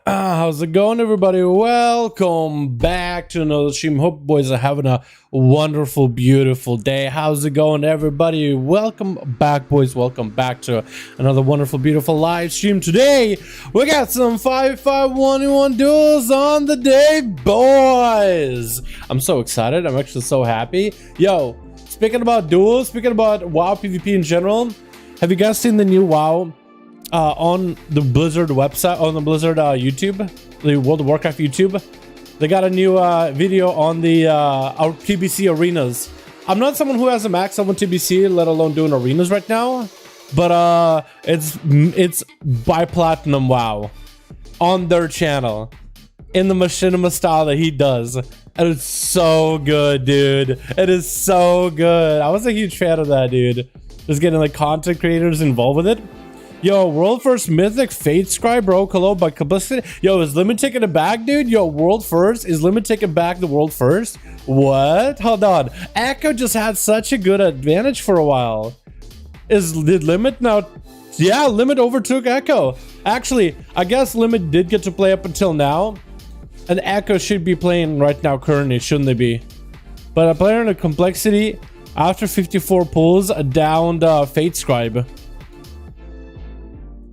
How's it going, everybody? Welcome back to another stream. Hope boys are having a wonderful, beautiful day. How's it going, everybody? Welcome back, boys. Welcome back to another wonderful, beautiful live stream. Today we got some 5v5 1v1 duels on the day, boys. I'm so excited. I'm actually so happy. Yo, speaking about duels, speaking about WoW PvP in general, have you guys seen the new WoW on the Blizzard website, on the Blizzard YouTube, the World of Warcraft YouTube? They got a new video on the our TBC arenas. I'm not someone who has a max level TBC, let alone doing arenas right now, but it's by Platinum WoW on their channel in the machinima style that he does, and it's so good, dude. It is so good. I was a huge fan of that, dude. Just getting like content creators involved with it. Yo, world first mythic fate scribe, bro. Hello by publicity. Yo, is Limit taking it back, dude? Yo, world first. Is Limit taking back the world first? What? Hold on. Echo just had such a good advantage for a while. Did Limit now? Yeah, Limit overtook Echo. Actually, I guess Limit did get to play up until now, and Echo should be playing right now currently, shouldn't they be? But a player in a complexity after 54 pulls downed fate scribe.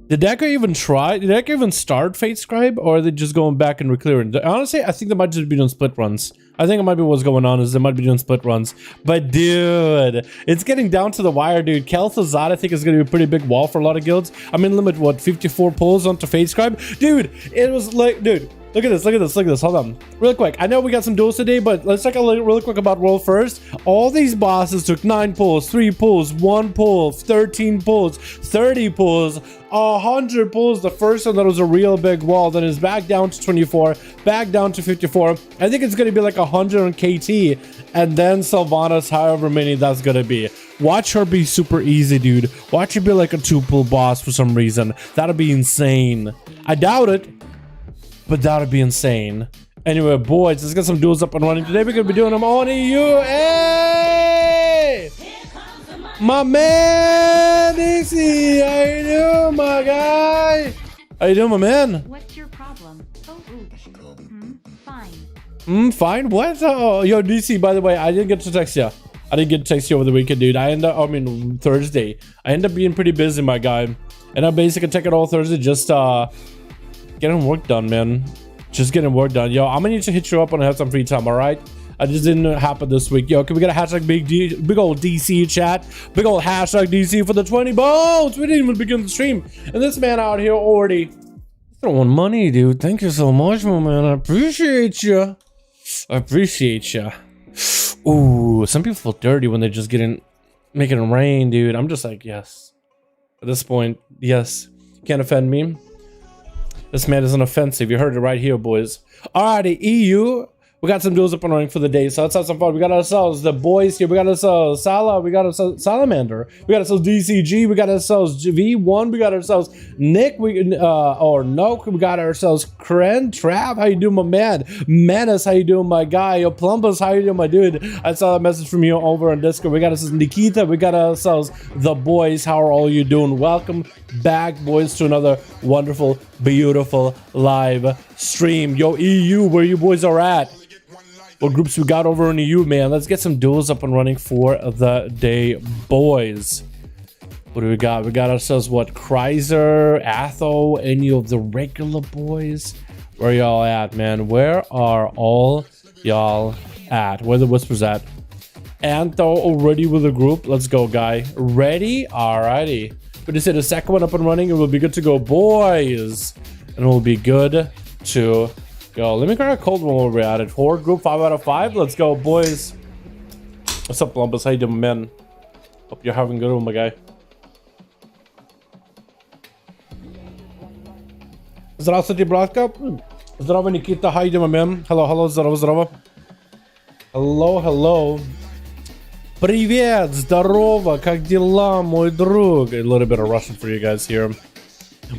Did Echo even try? Did Echo even start Fate Scribe, or are they just going back and reclearing? Honestly, I think they might just be doing split runs. I think it might be what's going on is they might be doing split runs. But dude, it's getting down to the wire, dude. Kel'Thuzad, I think, is going to be a pretty big wall for a lot of guilds. I mean, limit what, 54 pulls onto Fate Scribe? Dude, it was like, dude, look at this, look at this, look at this. Hold on, real quick. I know we got some duels today, but let's talk a little real quick about world first. All these bosses took 9 pulls, 3 pulls, 1 pull, 13 pulls, 30 pulls, 100 pulls. The first one that was a real big wall, then is back down to 24, back down to 54. I think it's gonna be like 100 on KT, and then Sylvanas, however many that's gonna be. Watch her be super easy, dude. Watch her be like a 2-pull boss for some reason. That'd be insane. I doubt it, but that would be insane. Anyway, boys, let's get some duels up and running. Today we're gonna be doing them on EU. Hey! My man, DC! How you doing, my guy? How you doing, my man? What's your problem? Oh, fine. Fine? What? Oh, yo, DC, by the way, I didn't get to text you. I didn't get to text you over the weekend, dude. Thursday. I ended up being pretty busy, my guy. And I basically take it all Thursday, just, getting work done, man. Just getting work done. Yo, I'm gonna need to hit you up when I have some free time, all right? I just didn't happen this week. Yo, can we get a hashtag big old DC chat? Big old hashtag DC for the 20 bones. We didn't even begin the stream. And this man out here already throwing money, dude. Thank you so much, my man. I appreciate you. I appreciate you. Ooh, some people feel dirty when they're just making it rain, dude. I'm just like, yes. At this point, yes. Can't offend me. This man isn't offensive. You heard it right here, boys. Alrighty, EU. We got some duels up and running for the day, so let's have some fun. We got ourselves the boys here. We got ourselves Sala. We got ourselves Salamander. We got ourselves DCG. We got ourselves V1. We got ourselves Nick. Or Noke. We got ourselves Kren. Trav. How you doing, my man? Menace. How you doing, my guy? Yo, Plumbus. How you doing, my dude? I saw a message from you over on Discord. We got ourselves Nikita. We got ourselves the boys. How are all you doing? Welcome back, boys, to another wonderful, beautiful live stream. Yo, EU, where you boys are at? What groups we got over in EU, man? Let's get some duels up and running for the day, boys. What do we got? We got ourselves, what, Kreiser, Atho, any of the regular boys? Where y'all at, man? Where are all y'all at? Where the whispers at? Antho already with the group. Let's go, guy. Ready? Alrighty. We just hit a second one up and running, and we'll be good to go, boys. And we'll be good to go. Let me grab a cold one while we're at it. Horde group 5 out of 5. Let's go, boys. What's up, Lumpus? How you doing, man? Hope you're having a good one, my guy. Здравствуйте, братка. Здорово, Nikita. How you doing, man? Hello, hello, здорово, здорово. Hello, hello. Привет, здорово, как дела, мой друг? A little bit of Russian for you guys here.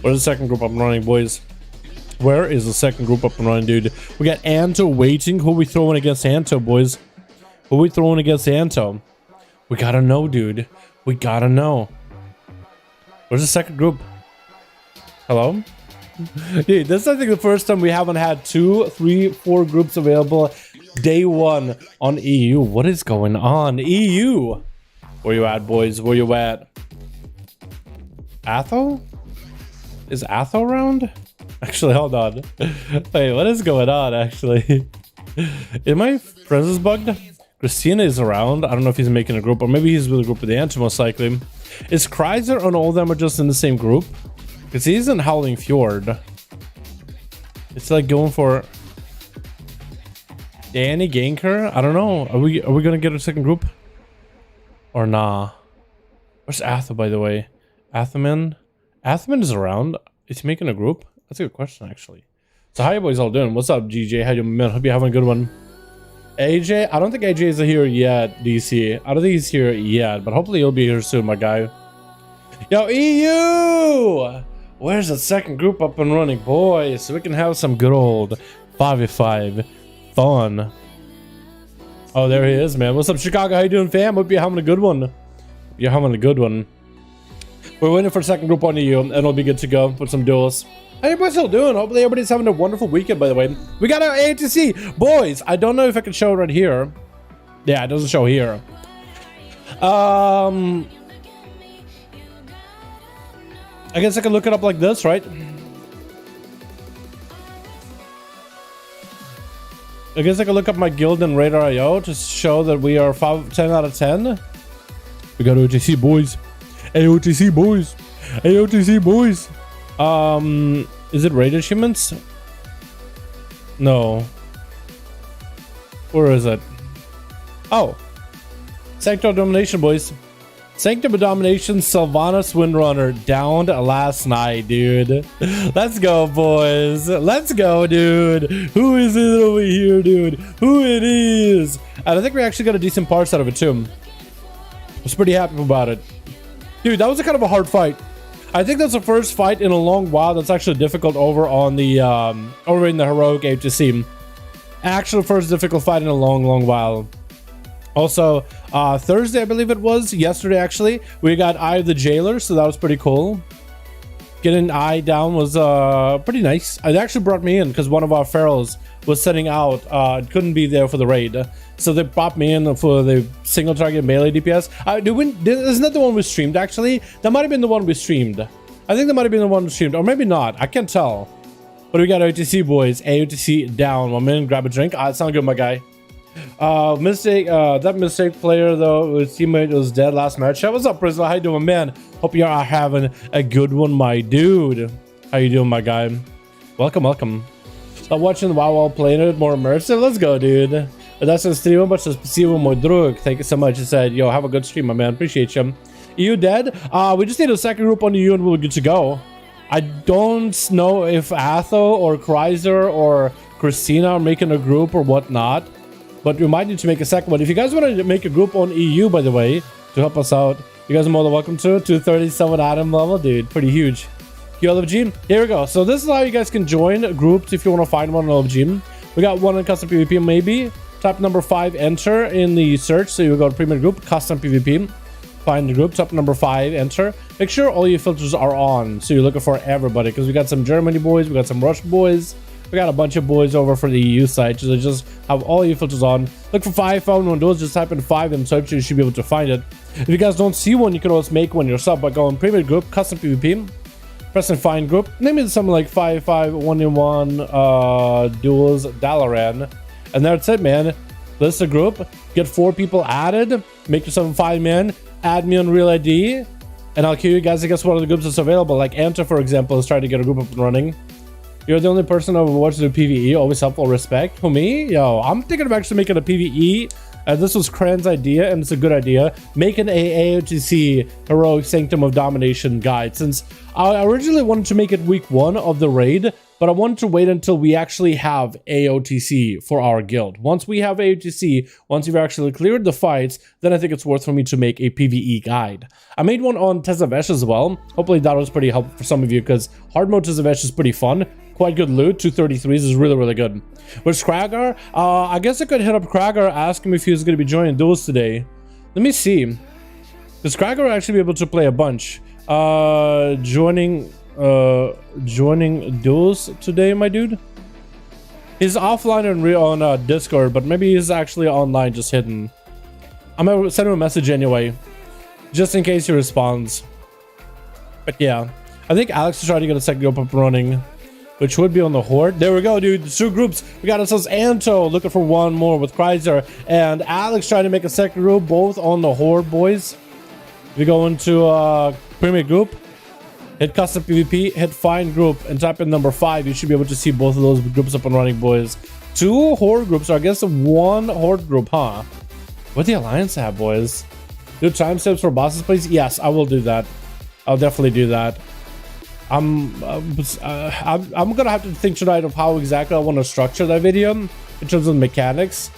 Where's the second group up and running, boys? Where is the second group up and running, dude? We got Anto waiting. Who we throwing against Anto, boys? Who we throwing against Anto? We gotta know, dude. We gotta know. Where's the second group? Hello? Dude, this is I think the first time we haven't had 2, 3, 4 groups available day one on EU. What is going on? EU! Where you at, boys? Where you at? Atho? Is Atho around? Actually, hold on. Wait, what is going on, actually? Is my presence bugged? Christina is around. I don't know if he's making a group, or maybe he's with a group with the Ant, most likely. Is Kreiser and all of them are just in the same group? Because he's in Howling Fjord. It's like going for Danny Ganker. I don't know. Are we gonna get a second group? Or nah? Where's Atho, by the way? Athoman? Athoman is around. Is he making a group? That's a good question, actually. So how you boys all doing? What's up, GJ? How you man? Hope you're having a good one. AJ? I don't think AJ is here yet, DC. I don't think he's here yet, but hopefully he'll be here soon, my guy. Yo, EU! Where's the second group up and running, boys? So we can have some good old 5v5 fun. Oh, there he is, man. What's up, Chicago? How you doing, fam? Hope you're having a good one. You're having a good one. We're waiting for a second group on EU, and it'll be good to go with some duels. How you boys still doing? Hopefully everybody's having a wonderful weekend, by the way. We got our ATC. Boys, I don't know if I can show it right here. Yeah, it doesn't show here. I guess I can look it up like this, right? I guess I can look up my guild and Radar.io to show that we are 10 out of 10. We got OTC, boys. AOTC, boys. AOTC, boys. Is it raid achievements? No. Where is it? Oh. Sanctum Domination, boys. Sanctum of Domination, Sylvanas Windrunner downed last night, dude. Let's go, boys. Let's go, dude. Who is it over here, dude? Who it is? And I think we actually got a decent parts out of it, too. I was pretty happy about it. Dude, that was a kind of a hard fight. I think that's the first fight in a long while that's actually difficult over on the over in the heroic HC. Actual first difficult fight in a long while. Also, Thursday, I believe it was, yesterday actually, we got Eye of the Jailer, so that was pretty cool. Getting Eye down was pretty nice. It actually brought me in because one of our ferals was setting out, couldn't be there for the raid. So they popped me in for the single target melee DPS. Isn't that the one we streamed, actually? That might have been the one we streamed. I think that might have been the one we streamed, or maybe not. I can't tell. But we got AOTC, boys. AOTC down. 1 minute, grab a drink. It sounds good, my guy. That mistake player, though, his teammate was dead last match. What's up, Prisma? How you doing, man? Hope you are having a good one, my dude. How you doing, my guy? Welcome. Stop watching the WoW while playing it, more immersive. Let's go, dude. That's a stream, but спасибо, мой друг. Thank you so much. He said, yo, have a good stream, my man. Appreciate you. EU dead? We just need a second group on EU and we're good to go. I don't know if Atho or Kreiser or Christina are making a group or whatnot, but we might need to make a second one. If you guys want to make a group on EU, by the way, to help us out, you guys are more than welcome to. 237 Adam level, dude. Pretty huge. LFG, here we go. So this is how you guys can join groups if you want to find one on LFG. We got one in custom PvP, maybe. Type number 5, enter in the search. So you go to premium group, custom PvP. Find the group, type number 5, enter. Make sure all your filters are on. So you're looking for everybody, because we got some Germany boys, we got some Rush boys. We got a bunch of boys over for the EU side, so just have all your filters on. Look for 5v5 1v1 DUELS, just type in 5 in search, you should be able to find it. If you guys don't see one, you can always make one yourself by going premium group, custom PvP. Press and find group. Name it something like 5v5 1v1 Duels Dalaran. And that's it, man. List a group, get 4 people added, make yourself a 5-man, add me on Real ID, and I'll queue you guys against one of the groups that's available. Like Enter, for example, is trying to get a group up and running. You're the only person I've watched do PvE, always helpful, respect. Who, me? Yo, I'm thinking of actually making a PvE. This was Kran's idea, and it's a good idea. Making a AOTC Heroic Sanctum of Domination guide, since I originally wanted to make it week 1 of the raid, but I wanted to wait until we actually have AOTC for our guild. Once we have AOTC, once you've actually cleared the fights, then I think it's worth for me to make a PvE guide. I made one on Tezavesh as well. Hopefully that was pretty helpful for some of you, because hard mode Tezavesh is pretty fun. Quite good loot. 233s is really good. With Kragar, I guess I could hit up Kragar, ask him if he was going to be joining duels today. Let me see. Does Kragar actually be able to play a bunch? Joining joining duels today, my dude? He's offline on Discord, but maybe he's actually online, just hidden. I'm gonna send him a message anyway, just in case he responds. But yeah, I think Alex is trying to get a second group up and running, which would be on the Horde. There we go, dude. The 2 groups. We got ourselves Anto looking for one more with Chrysler, and Alex trying to make a second group, both on the Horde, boys. We go into Premier Group, hit Custom PvP, hit Find Group, and type in number 5. You should be able to see both of those groups up and running, boys. 2 Horde groups, or I guess 1 Horde group, huh? What the Alliance have, boys? Do timestamps for bosses, please? Yes, I will do that. I'll definitely do that. I'm gonna have to think tonight of how exactly I want to structure that video in terms of mechanics.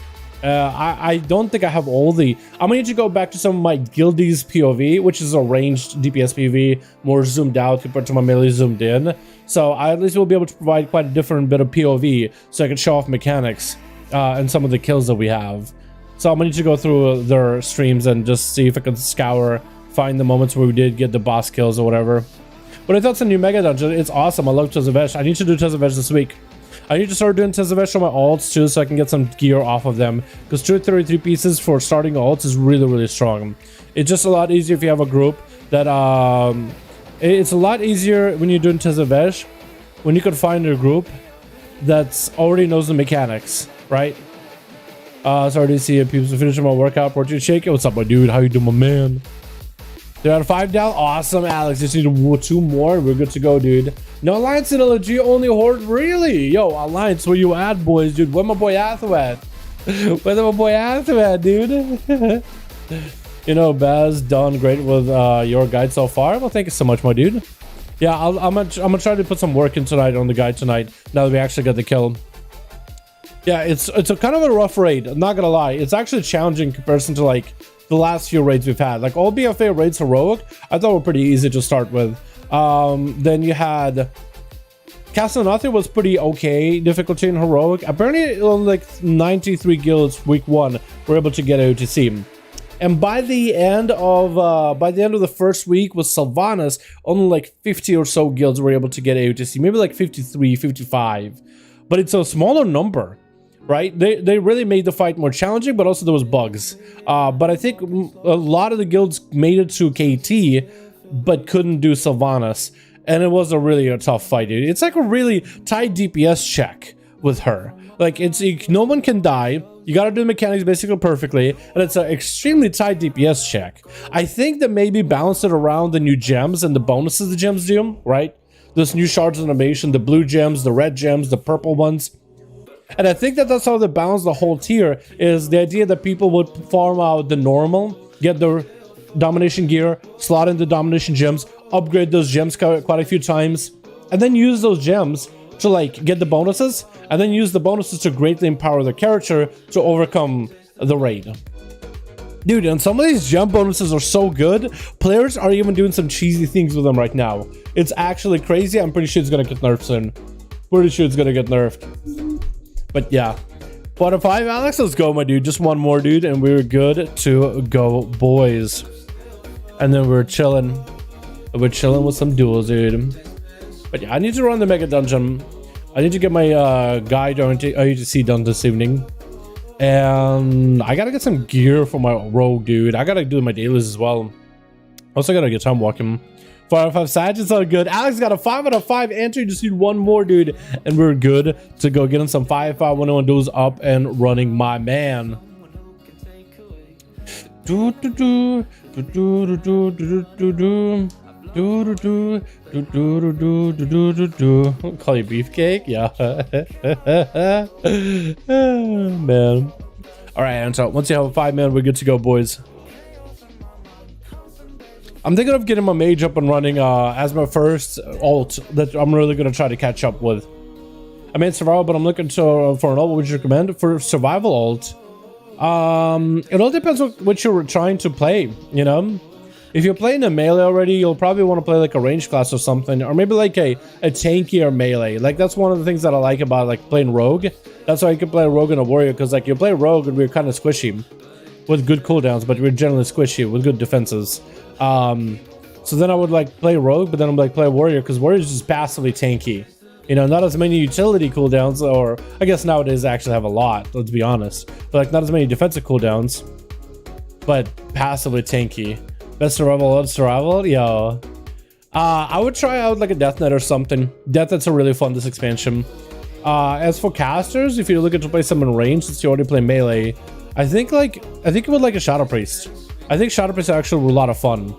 I don't think I have all the... I'm gonna need to go back to some of my guildies POV, which is a ranged DPS POV, more zoomed out compared to my melee zoomed in. So I at least will be able to provide quite a different bit of POV, so I can show off mechanics and some of the kills that we have. So I'm gonna need to go through their streams and just see if I can scour, find the moments where we did get the boss kills or whatever. But I thought it's a new mega dungeon. It's awesome. I love Tezavesh. I need to do Tezavesh this week. I need to start doing Tezavesh on my alts too, so I can get some gear off of them. Because 233 pieces for starting alts is really, really strong. It's just a lot easier if you have a group that... it's a lot easier when you're doing Tezavesh, when you can find a group that's already knows the mechanics, right? Sorry to see people finishing my workout. Portrait Shake. What's up, my dude? How you doing, my man? 3 out of 5 down. Awesome, Alex. Just need 2 more. We're good to go, dude. No Alliance in LG, only Horde. Really? Yo, Alliance, where you at, boys, dude? Where my boy Atho at? Where's my boy Atho at, dude? You know, Baz, done great with your guide so far. Well, thank you so much, my dude. Yeah, I'm gonna try to put some work in tonight on the guide tonight. Now that we actually got the kill. Yeah, it's a kind of a rough raid. I'm not gonna lie. It's actually challenging in comparison to like the last few raids we've had. Like all BFA raids heroic, I thought were pretty easy to start with. Then you had Castlenothing was pretty okay difficulty in heroic. Apparently on like 93 guilds week 1 we're able to get OTC. And by the end of the first week with Sylvanas, only like 50 or so guilds were able to get AOTC, maybe like 53, 55. But it's a smaller number, right? They really made the fight more challenging, but also there was bugs. But I think a lot of the guilds made it to KT, but couldn't do Sylvanas. And it was a tough fight, dude. It's like a really tight DPS check with her. Like, no one can die. You gotta do the mechanics basically perfectly, and it's an extremely tight DPS check. I think that maybe balance it around the new gems and the bonuses the gems do, right? Those new shards of animation, the blue gems, the red gems, the purple ones. And I think that that's how they balance the whole tier, is the idea that people would farm out the normal, get their domination gear, slot in the domination gems, upgrade those gems quite a few times, and then use those gems to like get the bonuses, and then use the bonuses to greatly empower the character to overcome the raid. Dude, and some of these gem bonuses are so good, players are even doing some cheesy things with them right now. It's actually crazy. I'm pretty sure it's gonna get nerfed soon. Pretty sure it's gonna get nerfed. But yeah. 4 out of 5, Alex, let's go, my dude. Just one more, dude, and we're good to go, boys. And then we're chilling. We're chilling with some duels, dude. But yeah, I need to run the mega dungeon. I need to get my guide on AUTC done this evening. And I gotta get some gear for my rogue, dude. I gotta do my dailies as well. Also gotta get time walking. 4 out of 5 Sag is all good. Alex got a 5 out of 5 answer. You just need one more, dude. And we're good to go getting some 5v5 1v1 duels up and running, my man. Do do do do do do do do do. Do do do do do do do do. Call you beefcake, yeah. Man. All right, and so once you have a 5-man, we're good to go, boys. I'm thinking of getting my mage up and running as my first alt that I'm really gonna try to catch up with. I made survival, but I'm looking for an alt. What would you recommend for survival alt? It all depends on what you're trying to play, you know. If you're playing a melee already, you'll probably want to play like a range class or something, or maybe like a tankier melee. Like that's one of the things that I like about like playing rogue. That's why you can play a rogue and a warrior, because like you play rogue and we're kind of squishy with good cooldowns, but we're generally squishy with good defenses. So So then I would like play rogue, but then I'm like play warrior, because warrior is just passively tanky. You know, not as many utility cooldowns, or I guess nowadays I actually have a lot, let's be honest. But like not as many defensive cooldowns, but passively tanky. Best survival, yo. I would try out like a Death Knight or something. Death Knights are really fun this expansion. As for casters, if you're looking to play someone in range, since you already play melee, I think you would like a Shadow Priest. I think Shadow Priest are actually a lot of fun.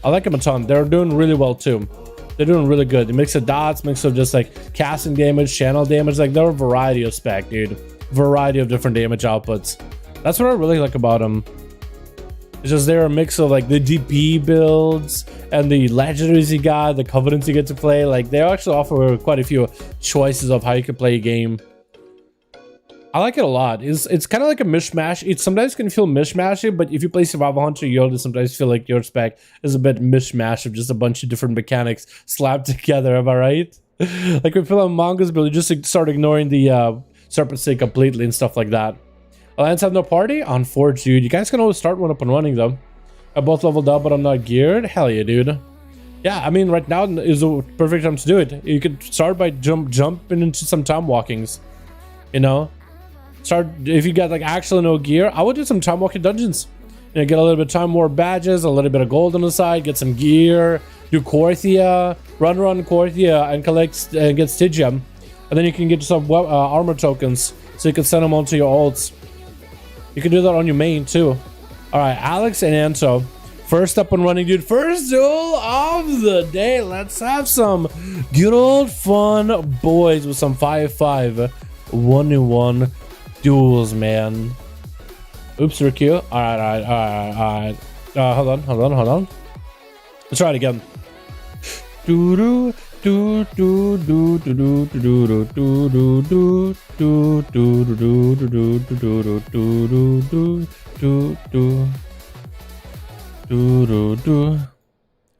I like them a ton. They're doing really well too. They're doing really good. The mix of dots, mix of just like casting damage, channel damage, like they're a variety of spec, dude. Variety of different damage outputs. That's what I really like about them. It's just they're a mix of like the DP builds and the legendaries you got, the covenants you get to play. Like they actually offer quite a few choices of how you can play a game. I like it a lot. It's kind of like a mishmash. It sometimes can feel mishmashy, but if you play Survival Hunter, you'll sometimes feel like your spec is a bit mishmash of just a bunch of different mechanics slapped together. Am I right? Like we feel on Mongo's build, you just start ignoring the Serpent State completely and stuff like that. Alliance have no party? On Forge, dude. You guys can always start one up and running though. I'm both leveled up, but I'm not geared. Hell yeah, dude. Yeah, I mean, right now is the perfect time to do it. You could start by jumping into some time walkings. You know? Start if you got like actually no gear. I would do some time walking dungeons. You know, get a little bit of time war badges, a little bit of gold on the side, get some gear, do Korthia, run Korthia, and collect and get Stygium, and then you can get yourself armor tokens, so you can send them onto your ults. You can do that on your main too. All right, Alex and Anto, first up and running, dude. First duel of the day. Let's have some good old fun boys with some 5v5 1v1 duels, man. Oops, Riku. All right. Hold on. Let's try it again. Did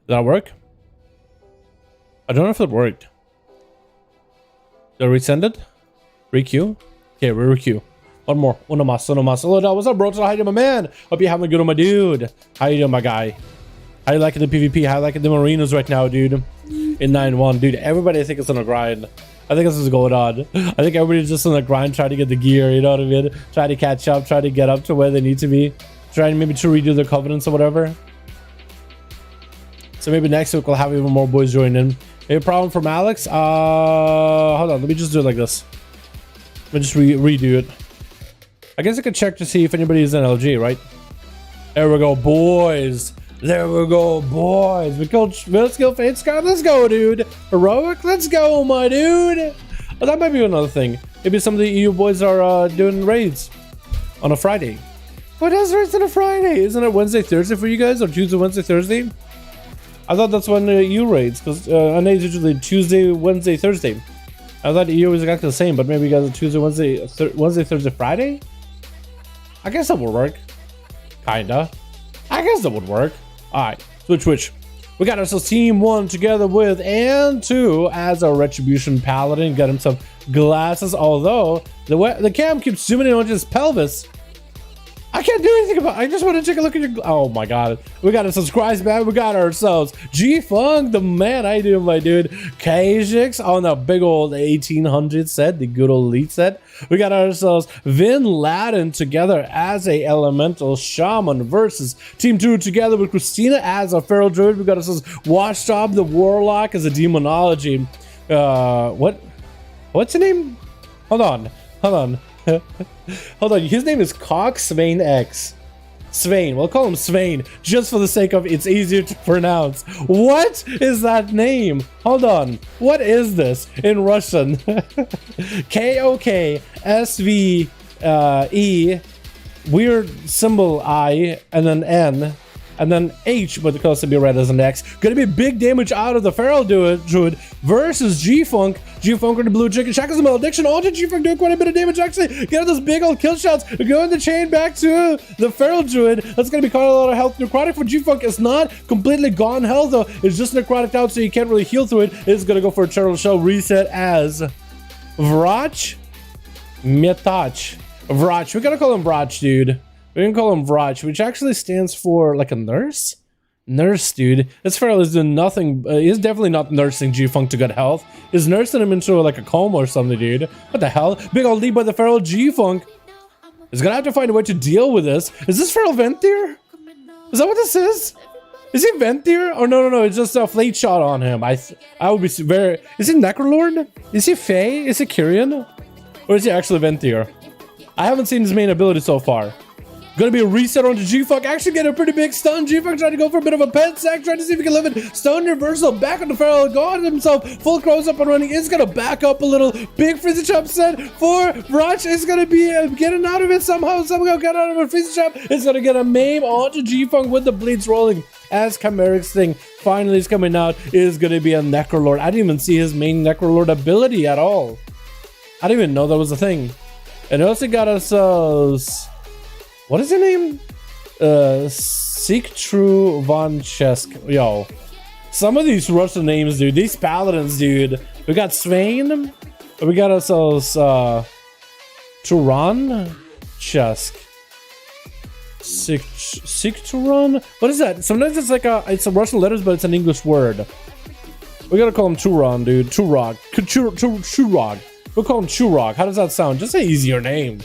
that work? I don't know if it worked. Did I resend it? Requeue? Okay, re-requeue. One more. Uno mas. Hello, dog. What's up, bro? How you doing, my man? Hope you're having a good one, my dude. How you doing, my guy? How you liking the PvP? How you liking the marinas right now, dude? In 9-1, dude. Everybody, I think, is on a grind. I think this is going on. I think everybody's just on a grind, trying to get the gear, you know what I mean? Try to catch up, try to get up to where they need to be. Trying maybe to redo their covenants or whatever. So maybe next week we'll have even more boys join in. Any problem from Alex? Hold on. Let me just do it like this. Let me just redo it. I guess I could check to see if anybody is in LG, right? There we go, boys. There we go, boys. Let's go, Fate Scar. Let's go, dude. Heroic, let's go, my dude. Oh, that might be another thing. Maybe some of the EU boys are doing raids on a Friday. What does raids on a Friday? Isn't it Wednesday, Thursday for you guys? Or Tuesday, Wednesday, Thursday? I thought that's when EU raids, because NA is usually Tuesday, Wednesday, Thursday. I thought EU was exactly the same, but maybe you guys are Tuesday, Wednesday, Thursday, Friday? I guess that would work. Kinda. I guess that would work. Alright, switch. We got ourselves Team 1 together with and 2 as our Retribution Paladin. Got him some glasses, although the cam keeps zooming in on his pelvis. I can't do anything about it. I just want to take a look at your... Oh my god. We got ourselves Christ, man. We got ourselves G-Funk, the man. I do, my dude. Kajix on the big old 1800 set, the good old elite set. We got ourselves Vin Laden together as a elemental shaman versus Team 2 together with Christina as a feral druid. We got ourselves Watchdog, the warlock, as a demonology. What's your name? Hold on. Hold on, his name is Cox Swain X. Swain, we'll call him Swain, just for the sake of it's easier to pronounce. What is that name? Hold on, what is this in Russian? K-O-K-S-V-E, weird symbol I, and then N, and then H, but the colors to be read as an X. Gonna be big damage out of the feral druid versus G-Funk. G-Funk with the blue chicken. Shackles the malediction. All G-Funk doing quite a bit of damage actually. Get those big old kill shots. Going the chain back to the feral druid. That's gonna be quite a lot of health. Necrotic for G-Funk is not completely gone health though. It's just necrotic out, so you can't really heal through it. It's gonna go for a turtle shell reset as Vrach Metach. Vrach. We gotta call him Vrach, dude. We can call him Vrach, which actually stands for like a nurse. Nurse, dude. This Feral is doing nothing. He's definitely not nursing G-Funk to good health. He's nursing him into like a coma or something, dude. What the hell? Big old lead by the Feral. G-Funk is gonna have to find a way to deal with this. Is this Feral Venthyr? Is that what this is? Is he Venthyr? Or no, it's just a Fleet Shot on him. I would be very... Is he Necrolord? Is he Fae? Is he Kyrian? Or is he actually Venthyr? I haven't seen his main ability so far. Gonna be a reset onto G-Funk. Actually get a pretty big stun. G-Funk trying to go for a bit of a pet sack. Trying to see if he can live it. Stun reversal. Back on the Feral. Got himself. Full crows up and running. Is gonna back up a little. Big Freezy Chop set for Vrach. Is gonna be getting out of it somehow. Somehow get out of it. Freezy Chop is gonna get a maim onto G-Funk with the bleeds rolling. As Chimeric's thing finally is coming out. Is gonna be a Necrolord. I didn't even see his main Necrolord ability at all. I didn't even know that was a thing. And also got us what is your name? Seek True Von Chesk. Yo. Some of these Russian names, dude. These paladins, dude. We got Swain. We got ourselves Turan Chesk. Seek Turan? What is that? Sometimes it's like it's a Russian letters, but it's an English word. We gotta call him Turan, dude. Turog. Turog. We'll call him Churog. How does that sound? Just an easier name.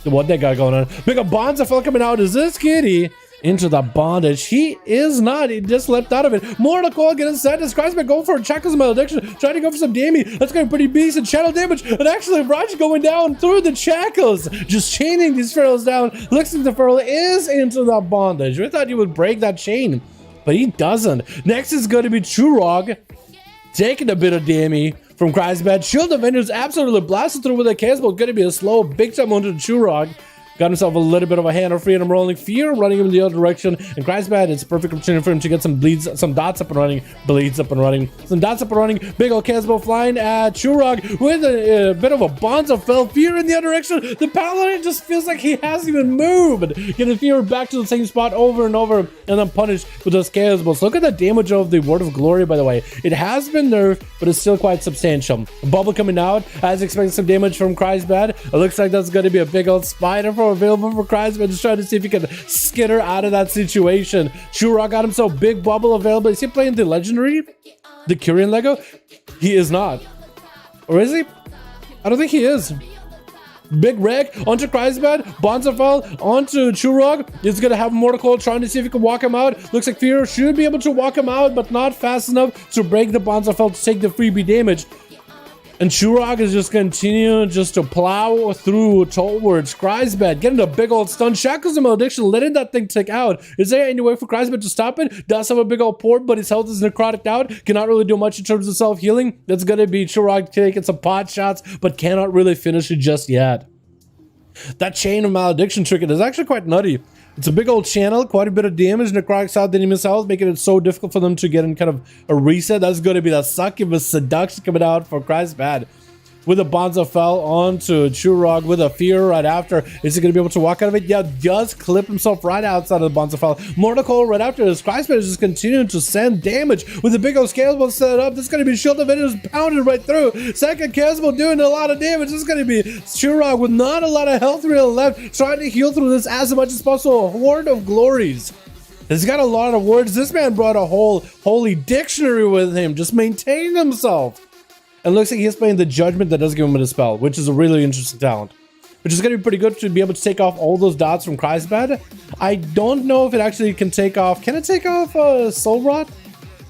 What they got going on. Big up Bonza fell coming out. Is this kitty into the bondage? He is not. He just leapt out of it. Mortal Coil getting set. This Christmas going for a Shackles Malediction. Trying to go for some damage. That's going pretty decent. Shadow damage. And actually, Raj going down through the Shackles. Just chaining these Ferals down. Looks like the Feral is into the bondage. We thought he would break that chain, but he doesn't. Next is going to be Churog. Taking a bit of damage from Kreisbad. Shield Avengers absolutely blasted through with a cannonball. Gonna be a slow big time onto the Churog. Got himself a little bit of a hand of freedom rolling. Fear running him in the other direction. And Kreisbad, it's a perfect opportunity for him to get some bleeds, some dots up and running. Bleeds up and running. Some dots up and running. Big old cannonball flying at Churog with a bit of a Bonza fell. Fear in the other direction. The Paladin just feels like he hasn't even moved. Getting Fear back to the same spot over and over. And then punished with those cannonballs. Look at the damage of the Word of Glory, by the way. It has been nerfed, but it's still quite substantial. Bubble coming out. As expecting some damage from Kreisbad. It looks like that's going to be a big old spider for available for Kreisbad. Just trying to see if he can skitter out of that situation. Churog got himself big bubble available. Is he playing the legendary? The Kyrian Lego? He is not. Or is he? I don't think he is. Big wreck onto Kreisbad. Bonzafel onto Churog. He's going to have Mortal Coil trying to see if he can walk him out. Looks like Fear should be able to walk him out, but not fast enough to break the Bonzafel to take the freebie damage. And Churog is just continuing just to plow through towards Kreisbad, getting a big old stun. Shackles and Malediction, letting that thing tick out. Is there any way for Kreisbad to stop it? Does have a big old port, but his health is necrotic out. Cannot really do much in terms of self-healing. That's going to be Churog taking some pot shots, but cannot really finish it just yet. That chain of malediction trick is actually quite nutty. It's a big old channel, quite a bit of damage. Necrotic's out, didn't miss health, making it so difficult for them to get in kind of a reset. That's going to be the succubus seduction coming out for Kreisbad. With a Bonza fell onto Churog with a Fear right after. Is he going to be able to walk out of it? Yeah, does clip himself right outside of the Bonza fell. Mortal Coil right after this. Kreisbad is just continuing to send damage with the big old scalable set up. This is going to be Shield of Vendors pounded right through. Second Casable doing a lot of damage. This is going to be Churog with not a lot of health really left, trying to heal through this as much as possible. A horde of glories. He's got a lot of words. This man brought a whole holy dictionary with him, just maintaining himself. And looks like he's playing the Judgment that does give him a dispel, which is a really interesting talent. Which is going to be pretty good to be able to take off all those dots from Kreisbad. I don't know if it actually can take off. Can it take off Soul Rot?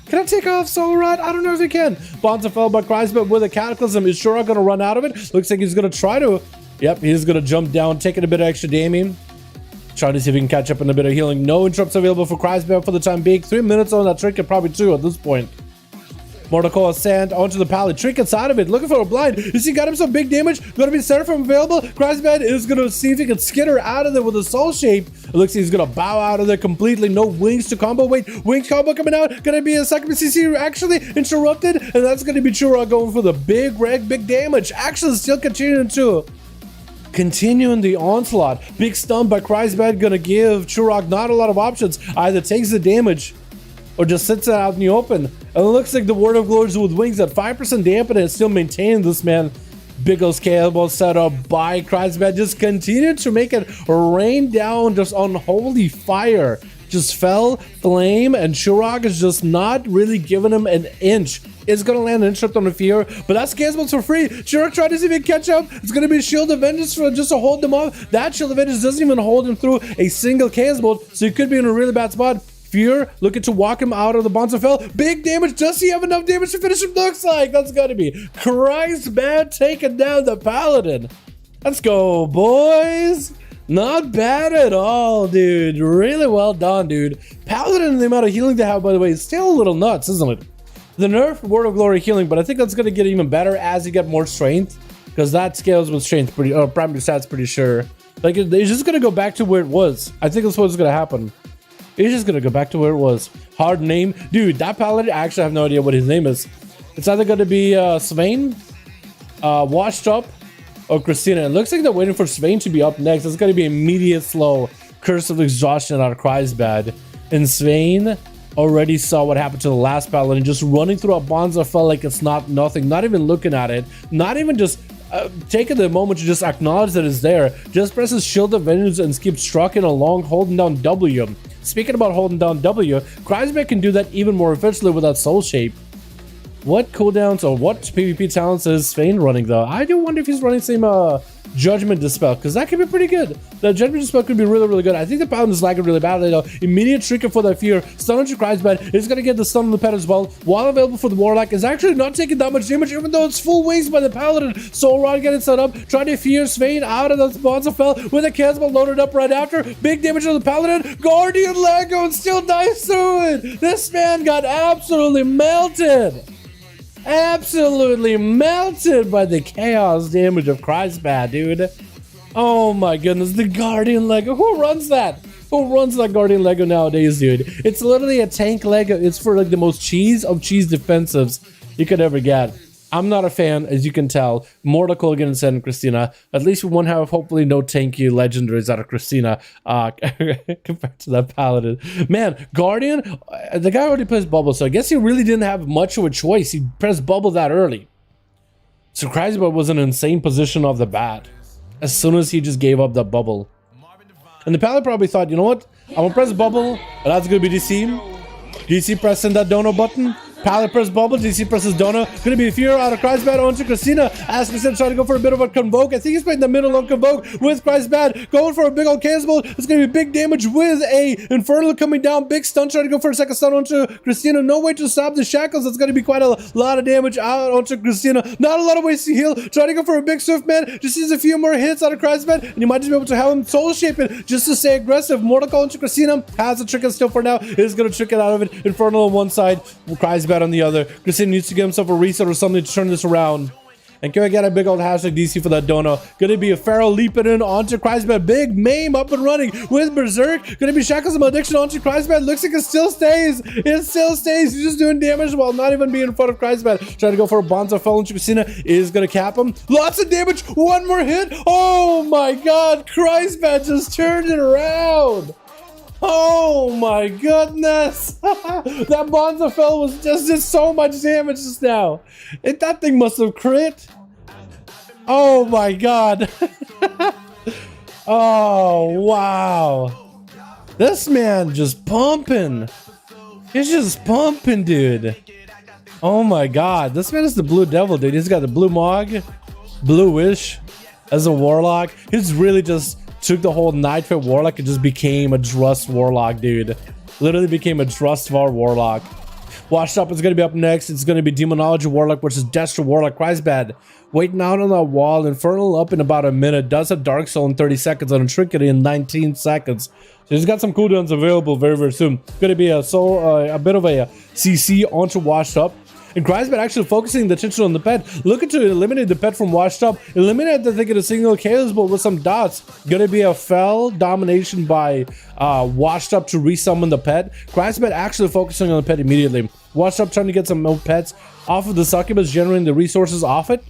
Can I take off Soul Rot? I don't know if it can. Bonza fell by Kreisbad with a Cataclysm. Is Shura going to run out of it? Looks like he's going to try to. Yep, he's going to jump down, taking a bit of extra damage. Trying to see if he can catch up in a bit of healing. No interrupts available for Kreisbad for the time being. 3 minutes on that trinket, probably 2 at this point. Mortal Coil sand onto the pallet. Trinkets out of it. Looking for a blind. Is he got him some big damage? Going to be Seraphim available. Kreisbad is going to see if he can skitter out of there with a soul shape. It looks like he's going to bow out of there completely. No wings to combo. Wait, wings combo coming out. Going to be a second CC actually interrupted. And that's going to be Chura going for the big wreck, big damage. Actually still continuing the onslaught. Big stun by Kreisbad. Going to give Churog not a lot of options. Either takes the damage or just sits it out in the open. And it looks like the Word of Glories with wings at 5% dampen and still maintaining this man. Big old scalable setup by Kreisbad. Just continue to make it rain down just unholy fire. just fell, Flame, and Shurok is just not really giving him an inch. It's gonna land an interrupt on the fear, but that's Chaos for free. Shurok tried to see if he can catch up. It's gonna be a Shield of Vengeance for just to hold them off. That Shield of Vengeance doesn't even hold him through a single Chaos Bolt, so he could be in a really bad spot. Fear looking to walk him out of the Bonds of Fell. Big damage. Does he have enough damage to finish him? Looks like that's gotta be Christ, man, taking down the Paladin. Let's go, boys. Not bad at all, dude. Really well done, dude. Paladin and the amount of healing they have, by the way, is still a little nuts, isn't it? The nerf Word of Glory healing, but I think that's gonna get even better as you get more strength, because that scales with strength pretty, primary stats pretty sure. Like, it's just gonna go back to where it was. I think that's what's gonna happen. It's just gonna go back to where it was. Hard name. Dude, that Paladin, I actually have no idea what his name is. It's either gonna be Swain, Washed Up, or Christina. It looks like they're waiting for Swain to be up next. It's gonna be immediate slow Curse of Exhaustion out of Kreisbad. And Swain already saw what happened to the last Paladin, just running through a Bonza felt like it's not nothing, not even looking at it, not even just taking the moment to just acknowledge that it's there. Just presses Shield of Vengeance and keeps trucking along, holding down W. Speaking about holding down W, Kreisberg can do that even more efficiently with that Soul Shape. What cooldowns or what PvP talents is Swain running though? I do wonder if he's running same Judgment Dispel, because that could be pretty good. The Judgment Dispel could be really, really good. I think the Paladin is lagging really badly though. Immediate trigger for that fear. Stun into Kreisbad is gonna get the stun on the pet as well. While available for the Warlock, is actually not taking that much damage, even though it's full wings by the Paladin. Soul Rod getting set up, trying to fear Swain out of the Bonza Fell with a Casbah loaded up right after. Big damage on the Paladin. Guardian Lego and still dives through it. This man got absolutely melted. Absolutely melted by the chaos damage of Kreisbad, dude. Oh my goodness, the Guardian Lego. Who runs that? Who runs that Guardian Lego nowadays, dude? It's literally a tank Lego. It's for like the most cheese of cheese defensives you could ever get. I'm not a fan, as you can tell. Mortal Colgan and Sen and Christina. At least we won't have hopefully no tanky legendaries out of Christina compared to that Paladin. Man, Guardian, the guy already plays Bubble, so I guess he really didn't have much of a choice. He pressed Bubble that early. So Kreisberg was in an insane position off the bat as soon as he just gave up that Bubble. And the Paladin probably thought, you know what? I'm gonna press Bubble, and that's gonna be DC. DC pressing that Dono button. Paladin press Bubble, DC presses Dono. Gonna be a fear out of Kreisbad onto Christina. As Christina trying to go for a bit of a Convoke. I think he's playing the middle on Convoke with Kreisbad. Going for a big old Chaos Bolt. It's gonna be big damage with a Infernal coming down. Big stun, trying to go for a second stun onto Christina. No way to stop the shackles. That's gonna be quite a lot of damage out onto Christina. Not a lot of ways to heal. Trying to go for a big Swift Man. Just needs a few more hits out of Kreisbad. And you might just be able to have him Soul Shape it just to stay aggressive. Mortal Call onto Christina. Has a trick and still for now. Is gonna trick it out of it. Infernal on one side. Kreisbad on the other. Christina needs to get himself a reset or something to turn this around. And can I get a big old hashtag DC for that Dono? Gonna be a Pharaoh leaping in onto Kreisbad. Big Mame up and running with Berserk. Gonna be Shackles of Malediction onto Kreisbad. Looks like it still stays. It still stays. He's just doing damage while not even being in front of Kreisbad. Trying to go for a Bonza Fell into Christina. Is gonna cap him. Lots of damage. One more hit. Oh my god. Kreisbad just turned it around. Oh my goodness. That Bonza Fell was just did so much damage just now. That thing must have crit. Oh my god. Oh wow. This man just pumping. He's just pumping, dude. Oh my god. This man is the Blue Devil, dude. He's got the Blue Mog, Blue Wish as a Warlock. He's really just took the whole Nightfit Warlock and just became a Drust Warlock, dude. Literally became a Drustvar Warlock. Washed Up is going to be up next. It's going to be Demonology Warlock versus Destro Warlock. Kreisbad waiting out on that wall. Infernal up in about a minute. Does a Dark Soul in 30 seconds and a Trinket in 19 seconds. So he's got some cooldowns available very, very soon. Going to be a bit of a CC onto Washed Up. And Kreisbad actually focusing the attention on the pet, looking to eliminate the pet from Washed Up. Eliminate the thing in a single Chaos Bolt with some dots. Gonna be a fell domination by Washed Up to resummon the pet. Kreisbad actually focusing on the pet immediately. Washed Up trying to get some more pets off of the succubus, generating the resources off it.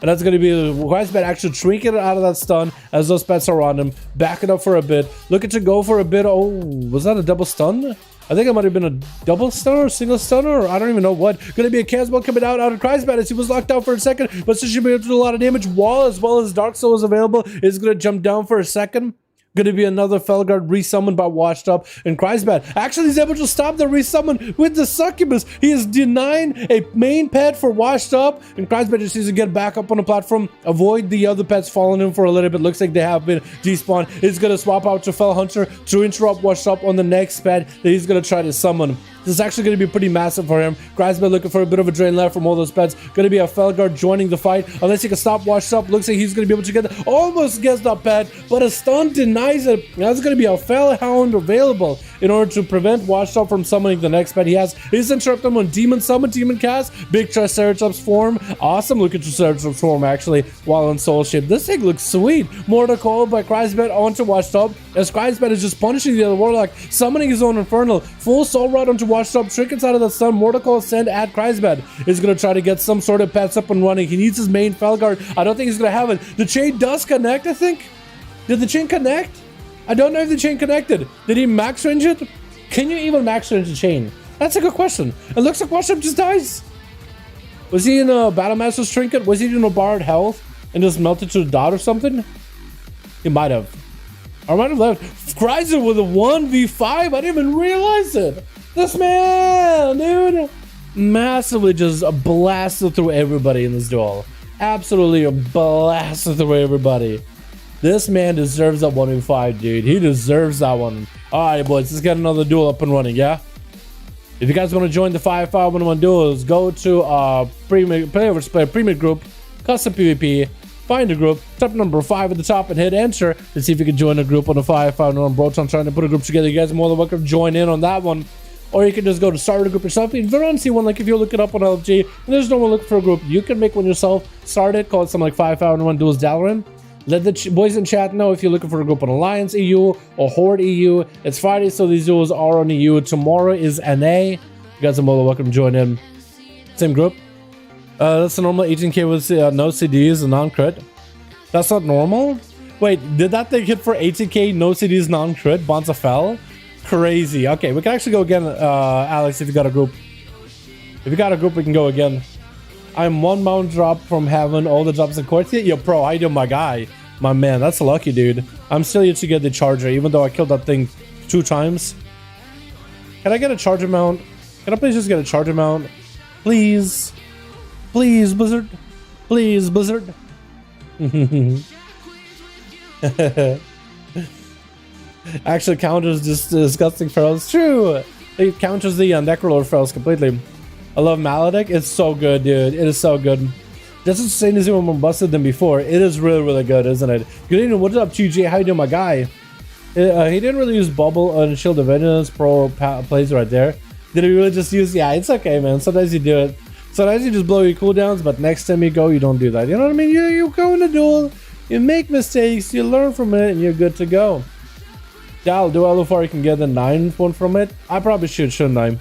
And that's going to be Kreisbad actually trinking it out of that stun as those pets are on him. Backing up for a bit. Looking to go for a bit. Oh, was that a double stun? I think it might have been a double stunner or single stunner, or I don't even know what. Going to be a Casbah coming out of Kreisbad as he was locked out for a second, but still should be able to do a lot of damage. Wall as well as Dark Soul is available. Is going to jump down for a second. Gonna be another Felguard resummoned by Washed Up and Kreisbad. Actually, he's able to stop the resummon with the Succubus. He is denying a main pet for Washed Up, and Kreisbad just needs to get back up on the platform, avoid the other pets following him for a little bit. Looks like they have been despawned. He's gonna swap out to Fel Hunter to interrupt Washed Up on the next pet that he's gonna try to summon. This is actually going to be pretty massive for him. Kreisbad looking for a bit of a drain left from all those pets. Going to be a Felguard joining the fight. Unless he can stop Washed Up. Looks like he's going to be able to get almost gets the pet, but a stun denies it. That's going to be a Felhound available in order to prevent Washed Up from summoning the next pet he has. He's interrupting him on Demon Summon, Demon Cast. Big Triceratops form. Awesome looking Triceratops form actually while in Soul Shape. This thing looks sweet. Mortal Coil by Kreisbad onto Washed Up. As Kreisbad is just punishing the other Warlock, summoning his own Infernal. Full Soul Rod onto Washed Up, trinkets out of the sun, Mortal Coil send at Kreisbad. Is going to try to get some sort of pets up and running. He needs his main Felguard. I don't think he's going to have it. The chain does connect, I think. Did the chain connect? I don't know if the chain connected. Did he max range it? Can you even max range the chain? That's a good question. It looks like Washed Up just dies. Was he in a Battlemaster's trinket? Was he in a borrowed health and just melted to the dot or something? He might have. I might have left. Kreisbad with a 1v5? I didn't even realize it. This man, dude, massively just blasted through everybody in this duel. Absolutely blasted through everybody. This man deserves that 1v5, dude. He deserves that one. All right, boys, let's get another duel up and running, yeah? If you guys want to join the 5V5 1v1 Duels, go to Premium Group, Custom PvP, find a group, type number 5 at the top and hit enter to see if you can join a group on the 5V5 1v1 Broton trying to put a group together. You guys are more than welcome to join in on that one. Or you can just go to start a group yourself. If you don't see one, like if you look it up on LFG and there's no one looking for a group, you can make one yourself. Start it, call it something like 5V5 1v1 Duels Dalaran. Let the boys in chat know if you're looking for a group on Alliance EU or Horde EU. It's Friday, so these duels are on EU. Tomorrow is NA. You guys are more than welcome to join in. Same group. That's the normal 18k with no CDs and non-crit. That's not normal? Wait, did that thing hit for 18k, no CDs, non-crit? Bonza fell? Crazy. Okay, we can actually go again, Alex, if you got a group. If you got a group, we can go again. I'm one mount drop from having all the drops in Corsair. Yo, pro, I do my guy. My man, that's lucky, dude. I'm still yet to get the charger, even though I killed that thing 2 times. Can I get a charger mount? Can I please just get a charger mount? Please. Please, Blizzard. Please, Blizzard. Actually counters this disgusting Ferals. True. It counters the Necrolord Ferals completely. I love Maledicт. It's so good, dude. It is so good. Just as insane as even more busted than before. It is really, really good, isn't it? Good evening. What's up, GG? How you doing, my guy? He didn't really use Bubble and Shield of Vengeance Pro plays right there. Did he really just use... Yeah, it's okay, man. Sometimes you do it. Sometimes you just blow your cooldowns, but next time you go, you don't do that. You know what I mean? You go in a duel, you make mistakes, you learn from it, and you're good to go. Dal, do I look for you can get the 9th one from it? I probably should, shouldn't I?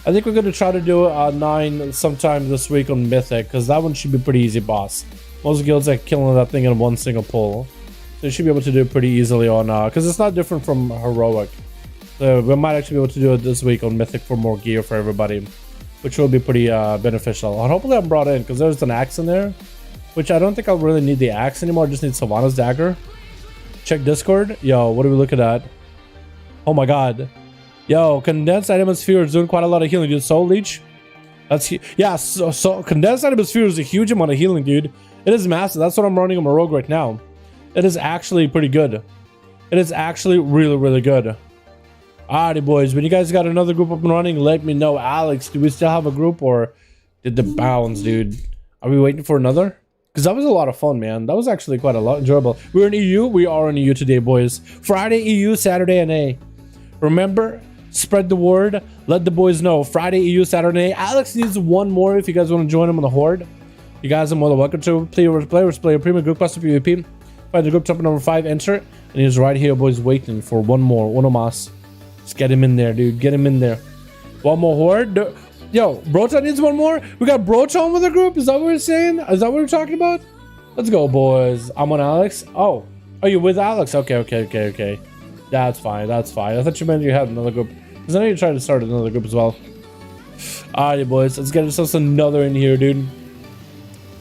I think we're going to try to do 9 sometime this week on Mythic, because that one should be pretty easy, boss. Most guilds are killing that thing in one single pull. So you should be able to do it pretty easily on, because it's not different from Heroic. So we might actually be able to do it this week on Mythic for more gear for everybody, which will be pretty beneficial. And hopefully I'm brought in, because there's an axe in there, which I don't think I'll really need the axe anymore. I just need Sylvanas Dagger. Check Discord. Yo, what are we looking at? Oh my god. Yo, Condensed Atmosphere is doing quite a lot of healing, dude. Soul Leech. That's... Yeah, so Condensed Atmosphere is a huge amount of healing, dude. It is massive. That's what I'm running on my rogue right now. It is actually pretty good. It is actually really, really good. Alrighty, boys. When you guys got another group up and running, let me know. Alex, do we still have a group or did the bounce, dude? Are we waiting for another? Because that was a lot of fun, man. That was actually quite a lot enjoyable. We're in EU. We are in EU today, boys. Friday EU, Saturday NA. Remember, spread the word. Let the boys know. Friday EU, Saturday NA. Alex needs one more if you guys want to join him on the Horde. You guys are more than welcome to play a premium group custom PvP. Find the group top number 5, enter. And he's right here, boys, waiting for one more. Uno mas. Let's get him in there, dude. Get him in there. One more Horde. Yo, Broton needs one more. We got Broton with the group. Is that what we're saying? Is that what we're talking about? Let's go, boys. I'm on Alex. Oh, are you with Alex? Okay. That's fine. That's fine. I thought you meant you had another group. Because I know you're trying to start another group as well. Alright, boys. Let's get ourselves another in here, dude.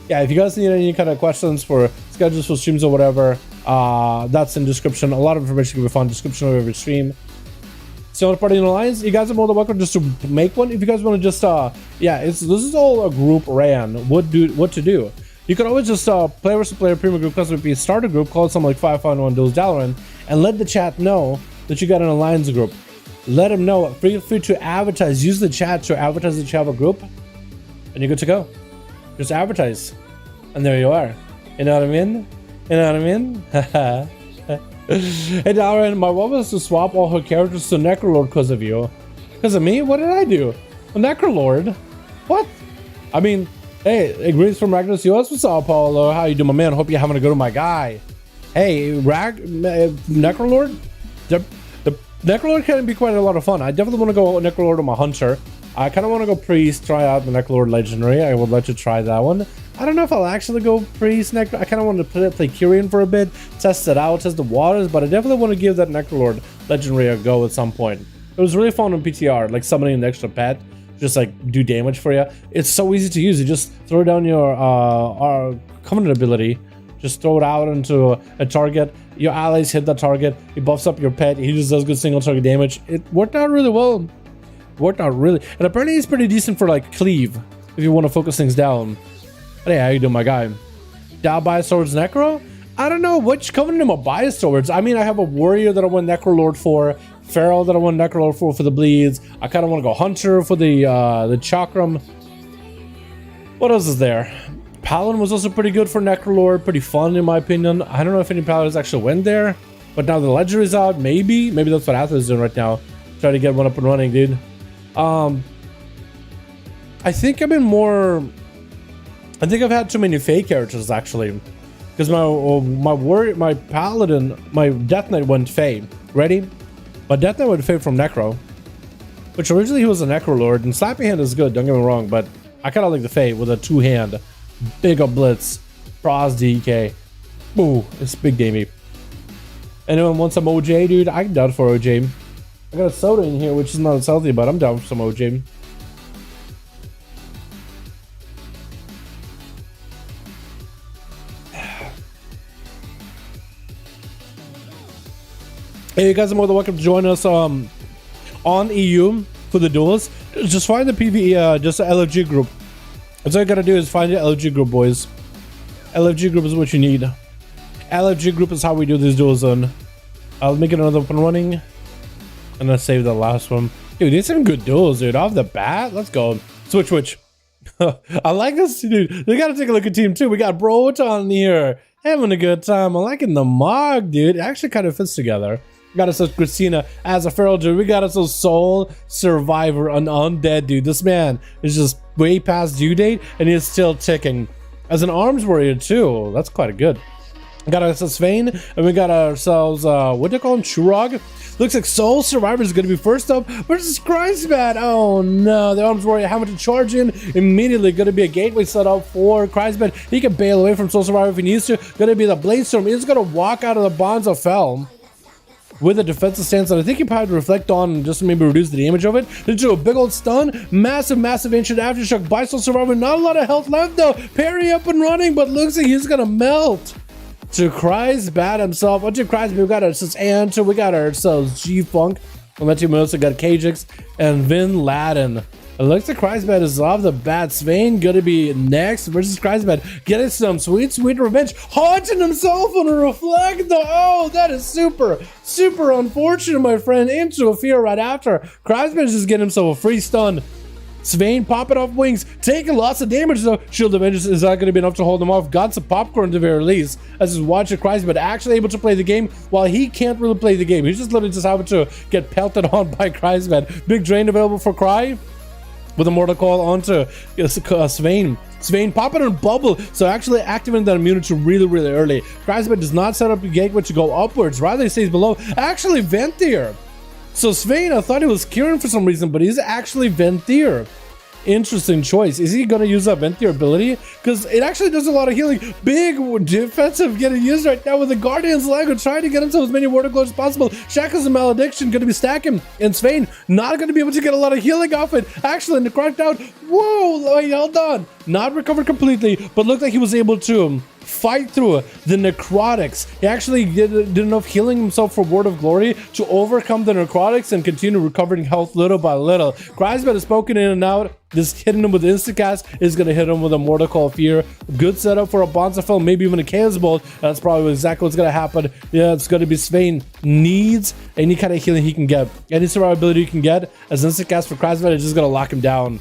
Yeah, if you guys need any kind of questions for schedules for streams or whatever, That's in description. A lot of information can be found in description of every stream. So you want to party in alliance? You guys are more than welcome just to make one. If you guys want to just this is all a group ran. What to do? You can always just player versus player premium group custom be start a group, call it something like 5V5 1V1 DUELS Dalaran, and let the chat know that you got an alliance group. Let them know. Feel free to advertise. Use the chat to advertise that you have a group, and you're good to go. Just advertise, and there you are. You know what I mean? You know what I mean? Hey Dalaran, my wife was to swap all her characters to Necrolord because of you. Because of me? What did I do? A Necrolord? What? I mean, hey, greetings from Ragnar's US. What's up, Paulo? How you doing, my man? Hope you're having a good one, my guy. Hey, Necrolord? The Necrolord can be quite a lot of fun. I definitely want to go Necrolord on my Hunter. I kind of want to go Priest, try out the Necrolord Legendary. I would like to try that one. I don't know if I'll actually go Priest I kind of want to play Kyrian for a bit, test it out, test the waters, but I definitely want to give that Necrolord Legendary a go at some point. It was really fun on PTR, like summoning an extra pet, just like do damage for you. It's so easy to use. You just throw down your Covenant ability, just throw it out into a target. Your allies hit that target. He buffs up your pet. He just does good single target damage. It worked out really well. Worked out really, and apparently he's pretty decent for like cleave if you want to focus things down. But hey, how you doing, my guy? Dow bias towards Necro? I don't know which Covenant am I biased towards. I mean, I have a warrior that I want Necrolord for, Feral that I want Necrolord for the bleeds. I kind of want to go Hunter for the Chakram. What else is there? Paladin was also pretty good for Necrolord, pretty fun in my opinion. I don't know if any Paladins actually went there, but now the Ledger is out. Maybe that's what Athos is doing right now. Try to get one up and running, dude. I think I've been more. I think I've had too many fake characters actually, because my Paladin, my Death Knight went Fey. Ready? My Death Knight went Fey from Necro, which originally he was a Necrolord, and Slappy Hand is good. Don't get me wrong, but I kind of like the Fey with a 2-hand, big up blitz, Frost DK. Ooh, it's big gamey. Anyone want some OJ, dude? I'm down for OJ. I got a soda in here, which is not as healthy, but I'm down for some OJ. Hey, you guys are more than welcome to join us on EU for the duels. Just find the PvE, just an LFG group. That's all you gotta do is find your LFG group, boys. LFG group is what you need. LFG group is how we do these duels on. I'll make it another up and running. And then save the last one. Dude, these are some good duels, dude. Off the bat, let's go. Switch. I like this, dude. We gotta take a look at team 2. We got Broton here. Having a good time. I'm liking the Mog, dude. It actually kind of fits together. We got us a Christina as a feral dude. We got us a Soul Survivor, an undead dude. This man is just way past due date and he's still ticking. As an arms warrior too. That's quite good. We got us a Svein and we got ourselves what do you call him? Churag. Looks like Soul Survivor is going to be first up versus Christbat. Oh no, the arms warrior having to charge in immediately. Going to be a gateway set up for Christbat. He can bail away from Soul Survivor if he needs to. Going to be the Blade Storm. He's going to walk out of the Bonds of Fel with a defensive stance that I think he probably reflect on just to maybe reduce the damage of it. Into a big old stun. Massive ancient aftershock by Soul Survivor. Not a lot of health left though. Parry up and running, but looks like he's going to melt. To Christbat himself. Onto Christbat, we got ourselves Ant, we got ourselves G-Funk. And then we also got Kajix and Vin Laden. It looks like Christbat is off the bat. Svein gonna be next versus Christbat. Getting some sweet revenge. Haunting himself on a reflect though. Oh, that is super unfortunate, my friend. Into a fear right after. Christbat is just getting himself a free stun. Svein popping off wings, taking lots of damage though. Shield of Vengeance is not going to be enough to hold him off. Got some popcorn at the very least as his watcher cries, but actually able to play the game while he can't really play the game. He's just literally just having to get pelted on by Christbat. Big drain available for Cry with a Mortal Call onto Svein. Svein popping in bubble, so actually activating that immunity really early. Christbat does not set up a gateway to go upwards, rather he stays below. Actually Venthyr. So Svein, I thought he was Kieran for some reason, but he's actually Venthyr. Interesting choice. Is he going to use that Venthyr ability? Because it actually does a lot of healing. Big defensive getting used right now with the Guardian's Leg, trying to get into as many water glows as possible. Shackles and Malediction going to be stacking. And Svein not going to be able to get a lot of healing off it. Actually, necrotic down. Whoa, wait, hold on. Not recovered completely, but looked like he was able to fight through the necrotics. He actually did enough healing himself for Word of Glory to overcome the necrotics and continue recovering health little by little. Crisbet is poking in and out. Just hitting him with Instacast is going to hit him with a Mortal Call Fear. Good setup for a Bonzafell, maybe even a Chaos Bolt. That's probably exactly what's going to happen. Yeah, it's going to be Svein needs any kind of healing he can get. Any survivability he can get as Instacast for Crisbet is just going to lock him down.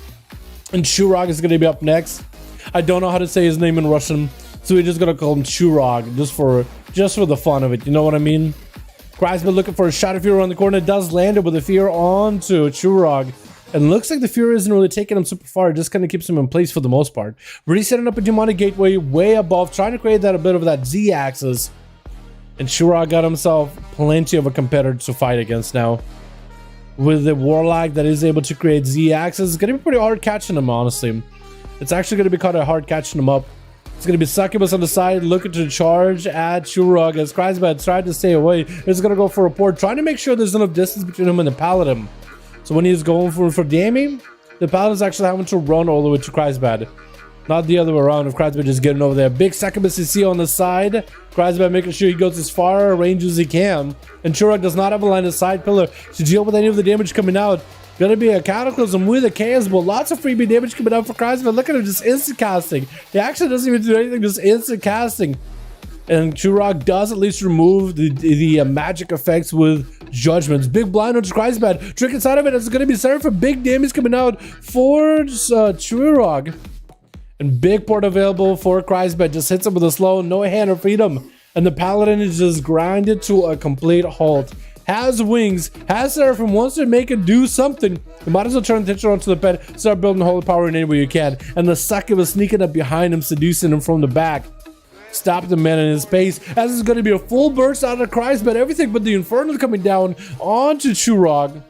And Shurog is going to be up next. I don't know how to say his name in Russian, so we're just going to call him Shurog just for the fun of it. You know what I mean? Crisbet looking for a Shadow Fury around the corner. Does land it with a Fear onto Shurog. And looks like the Fury isn't really taking him super far. It just kind of keeps him in place for the most part. Really setting up a demonic gateway way above, trying to create that a bit of that Z-axis. And Shurog got himself plenty of a competitor to fight against now. With the Warlock that is able to create Z-axis, it's going to be pretty hard catching him, honestly. It's actually going to be kind of hard catching him up. It's going to be Succubus on the side, looking to charge at Shurog as Crisbet tried to stay away. It's going to go for a port, trying to make sure there's enough distance between him and the Paladin. So when he's going for damage, the Paladin's actually having to run all the way to Crisbet. Not the other way around if Crisbet just getting over there. Big Succubus you see on the side. Crisbet making sure he goes as far a range as he can. And Shurog does not have a line of side pillar to deal with any of the damage coming out. Gonna be a Cataclysm with a Chaos Bolt. Lots of freebie damage coming out for Crisbet. Look at him just instant casting. He actually doesn't even do anything, just instant casting. And Shurog does at least remove the magic effects with Judgments. Big blind on Crisbet. Trick inside of it is going to be served for big damage coming out for Shurog. And big port available for Crisbet. Just hits him with a slow, no hand or freedom. And the Paladin is just grinded to a complete halt. Has wings, has Seraphim, wants to make it do something. You might as well turn the attention onto the pet, start building holy power in any way you can. And the Succubus sneaking up behind him, seducing him from the back. Stop the man in his pace, as it's going to be a full burst out of Crisbet. Everything but the Infernal coming down onto Shurog.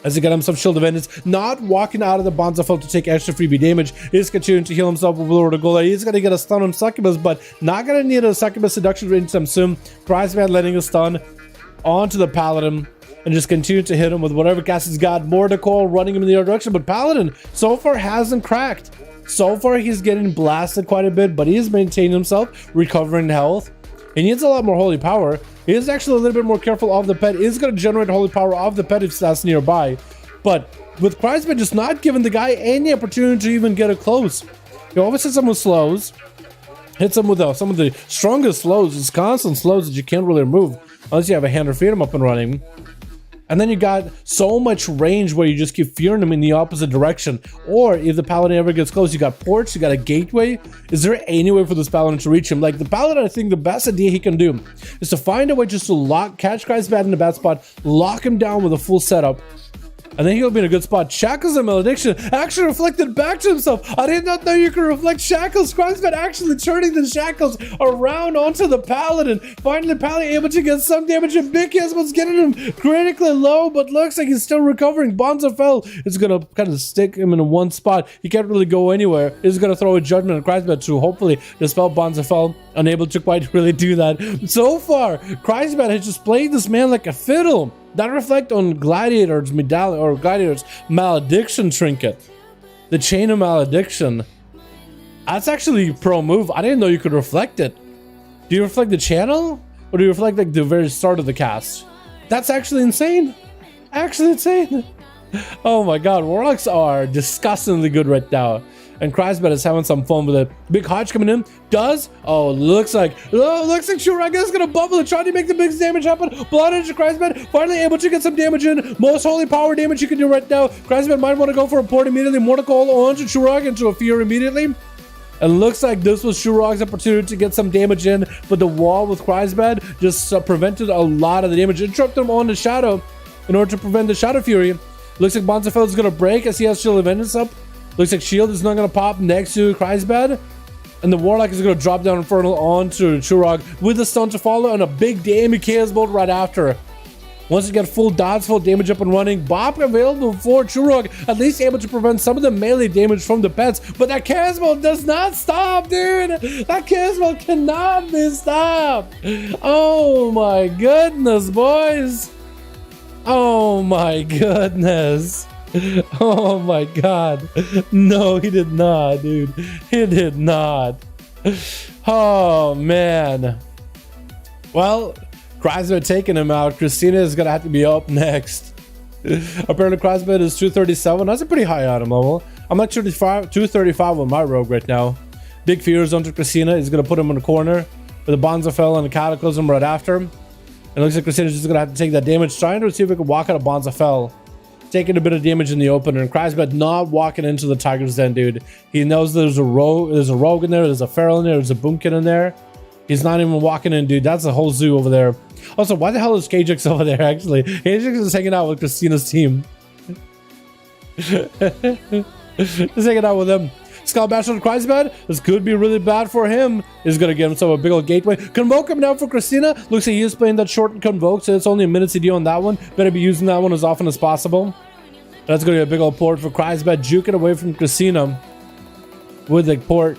As he got himself Shield of Vengeance, not walking out of the Bonzafell to take extra freebie damage. He's continuing to heal himself with Lord of Gola. He's going to get a stun on Succubus, but not going to need a Succubus seduction anytime soon. Crisbet letting a stun onto the Paladin and just continue to hit him with whatever cast he's got. Mordecai running him in the other direction, but Paladin so far hasn't cracked. So far he's getting blasted quite a bit, but he has maintained himself, recovering health. He needs a lot more holy power. He is actually a little bit more careful of the pet. He is going to generate holy power off the pet if that's nearby. But with Crisbet just not giving the guy any opportunity to even get it close. He always hits him with slows. Hits him with some of the strongest slows. It's constant slows that you can't really remove unless you have a hand or freedom up and running. And then you got so much range where you just keep fearing them in the opposite direction. Or if the Paladin ever gets close, you got ports, you got a gateway. Is there any way for this Paladin to reach him? Like the Paladin, I think the best idea he can do is to find a way just to catch Crisbet in the bad spot, lock him down with a full setup. And then he'll be in a good spot. Shackles and Malediction actually reflected back to himself. I did not know you could reflect Shackles. Crisbet actually turning the Shackles around onto the Paladin. Finally, Paladin able to get some damage. And Big Kismet's getting him critically low, but looks like he's still recovering. Bonzafell is going to kind of stick him in one spot. He can't really go anywhere. He's going to throw a Judgment on Crisbet to hopefully dispel Bonzafell. Unable to quite really do that. So far, Crisbet has just played this man like a fiddle. That reflect on Gladiator's medallion or Gladiator's Malediction trinket. The Chain of Malediction. That's actually a pro move. I didn't know you could reflect it. Do you reflect the channel? Or do you reflect like the very start of the cast? That's actually insane. Actually insane. Oh my god, Warlocks are disgustingly good right now. And Crisbet is having some fun with it. Big Hodge coming in. Looks like Shurog is gonna bubble and try to make the big damage happen. Blood into Crisbet. Finally able to get some damage in. Most holy power damage you can do right now. Crisbet might want to go for a port immediately. Mordecai onto Shurog into a fear immediately. And looks like this was Shurog's opportunity to get some damage in, but the wall with Crisbet just prevented a lot of the damage. Interrupted him on the Shadow in order to prevent the Shadow Fury. Looks like Bonzafell is gonna break as he has Shield of Vengeance up. Looks like Shield is not going to pop next to Crisbet. And the Warlock is going to drop down Infernal onto Shurog with the stun to follow and a big damage Chaos Bolt right after. Once you get full dots, full damage up and running, Bop available for Shurog, at least able to prevent some of the melee damage from the pets. But that Chaos Bolt does not stop, dude! That Chaos Bolt cannot be stopped! Oh my goodness, boys! Oh my goodness! Oh my god. No, he did not, dude. He did not. Oh, man. Well, Kreisbet taking him out. Christina is going to have to be up next. Apparently, Kreisbet is 237. That's a pretty high item level. I'm at 235 with my rogue right now. Big fears onto Christina. He's going to put him in the corner with a Bonzafell and a Cataclysm right after him. It looks like Christina's just going to have to take that damage. Trying to see if we can walk out of Bonzafell. Taking a bit of damage in the opener. And Kreisbet not walking into the Tiger's Den, dude. He knows there's a rogue in there. There's a Feral in there. There's a Boomkin in there. He's not even walking in, dude. That's a whole zoo over there. Also, why the hell is Kajix over there, actually? Kajix is hanging out with Christina's team. Just hanging out with them. Skull Bash on Kreisbet. This could be really bad for him. He's going to get himself a big old gateway. Convoke him now for Christina. Looks like he is playing that short convoke, so it's only a minute CD on that one. Better be using that one as often as possible. That's going to be a big old port for Kreisbet. Juking away from Christina with the port.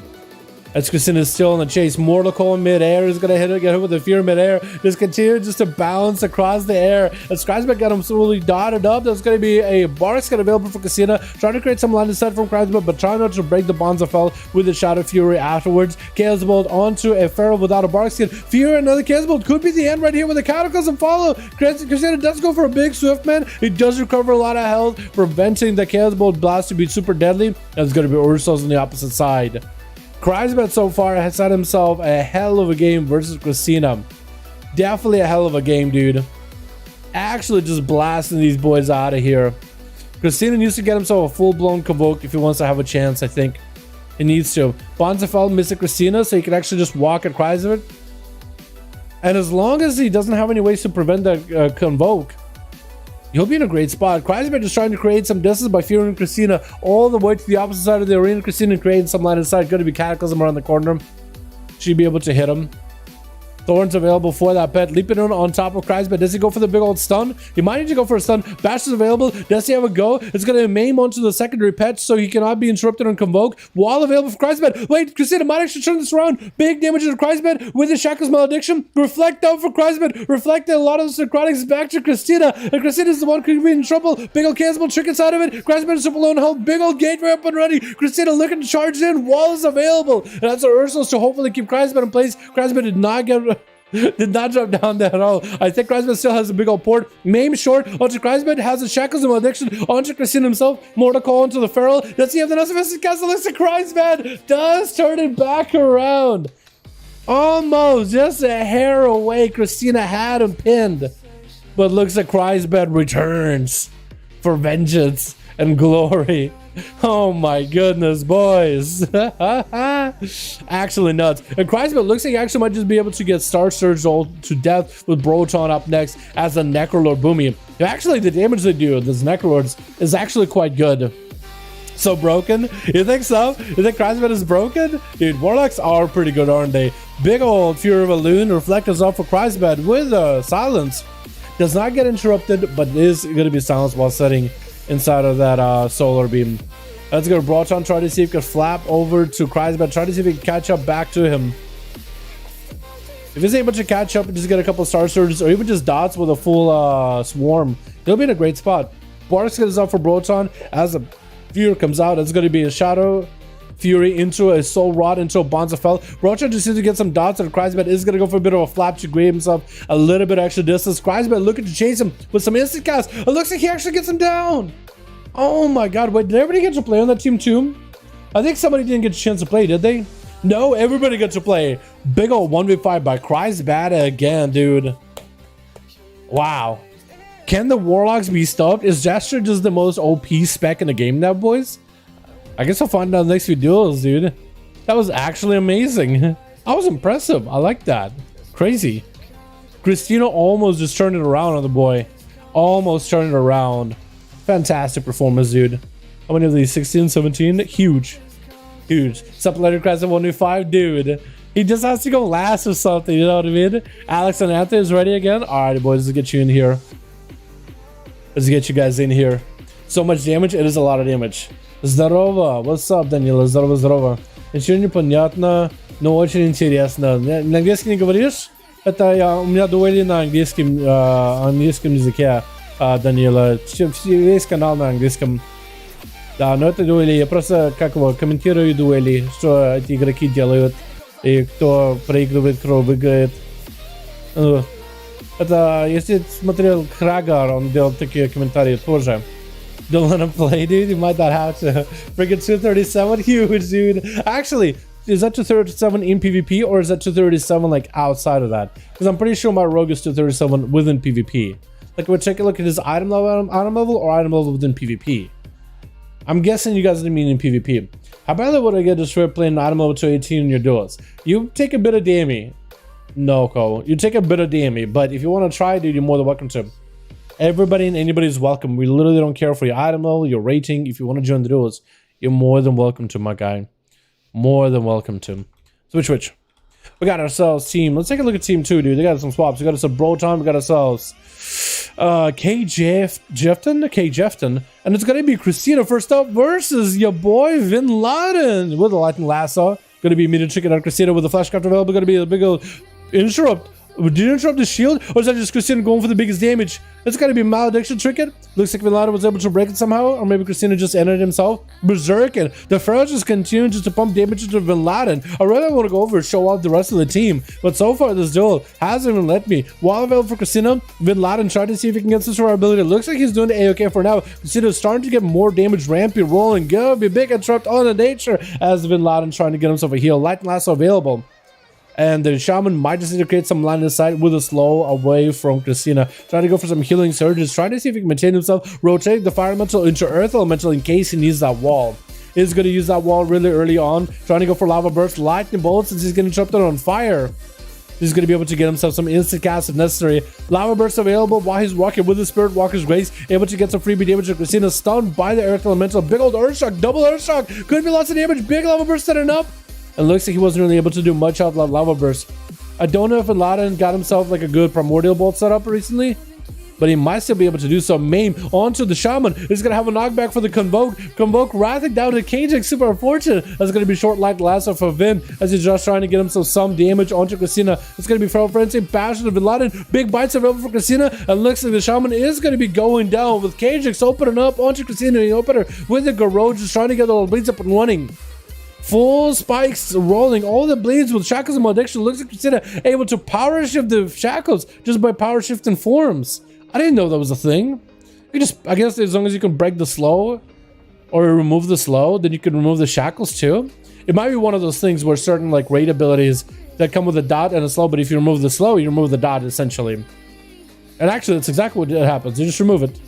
As Christina is still in the chase. Mortal Coil in mid-air is going to get hit with the Fear mid-air. Just continue just to bounce across the air. As Kreisbet got him slowly dotted up, there's going to be a Barkskin available for Christina. Trying to create some line of sight from Kreisbet, but trying not to break the Bonzafell with the Shadow Fury afterwards. Chaos Bolt onto a Feral without a Barkskin. Fear, another Chaos Bolt. Could be the end right here with the Cataclysm follow. Christina does go for a big Swift Man. He does recover a lot of health, preventing the Chaos Bolt blast to be super deadly. That's going to be Ursos on the opposite side. Kreisbet so far has had himself a hell of a game versus Christina. Definitely a hell of a game, dude. Actually just blasting these boys out of here. Christina needs to get himself a full-blown Convoke if he wants to have a chance, I think. He needs to. Bonzafell missing Christina so he can actually just walk at Kreisbet. And as long as he doesn't have any ways to prevent the Convoke, he'll be in a great spot. Kreisbet is trying to create some distance by fearing Christina all the way to the opposite side of the arena. Christina creating some line of sight. Going to be Cataclysm around the corner. Should be able to hit him. Thorns available for that pet. Leaping on top of Kreisbet. Does he go for the big old stun? He might need to go for a stun. Bash is available. Does he have a go? It's going to maim onto the secondary pet so he cannot be interrupted on Convoke. Wall available for Kreisbet. Wait, Christina might actually turn this around. Big damage to Kreisbet with the Shackles Malediction. Reflect down for Kreisbet. Reflecting a lot of the necrotics back to Christina. And Christina is the one who could be in trouble. Big old Chaosable trick inside of it. Kreisbet is super low on health. Big old gateway up and ready. Christina looking to charge in. Wall is available. And that's our Ursos to hopefully keep Kreisbet in place. Kreisbet did not drop down there at all. I think Kreisbet still has a big old port. Maim short onto Kreisbet, has the Shackles and Malediction onto Christina himself. Mortal Coil onto the Feral. Does he have the Nusifistic Castle? Looks like Kreisbet does turn it back around. Almost, just a hair away. Christina had him pinned. But looks like Kreisbet returns for vengeance and glory. Oh my goodness, boys. Actually nuts. And Kreisbet looks like he actually might just be able to get Star Surge to death with Broton up next as a Necrolord Boomy. Actually, the damage they do with this Necrolords is actually quite good. So broken? You think so? You think Kreisbet is broken? Dude, Warlocks are pretty good, aren't they? Big old Fury of a Loon reflectors off for Kreisbet with Silence. Does not get interrupted, but is going to be silenced while setting inside of that solar beam. Let's go to Broton, try to see if he can flap over to Kreisbet, try to see if he can catch up back to him. If he's able to catch up and just get a couple Star Surges or even just dots with a full swarm, he'll be in a great spot. Barkskin is up for Broton as the Fury comes out. It's going to be a Shadow Fury into a Soul Rod into a Bonzafell. Broton just needs to get some dots, and Kreisbet is going to go for a bit of a flap to grab himself a little bit extra distance. Kreisbet looking to chase him with some instant cast. It looks like he actually gets him down. Oh my god, wait, did everybody get to play on that team too? I think somebody didn't get a chance to play, did they? No, everybody got to play. Big old 1v5 by Kreisbet again, dude. Wow. Can the Warlocks be stopped? Is Gesture just the most OP spec in the game now, boys? I guess I'll find out next few duels, dude. That was actually amazing. That was impressive. I like that. Crazy. Christina almost just turned it around on the boy. Almost turned it around. Fantastic performance, dude. How many of these? 16, 17? Huge. Huge. Supplementary Crash of 1v5, dude. He just has to go last or something, you know what I mean? Alex and Anthony is ready again. Alright, boys, let's get you in here. Let's get you guys in here. So much damage, it is a lot of damage. Здорово, what's up, Данила? Здорово, здорово. Ничего не понятно, но очень интересно. На английский не говоришь? Это у меня дуэли на английском языке, Данила. Весь канал на английском. Да, но это дуэли. Я просто, как его, комментирую дуэли, что эти игроки делают. и кто проигрывает, кто выиграет. Это, если смотрел Крагар, он делал такие комментарии тоже. Don't let him play, dude. You might not have to. Freaking 237, huge, dude. Actually, is that 237 in PvP or is that 237 like outside of that? Because I'm pretty sure my rogue is 237 within PvP. Like, we'll take a look at his item level or item level within PvP. I'm guessing you guys didn't mean in PvP. How badly would I get destroyed playing item level 218 in your duels? You take a bit of damage. No, Cole. You take a bit of damage, but if you want to try, dude, you're more than welcome to. Everybody and anybody is welcome. We literally don't care for your item level, your rating. If you want to join the duels, you're more than welcome to, my guy. More than welcome to. Switch. We got ourselves team. Let's take a look at team 2, dude. They got some swaps. We got ourselves Broton. We got ourselves Jefton, and it's gonna be Christina first up versus your boy Bin Laden with a lightning lasso. Gonna be immediate chicken out Christina with the flashcraft available. Gonna be a big old interrupt. Did you interrupt the shield, or is that just Christina going for the biggest damage? It's gotta be malediction trinket. Looks like Bin Laden was able to break it somehow, or maybe Christina just ended himself. Berserk, and the Pharaoh just continued just to pump damage into Bin Laden. I really want to go over and show off the rest of the team, but so far this duel hasn't even let me. While available for Christina, Bin Laden tried to see if he can get some survivability. It looks like he's doing the A-OK for now. Christina's starting to get more damage, rampy, rolling, gonna be big interrupt on the nature as Bin Laden trying to get himself a heal. Lightning lasso available. And the Shaman might just need to create some line of sight with a slow away from Christina. Trying to go for some healing surges. Trying to see if he can maintain himself. Rotate the Fire Elemental into Earth Elemental in case he needs that wall. He's going to use that wall really early on. Trying to go for Lava Burst, Lightning Bolts since he's getting interrupted on fire. He's going to be able to get himself some instant cast if necessary. Lava Burst available while he's walking with the Spirit Walker's Grace. Able to get some freebie damage to Christina. Stunned by the Earth Elemental. Big old Earth Shock. Double Earth Shock. Could be lots of damage. Big Lava Burst setting up. It looks like he wasn't really able to do much out of Lava Burst. I don't know if Bin Laden got himself like a good Primordial Bolt setup recently, but he might still be able to do so. Maim onto the Shaman. He's going to have a knockback for the Convoke. Convoke wrathing down to KJ. Super unfortunate. That's going to be short light lasso for Vin as he's just trying to get himself some damage onto Christina. It's going to be Feral Frenzy, Passion of Bin Laden. Big bites available for Christina. And looks like the Shaman is going to be going down with KJ opening up onto Christina. He opened her with the Garrote, just trying to get the bleeds up and running. Full spikes rolling, all the bleeds with shackles and malediction. Looks like Christina able to power shift the shackles just by power shifting forms. I didn't know that was a thing. You just, I guess as long as you can break the slow or remove the slow, then you can remove the shackles too. It might be one of those things where certain like raid abilities that come with a dot and a slow, but if you remove the slow, you remove the dot essentially. And actually that's exactly what happens. You just remove it.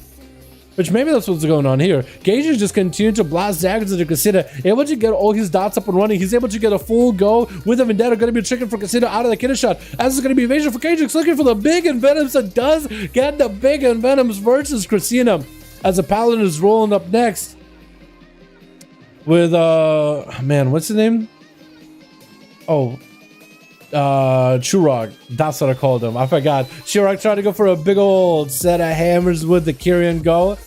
Which maybe that's what's going on here. Gage is just continuing to blast daggers into Casita, able to get all his dots up and running. He's able to get a full go with the Vendetta. Going to be a chicken for Casita out of the kidder shot. As it's going to be evasion for Gage. Looking for the big Envenoms that does get the big Envenoms versus Christina. As the Paladin is rolling up next. With, man, what's the name? Oh, Churag. That's what I called him. I forgot. Churag tried to go for a big old set of hammers with the Kyrian go.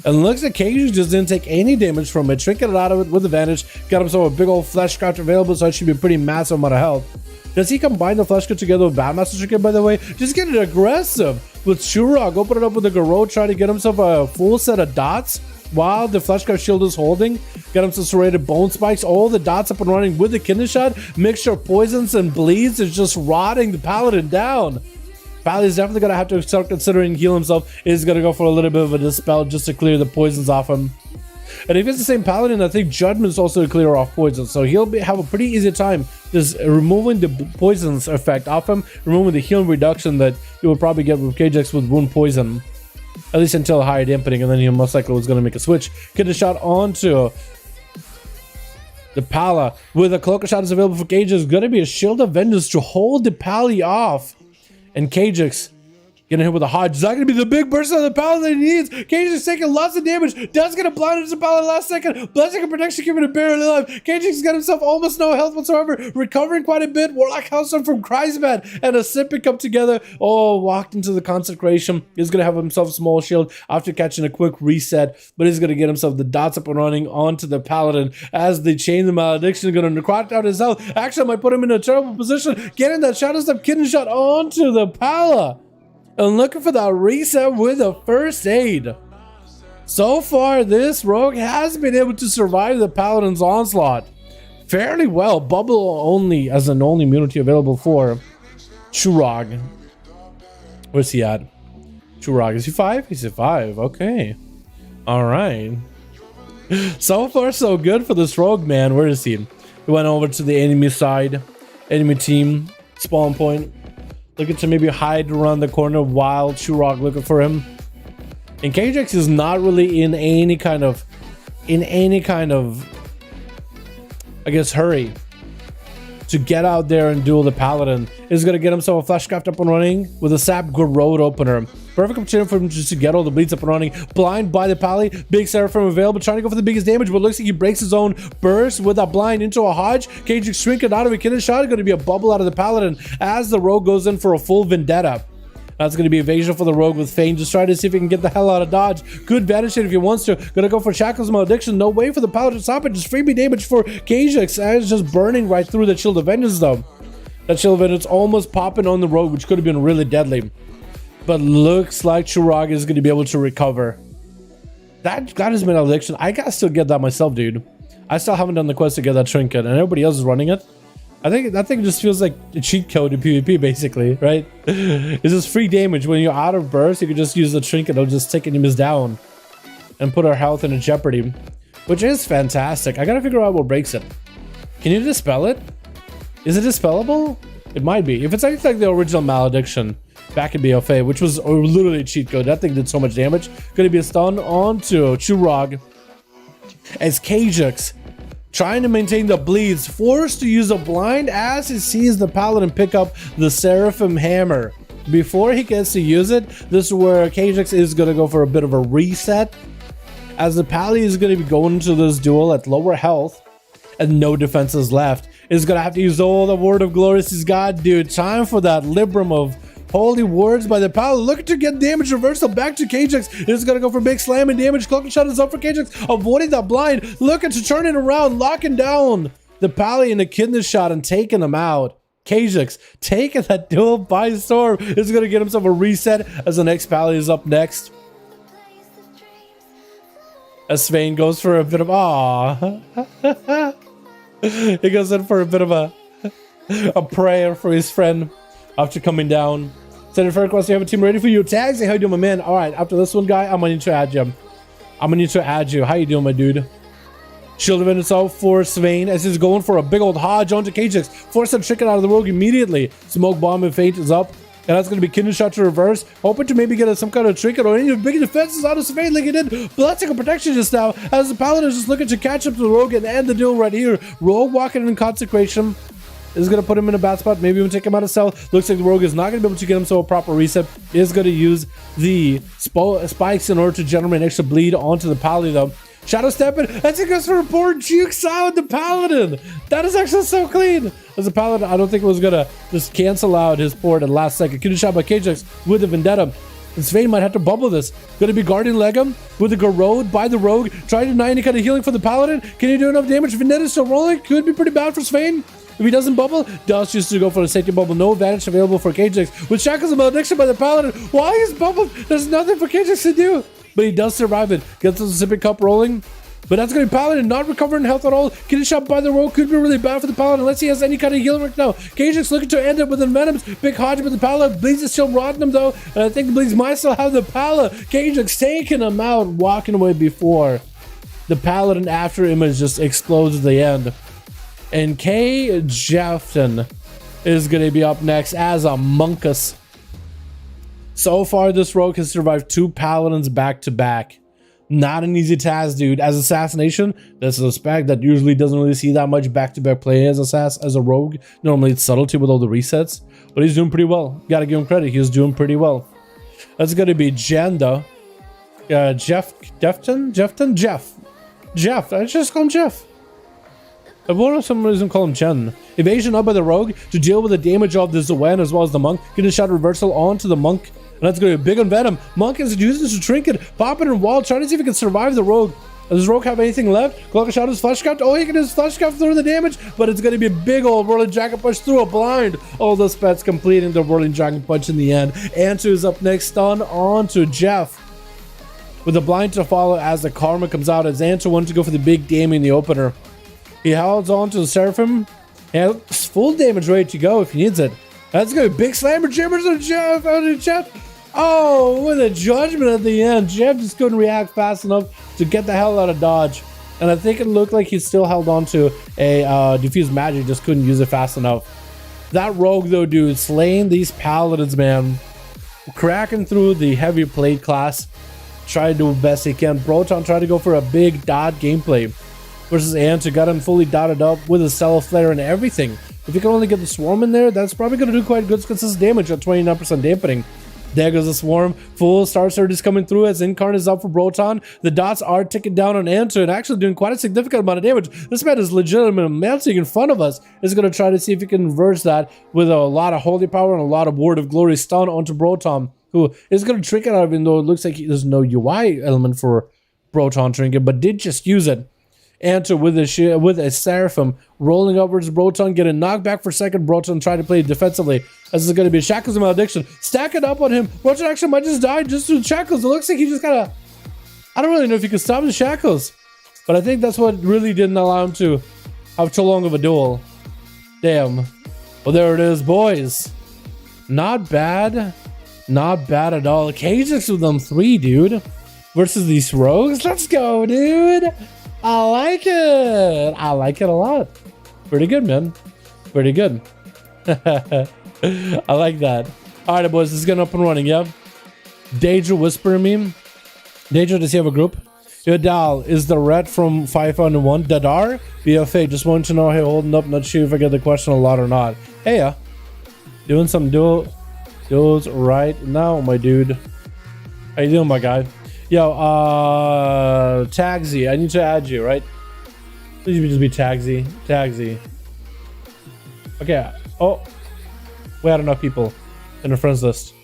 And looks like Keiju just didn't take any damage from it. Trinket it out of it with advantage. Got himself a big old flesh craft available, so it should be a pretty massive amount of health. Does he combine the flesh craft together with Bandmaster Trinket, by the way? Just getting aggressive with Churag. Open it up with the Garrote, trying to get himself a full set of dots. While the Fleshcraft shield is holding, got him some serrated bone spikes, all the dots up and running with the kidney shot. Mixture of poisons and bleeds is just rotting the Paladin down. Paladin's definitely going to have to start considering heal himself. He's going to go for a little bit of a dispel just to clear the poisons off him. And if it's the same Paladin, I think Judgment's also to clear off poisons. So he'll have a pretty easy time just removing the poisons effect off him, removing the healing reduction that you will probably get with KJX with wound poison. At least until higher dampening, and then he most likely was going to make a switch. Get a shot onto the Pala. With a Cloaker shot is available for Cagex. Going to be a Shield of Vengeance to hold the Pally off. And Cagex getting hit with a Hodge. Is that going to be the big burst on the Pala that he needs? Cagex is taking lots of damage. Does get a blind into the Pala last second. Blessing and protection keeping it barely alive. Cagex got himself almost no health whatsoever. Recovering quite a bit. Warlock Hellstorm from Kreisman and a Sipping come together. Oh, walked into the consecration. He's going to have himself a small shield after catching a quick reset. But he's going to get himself the dots up and running onto the Paladin as they chain the malediction. Going to necrotic out his health. Actually, I might put him in a terrible position. Getting that Shadow Step kidney shot onto the Pala. And looking for that reset with a first aid. So far, this rogue has been able to survive the Paladin's onslaught. fairly well. Bubble only as an only immunity available for Churag. Where's he at? Churag, is he 5? He's a 5. Okay. All right. So far, so good for this rogue, man. Where is he? He went over to the enemy side, enemy team, spawn point. Looking to maybe hide around the corner while Churag looking for him. And KJX is not really in any kind of, I guess, hurry to get out there and duel the paladin. He's gonna get himself a fleshcraft up and running with a sap road opener. Perfect opportunity for him just to get all the bleeds up and running. Blind by the pally, big Seraphim available, trying to go for the biggest damage, but looks like he breaks his own burst with a blind into a hodge. KJX shrinking out of a killing shot. Going to be a bubble out of the paladin as the rogue goes in for a full vendetta. That's going to be evasion for the rogue with Fane. Just trying to see if he can get the hell out of dodge. Good vanish if he wants to. Gonna go for Shackles Malediction. No way for the paladin to stop it. Just freebie damage for KJX. It's just burning right through the Shield of Vengeance though. That Shield of Vengeance almost popping on the rogue, which could have been really deadly. But looks like Churag is going to be able to recover. That is Malediction. I gotta still get that myself, dude. I still haven't done the quest to get that trinket, and everybody else is running it. I think that thing just feels like a cheat code in PvP, basically, right? It's just free damage. When you're out of burst, you can just use the trinket. It'll just take enemies down and put our health into jeopardy, which is fantastic. I gotta figure out what breaks it. Can you dispel it? Is it dispellable? It might be. If it's anything like the original Malediction back in BFA, which was literally a cheat code. That thing did so much damage. Gonna be a stun onto Churag as KJX trying to maintain the bleeds, forced to use a blind as he sees the paladin pick up the Seraphim hammer. Before he gets to use it, this is where KJX is going to go for a bit of a reset, as the pally is going to be going into this duel at lower health and no defenses left. Is going to have to use all the word of glorious he's got, dude. Time for that Librum of holy words by the paladin. Looking to get damage reversal back to KJX. It's going to go for big slam and damage. Cloaking shot is up for KJX, avoiding that blind. Looking to turn it around, locking down the pally in a kidney shot and taking him out. KJX taking that duel by storm. Is going to get himself a reset as the next pally is up next. As Svein goes for a bit of he goes in for a bit of a prayer for his friend after coming down. Send a fair request. You have a team ready for you. Tags, how you doing, my man? All right, after this one, guy, I'm gonna need to add you. How you doing, my dude? Shield of Vengeance out for Svein as he's going for a big old hodge onto KJX. Force that trick out of the rogue immediately. Smoke bomb and feint is up. And that's going to be Kindred Shot to reverse. Hoping to maybe get some kind of trinket or any of the big defenses out of Svein like he did. Blessing of protection just now as the paladin is just looking to catch up to the rogue and end the duel right here. Rogue walking in consecration. This is going to put him in a bad spot. Maybe even take him out of stealth. Looks like the rogue is not going to be able to get himself a proper reset. Is going to use the spikes in order to generate extra bleed onto the pally though. Shadow stepping. That's it goes for a poor jukes out the paladin. That is actually so clean. As a paladin, I don't think it was gonna just cancel out his port at the last second. Killed shot by KJX with the vendetta. And Svein might have to bubble this. Gonna be guarding Legum with the Garrode by the rogue. Trying to deny any kind of healing for the paladin. Can he do enough damage? Vendetta still rolling. Could be pretty bad for Svein. If he doesn't bubble, does choose to go for a safety bubble. No advantage available for KJX. With Shackles and Malediction by the paladin. Why is bubbled? There's nothing for KJX to do. But he does survive it. Gets the Pacific Cup rolling. But that's going to be Paladin, not recovering health at all. Getting shot by the rogue could be really bad for the Paladin unless he has any kind of healing right now. KJX looking to end it with Envenoms. Big hodge with the Paladin. Bleeds is still rotting him though. And I think Bleeds might still have the Paladin. KJX taking him out, walking away before the Paladin after image just explodes at the end. And K. Jefton is going to be up next as a Monkus. So far, this rogue has survived 2 Paladins back to back. Not an easy task, dude. As Assassination, this is a spec that usually doesn't really see that much back-to-back play as a rogue. Normally it's subtlety with all the resets, but he's doing pretty well. Gotta give him credit, he's doing pretty well. That's gonna be Jenda. Jeff. I just call him Jeff. I wonder if some reason call him Jen. Evasion up by the rogue to deal with the damage of the Zoan as well as the monk. Getting a shot reversal onto the monk. And that's going to be big on Venom. Monk is using this to trinket, popping in wall, trying to see if he can survive the rogue. Does Rogue have anything left? Cloak shot his fleshcraft. Oh, he can his fleshcraft through the damage, but it's going to be a big old Whirling Dragon Punch through a blind. All those pets completing the Whirling Dragon Punch in the end. Antu is up next, stun on to Jeff. With a blind to follow as the Karma comes out, as Antu wanted to go for the big damage in the opener. He holds on to the Seraphim. And it's full damage ready to go if he needs it. That's good. Big slammer jammers on Jeff. Oh, with a judgment at the end. Jeff just couldn't react fast enough to get the hell out of dodge. And I think it looked like he still held on to a diffuse magic, just couldn't use it fast enough. That rogue though, dude, slaying these paladins, man. Cracking through the heavy plate class. Try to do the best he can. Broton tried to go for a big dot gameplay versus Ant, who got him fully dotted up with a cell flare and everything. If you can only get the swarm in there, that's probably going to do quite good consistent damage at 29% dampening. There goes the swarm. Full Star Surge is coming through as Incarn is up for Broton. The dots are ticking down on Anto and actually doing quite a significant amount of damage. This man is legitimately melting in front of us. Is going to try to see if he can converge that with a lot of Holy Power and a lot of Word of Glory stun onto Broton, who is going to trick it out, even though it looks like there's no UI element for Broton Trinket, but did just use it. Anto with a Seraphim rolling upwards. Broton getting knocked back for a second. Broton trying to play defensively. This is going to be Shackles of Malediction. Stack it up on him. Broton actually might just die just through Shackles. It looks like he just kind of... I don't really know if he could stop the Shackles. But I think that's what really didn't allow him to have too long of a duel. Damn. Well, there it is, boys. Not bad. Not bad at all. K6 with them 3, dude. Versus these rogues. Let's go, dude. I like it. I like it a lot. Pretty good, man. Pretty good. I like that. All right, boys. This is getting up and running, yeah? Deja whispering me. Deja, does he have a group? Yo, Dal, is the red from 5V5 1 Dadar? BFA, just wanted to know how you're holding up. Not sure if I get the question a lot or not. Hey, yeah. Doing some duels right now, my dude. How you doing, my guy? Yo, Tagsy, I need to add you, right? Please just be Tagsy. Tagsy. Okay. Oh, we had enough people in the friends list.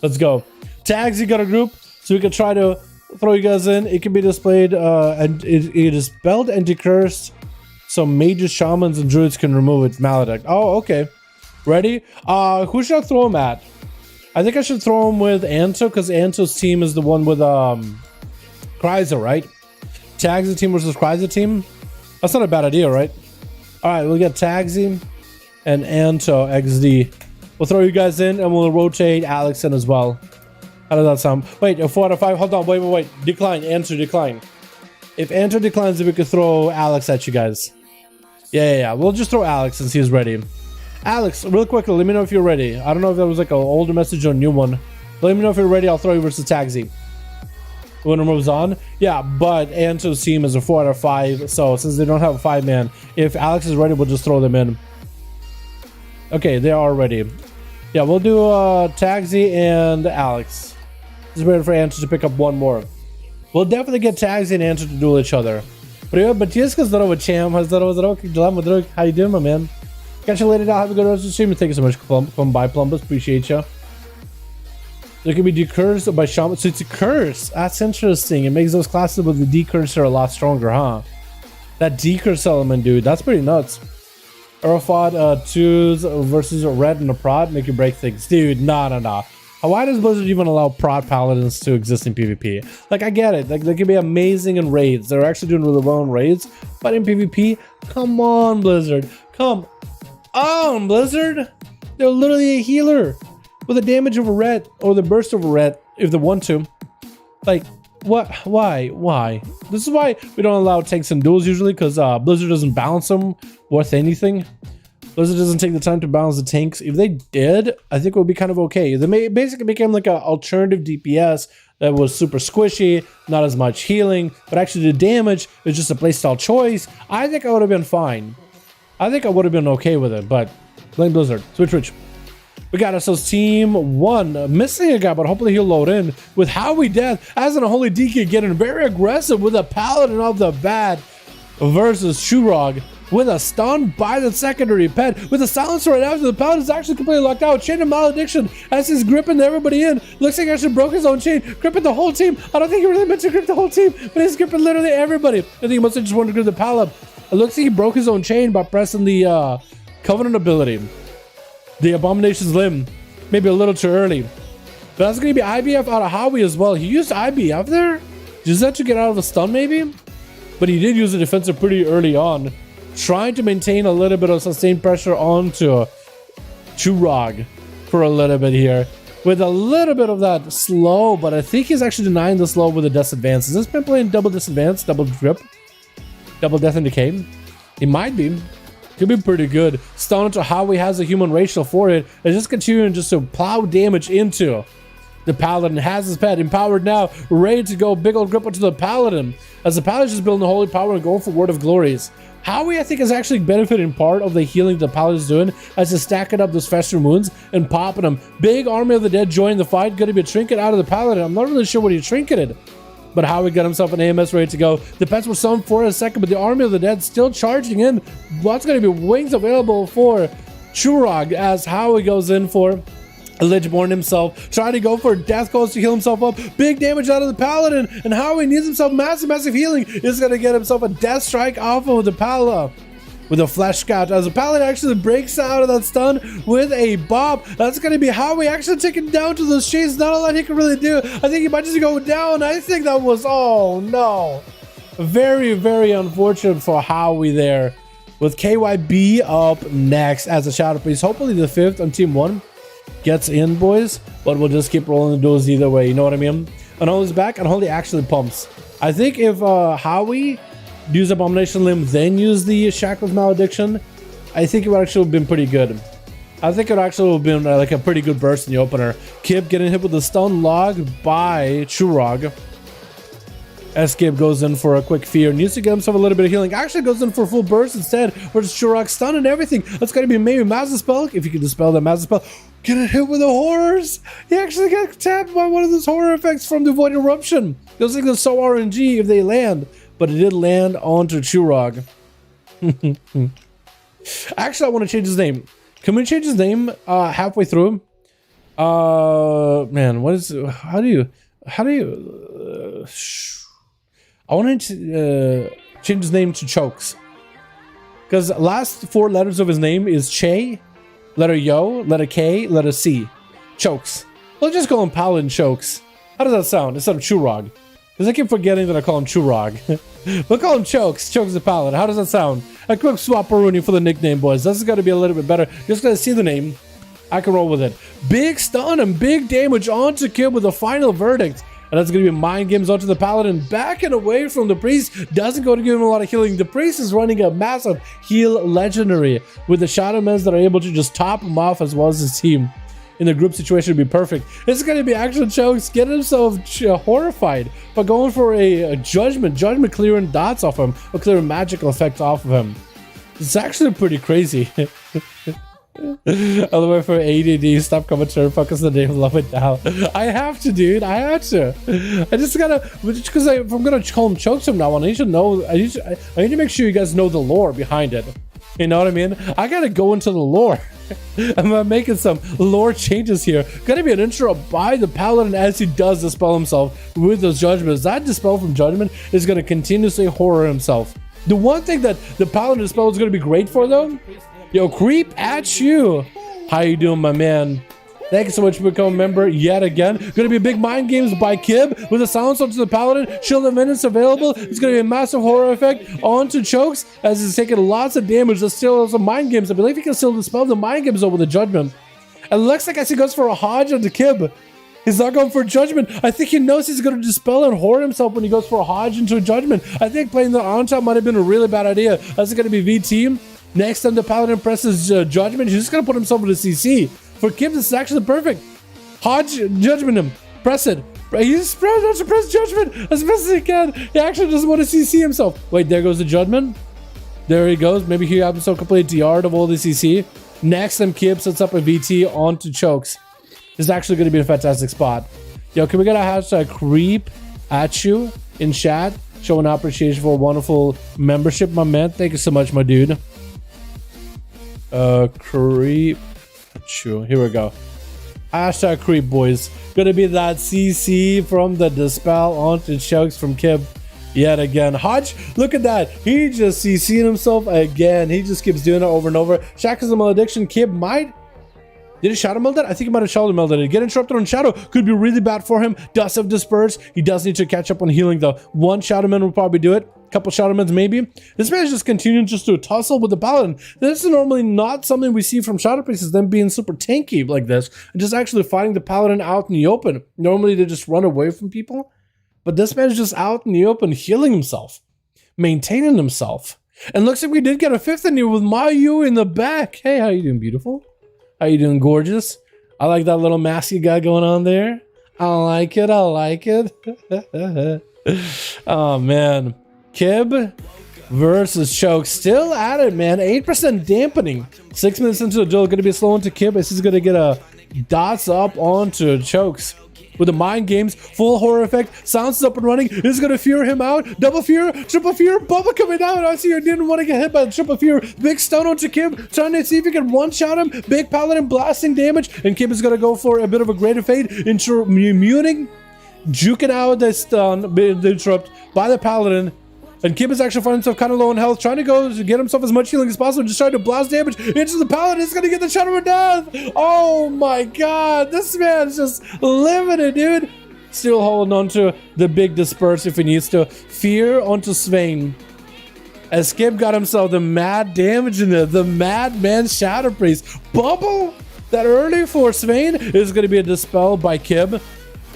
Let's go. Tagsy got a group, so we can try to throw you guys in. It can be displayed, and it is spelled and decursed, so mages, shamans, and druids can remove it. Maledict. Oh, okay. Ready? Who should I throw him at? I think I should throw him with Anto, because Anto's team is the one with Kryza, right? Tagsy team versus Kryza team. That's not a bad idea, right? All right, we'll get Tagsy and Anto XD. We'll throw you guys in, and we'll rotate Alex in as well. How does that sound? Wait, a 4 out of 5. Hold on, wait. Decline. Answer, decline. If Anto declines, then we could throw Alex at you guys. Yeah. We'll just throw Alex since he's ready. Alex, real quickly, let me know if you're ready. I don't know if that was like an older message or a new one. Let me know if you're ready. I'll throw you versus Tagsy. Winner moves on. Yeah, but Anto's team is a 4 out of 5. So since they don't have a 5-man, if Alex is ready, we'll just throw them in. Okay, they are ready. Yeah, we'll do Tagsy and Alex. Just ready for Anto to pick up one more. We'll definitely get Tagsy and Anto to duel each other. But Jessica's здорово, champ. How you doing, my man? Catch you later. Now have a good rest of the stream. Thank you so much. Come by, Plumbus. Appreciate you. There can be decursed by shaman. So it's a curse. That's interesting. It makes those classes with the decursor a lot stronger, huh? That decurse element, dude. That's pretty nuts. Arafat 2s versus red and a prod. Make you break things. Dude, nah. Why does Blizzard even allow prod paladins to exist in PvP? Like, I get it. Like, they can be amazing in raids. They're actually doing really well in raids. But in PvP, come on, Blizzard. Come on, Blizzard. They're literally a healer with the damage of a red or the burst of a red if they want to. Like, what? Why? This is why we don't allow tanks and duels usually, because Blizzard doesn't balance them worth anything. Blizzard doesn't take the time to balance the tanks. If they did, I think it would be kind of okay. They basically became like an alternative DPS that was super squishy, not as much healing, but actually the damage is just a playstyle choice. I think I would have been fine. I think I would have been okay with it, but blame Blizzard. Switch. We got ourselves team 1. Missing a guy, but hopefully he'll load in with Howie Death as an Holy DK getting very aggressive with a Paladin of the Bad versus Shurog with a stun by the secondary pet with a silencer right after. The Paladin is actually completely locked out. Chain of Malediction as he's gripping everybody in. Looks like he actually broke his own chain, gripping the whole team. I don't think he really meant to grip the whole team, but he's gripping literally everybody. I think he must have just wanted to grip the Paladin. It looks like he broke his own chain by pressing the Covenant ability. The Abomination's Limb. Maybe a little too early. But that's going to be IBF out of Howie as well. He used IBF there? Just that to get out of the stun maybe? But he did use the defensive pretty early on. trying to maintain a little bit of sustained pressure onto Churag for a little bit here. With a little bit of that slow, but I think he's actually denying the slow with a death advance. Has this been playing double disadvance, double drip, double death and decay? It might be. Could be pretty good. Stun into how he has a human ratio for it. And just continuing just to plow damage into the Paladin. Has his pet empowered now, ready to go. Big old grip onto the Paladin. As the Paladin is just building the holy power and going for Word of Glories. Howie, I think, is actually benefiting part of the healing the Paladin is doing as he's stacking up those festering wounds and popping them. Big Army of the Dead joining the fight. Going to be a trinket out of the Paladin. I'm not really sure what he trinketed, but Howie got himself an AMS ready to go. The pets were summoned for a second, but the Army of the Dead still charging in. What's going to be wings available for Churag as Howie goes in for Lichborn himself, trying to go for death calls to heal himself up. Big damage out of the Paladin, and Howie needs himself massive healing. Is going to get himself a death strike off of the Pala with a flesh scout as the Paladin actually breaks out of that stun with a bop. That's going to be Howie actually taken down to those shades. Not a lot he can really do. I think he might just go down. I think that was, oh no, very unfortunate for Howie there, with KYB up next as a Shadow Priest. Hopefully the 5th on Team 1 gets in, boys, but we'll just keep rolling the duels either way, you know what I mean? Unholy's back, Unholy actually pumps. I think if Howie use Abomination Limb, then use the Shackles Malediction, I think it would actually have been pretty good. I think it would actually have been like a pretty good burst in the opener. Kib getting hit with the stun log by Churag. As Kib goes in for a quick fear, needs to get himself a little bit of healing. Actually goes in for a full burst instead, where it's Churag stun and everything. That's going to be maybe Massive Spell, if you can dispel that Massive Spell. Getting hit with the horrors. He actually got tapped by one of those horror effects from the Void Eruption. Those things are so RNG if they land, but it did land onto Churag. Actually, I want to change his name. Can we change his name halfway through? Man, what is, how do you I want to change his name to Chokes, because last 4 letters of his name is Che, letter Yo, letter K, letter C. Chokes. Let's just call him Paladin Chokes. How does that sound instead of Churag? Because I keep forgetting that I call him Churag. We'll call him Chokes. Chokes the Paladin. How does that sound? A quick swap-a-rooney for the nickname, boys. This is going to be a little bit better. Just going to see the name. I can roll with it. Big stun and big damage onto Kib with a final verdict. And that's going to be mind games onto the Paladin. Back and away from the Priest. Doesn't go to give him a lot of healing. The Priest is running a massive heal legendary with the Shadowlands that are able to just top him off as well as his team. In the group situation would be perfect. It's going to be actual Chokes getting himself horrified by going for a judgment clearing dots off him, or clearing magical effects off of him. It's actually pretty crazy. All the way for ADD, stop commentary, focus on the name, love it down. I have to, dude. I have to. I just gotta, because if I'm gonna call him Chokes from now on, I need to know. I need to make sure you guys know the lore behind it. You know what I mean? I gotta go into the lore. I'm making some lore changes here. Gonna be an intro by the Paladin as he does dispel himself with those judgments. That dispel from judgment is gonna continuously horror himself. The one thing that the Paladin dispel is gonna be great for, though. Yo, creep at you. How you doing, my man? Thank you so much for becoming a member yet again. Gonna be big mind games by Kib with a silence onto the Paladin. Shield of Menace available. It's gonna be a massive horror effect onto Chokes as he's taking lots of damage. There's still some mind games. I believe he can still dispel the mind games over the judgment. It looks like as he goes for a Hodge onto Kib. He's not going for judgment. I think he knows he's going to dispel and horror himself when he goes for a Hodge into a judgment. I think playing the on-top might have been a really bad idea. That's going to be VT. Next time the Paladin presses judgment, he's just going to put himself in a CC. For Kib, this is actually perfect. Hodge, judgment him. Press it. He's trying to press judgment as best as he can. He actually doesn't want to CC himself. Wait, there goes the judgment. There he goes. Maybe he has himself complete DR'd of all the CC. Next time Kib sets up a VT onto Chokes. This is actually going to be a fantastic spot. Yo, can we get a hashtag creep at you in chat? Showing appreciation for a wonderful membership, my man. Thank you so much, my dude. Creep at you. Here we go. Hashtag creep, boys. Gonna be that CC from the dispel onto Chokes from Kib yet again. Hodge, look at that. He just CC'd himself again. He just keeps doing it over and over. Shackles the malediction. Kib might. Did he shadow meld that? I think he might have shadow melded it. Get interrupted on shadow could be really bad for him. Does have disperse. He does need to catch up on healing though. One shadow meld will probably do it. couple shadowmans maybe. This man is just continuing just to tussle with the paladin. This is normally not something we see from shadow priests, them being super tanky like this and just actually fighting the paladin out in the open. Normally they just run away from people, but this man is just out in the open healing himself, maintaining himself. And looks like we did get a 5th in here with Mayu in the back. Hey, how you doing, beautiful? How you doing, gorgeous? I like that little mask you got going on there. I like it. I like it. Oh, man. Kib versus Choke. Still at it, man. 8% dampening. 6 minutes into the duel. Going to be slow into Kib as he's going to get a dots up onto Chokes. With the mind games, full horror effect, sounds is up and running, is gonna fear him out, double fear, triple fear, Bubba coming out. I see you didn't want to get hit by the triple fear, big stun onto Kib, trying to see if he can one-shot him, big paladin blasting damage, and Kib is gonna go for a bit of a greater fade, muting, juking out the stun, being interrupted by the paladin. And Kib is actually finding himself kind of low on health, trying to go to get himself as much healing as possible, just trying to blast damage into the paladin. He's going to get the Shadow of Death. Oh my god, this man's just living it, dude. Still holding on to the big disperse if he needs to. Fear onto Swain. As Kib got himself the mad damage in there, the Madman Shadow Priest. Bubble that early for Swain is going to be a dispel by Kib.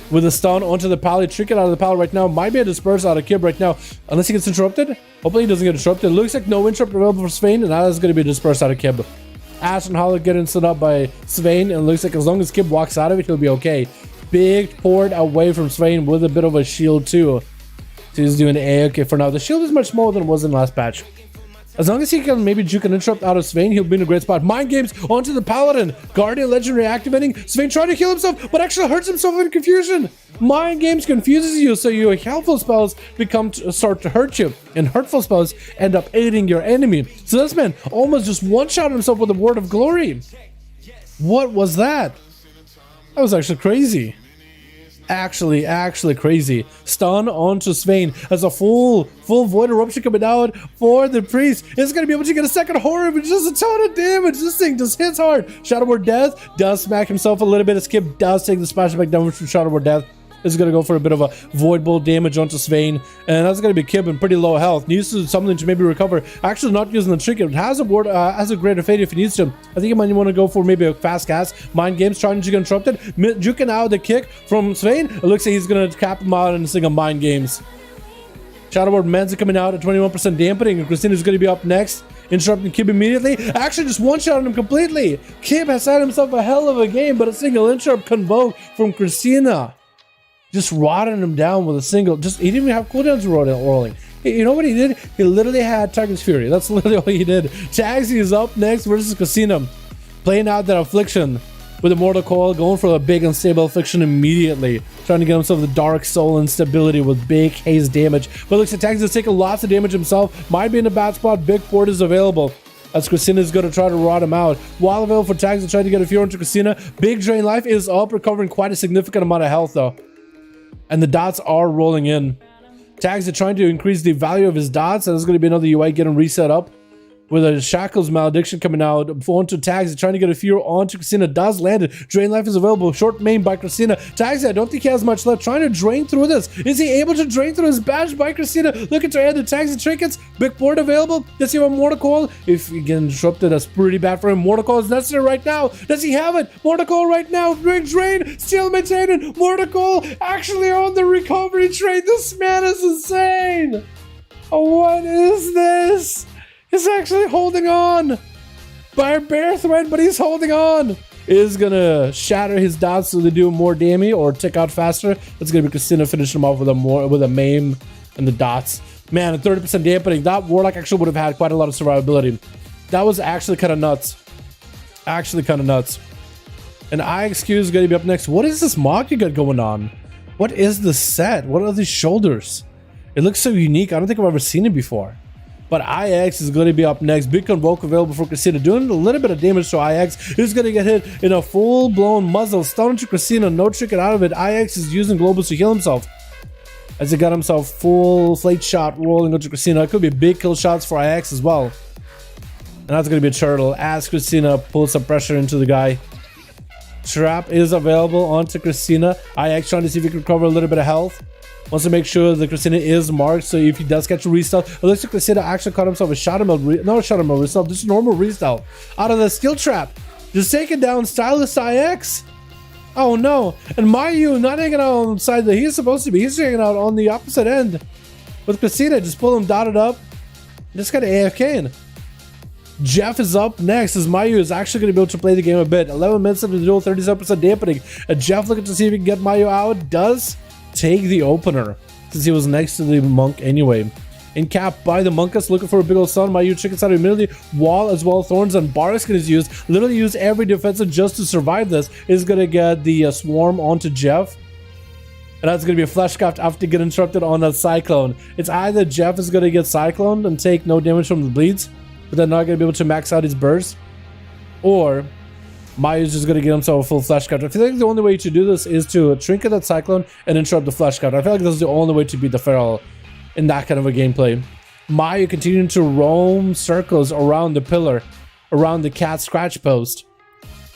With a stun onto the pal, trick it out of the pal right now. Might be a disperse out of Kib right now, unless he gets interrupted. Hopefully he doesn't get interrupted. Looks like no interrupt available for Swain, and that is going to be a disperse out of Kib. Ash and Hollow getting stood up by Swain, and it looks like as long as Kib walks out of it, he'll be okay. Big port away from Swain with a bit of a shield too. So he's doing A-okay for now. The shield is much smaller than it was in last patch. As long as he can maybe juke an interrupt out of Swain, he'll be in a great spot. Mind games onto the Paladin. Guardian Legendary activating. Swain trying to heal himself, but actually hurts himself in confusion. Mind games confuses you, so your helpful spells start to hurt you, and hurtful spells end up aiding your enemy. So this man almost just one-shot himself with a Word of Glory. What was that? That was actually crazy. Actually crazy. Stun onto Swain as a full void eruption coming out for the priest. It's gonna be able to get a second horror, but just a ton of damage. This thing just hits hard. Shadowboard Death does smack himself a little bit. Skip does take the splash back damage from Shadowboard Death. This is gonna go for a bit of a void bolt damage onto Swain, and that's gonna be Kib in pretty low health. Needs to something to maybe recover. Actually, not using the trinket. Has a ward, has a greater fate if he needs to. I think he might want to go for maybe a fast cast. Mind games trying to get interrupted. Juking out the kick from Swain. It looks like he's gonna cap him out in a single mind games. Shadowboard Menza coming out at 21% dampening, and Christina's gonna be up next. Interrupting Kib immediately. Actually, just one-shot him completely. Kib has had himself a hell of a game, but a single interrupt convoke from Christina. Just rotting him down with a single, he didn't even have cooldowns rolling. You know what he did? He literally had Tiger's Fury. That's literally all he did. Taxi is up next versus Casino. Playing out that affliction with a Mortal Coil, going for a big unstable affliction immediately. Trying to get himself the Dark Soul instability with big haze damage. But looks like Taxi is taking lots of damage himself. Might be in a bad spot. Big port is available. As Christina is going to try to rot him out. While available for Taxi to try to get a fear into Christina. Big Drain Life is up, recovering quite a significant amount of health though. And the dots are rolling in. Tags are trying to increase the value of his dots, and there's going to be another UI getting reset up. With a Shackles Malediction coming out onto Tags, trying to get a fear onto Christina. Does land it. Drain Life is available. Short main by Christina. Tags, I don't think he has much left. Trying to drain through this. Is he able to drain through his badge by Christina? Looking to add the Tags and Trinkets. Big board available. Does he have a Mortal Coil? If he gets disrupted, that's pretty bad for him. Mortal Coil is necessary right now. Does he have it? Mortal Coil right now. Big drain. Still maintaining. Mortal Coil actually on the recovery train. This man is insane. Oh, what is this? He's actually holding on by a bare thread, but he's holding on. Is gonna shatter his dots so they do more damage or tick out faster. That's gonna be Christina finishing him off with a maim and the dots. Man, at 30% dampening, that Warlock actually would have had quite a lot of survivability. That was actually kind of nuts. And IXQ is gonna be up next. What is this mock you got going on? What is the set? What are these shoulders? It looks so unique. I don't think I've ever seen it before. But IX is going to be up next. Big Convoke available for Christina. Doing a little bit of damage to IX. Is going to get hit in a full-blown muzzle. Stun to Christina. No tricking out of it. IX is using globals to heal himself. As he got himself full flate shot rolling onto Christina. It could be big kill shots for IX as well. And that's going to be a turtle. As Christina pulls some pressure into the guy. Trap is available onto Christina. IX trying to see if he can recover a little bit of health. Wants to make sure that Christina is marked, so if he does catch a restyle, it looks like Christina actually caught himself a Shadow Meld, no Shadow Meld restyle, just a normal restyle out of the skill trap. Just taking down Stylus IX. Oh no, and Mayu not hanging out on the side that he's supposed to be. He's hanging out on the opposite end with Christina. Just pull him dotted up. Just kind of AFKing. Jeff is up next as Mayu is actually going to be able to play the game a bit. 11 minutes into the duel, 37% dampening. And Jeff looking to see if he can get Mayu out. Does take the opener since he was next to the monk anyway. In cap by the monkus, looking for a big old stun. Mayu chickens out immediately. Wall as well. Thorns and Bariskin is used. Literally use every defensive just to survive this. Is going to get the swarm onto Jeff. And that's going to be a fleshcraft after to get interrupted on that cyclone. It's either Jeff is going to get cycloned and take no damage from the bleeds, but they're not going to be able to max out his burst, or Mayu's just going to get himself a full fleshcraft. I feel like the only way to do this is to trinket that cyclone and interrupt the fleshcraft. I feel like this is the only way to beat the feral in that kind of a gameplay. Mayu continuing to roam circles around the pillar, around the cat scratch post,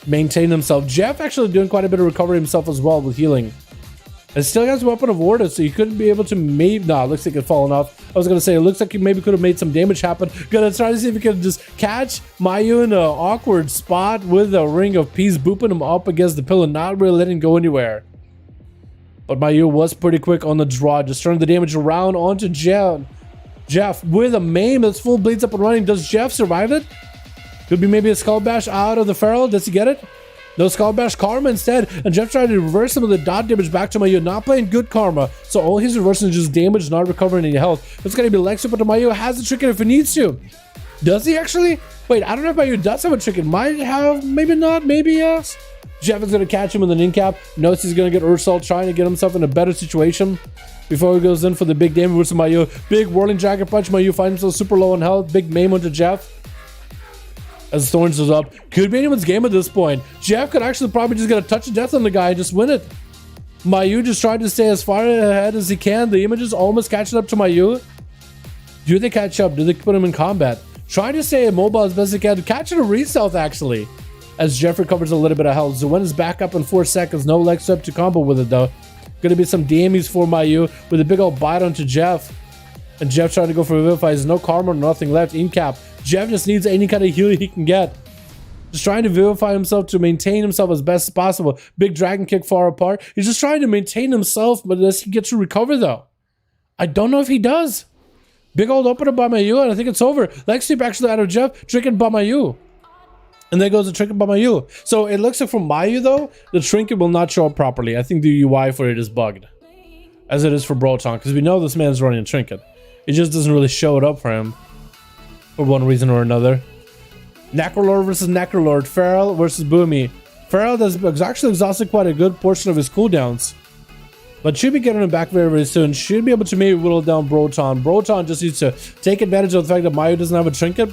maintain himself. Jeff actually doing quite a bit of recovery himself as well with healing. And still has Weapon of Order, so you couldn't be able to maybe... Nah, looks like it's fallen off. I was going to say, it looks like you maybe could have made some damage happen. Gonna try to see if you can just catch Mayu in an awkward spot with a Ring of Peace, booping him up against the pillar, not really letting go anywhere. But Mayu was pretty quick on the draw, just turning the damage around onto Jeff. Jeff with a maim that's full bleeds up and running. Does Jeff survive it? Could be maybe a Skull Bash out of the Feral. Does he get it? No, Skull Bash Karma instead, and Jeff tried to reverse some of the dot damage back to Mayu, not playing good Karma, so all he's reversing is just damage, not recovering any health. It's going to be Lexi, but Mayu has the Trinket if he needs to. Does he actually? Wait, I don't know if Mayu does have a Trinket. Might have, maybe not, maybe yes. Jeff is going to catch him with an in-cap. Knows he's going to get Ursult, trying to get himself in a better situation before he goes in for the big damage versus Mayu. Big Whirling Dragon Punch. Mayu finds himself super low on health. Big maim onto Jeff. As Thorns is up. Could be anyone's game at this point. Jeff could actually probably just get a touch of death on the guy and just win it. Mayu just tried to stay as far ahead as he can. The image is almost catching up to Mayu. Do they catch up? Do they put him in combat? Trying to stay immobile as best they can. Catching a re-stealth actually. As Jeff recovers a little bit of health. Zuen is back up in 4 seconds. No Lex up to combo with it though. Gonna be some damage for Mayu with a big old bite onto Jeff. And Jeff trying to go for Vivify. There's no karma, nothing left. In cap. Jeff just needs any kind of heal he can get. Just trying to vivify himself to maintain himself as best as possible. Big dragon kick far apart. He's just trying to maintain himself, but does he get to recover though? I don't know if he does. Big old opener by Mayu, and I think it's over. Leg sweep actually out of Jeff. Trinket by Mayu. And there goes the Trinket by Mayu. So it looks like from Mayu though, the Trinket will not show up properly. I think the UI for it is bugged. As it is for Broton, because we know this man's running a Trinket. It just doesn't really show it up for him. For one reason or another. Necrolord versus Necrolord. Feral versus Boomy. Feral has actually exhausted quite a good portion of his cooldowns. But should be getting him back very, very soon. Should be able to maybe whittle down Broton. Broton just needs to take advantage of the fact that Mayu doesn't have a Trinket.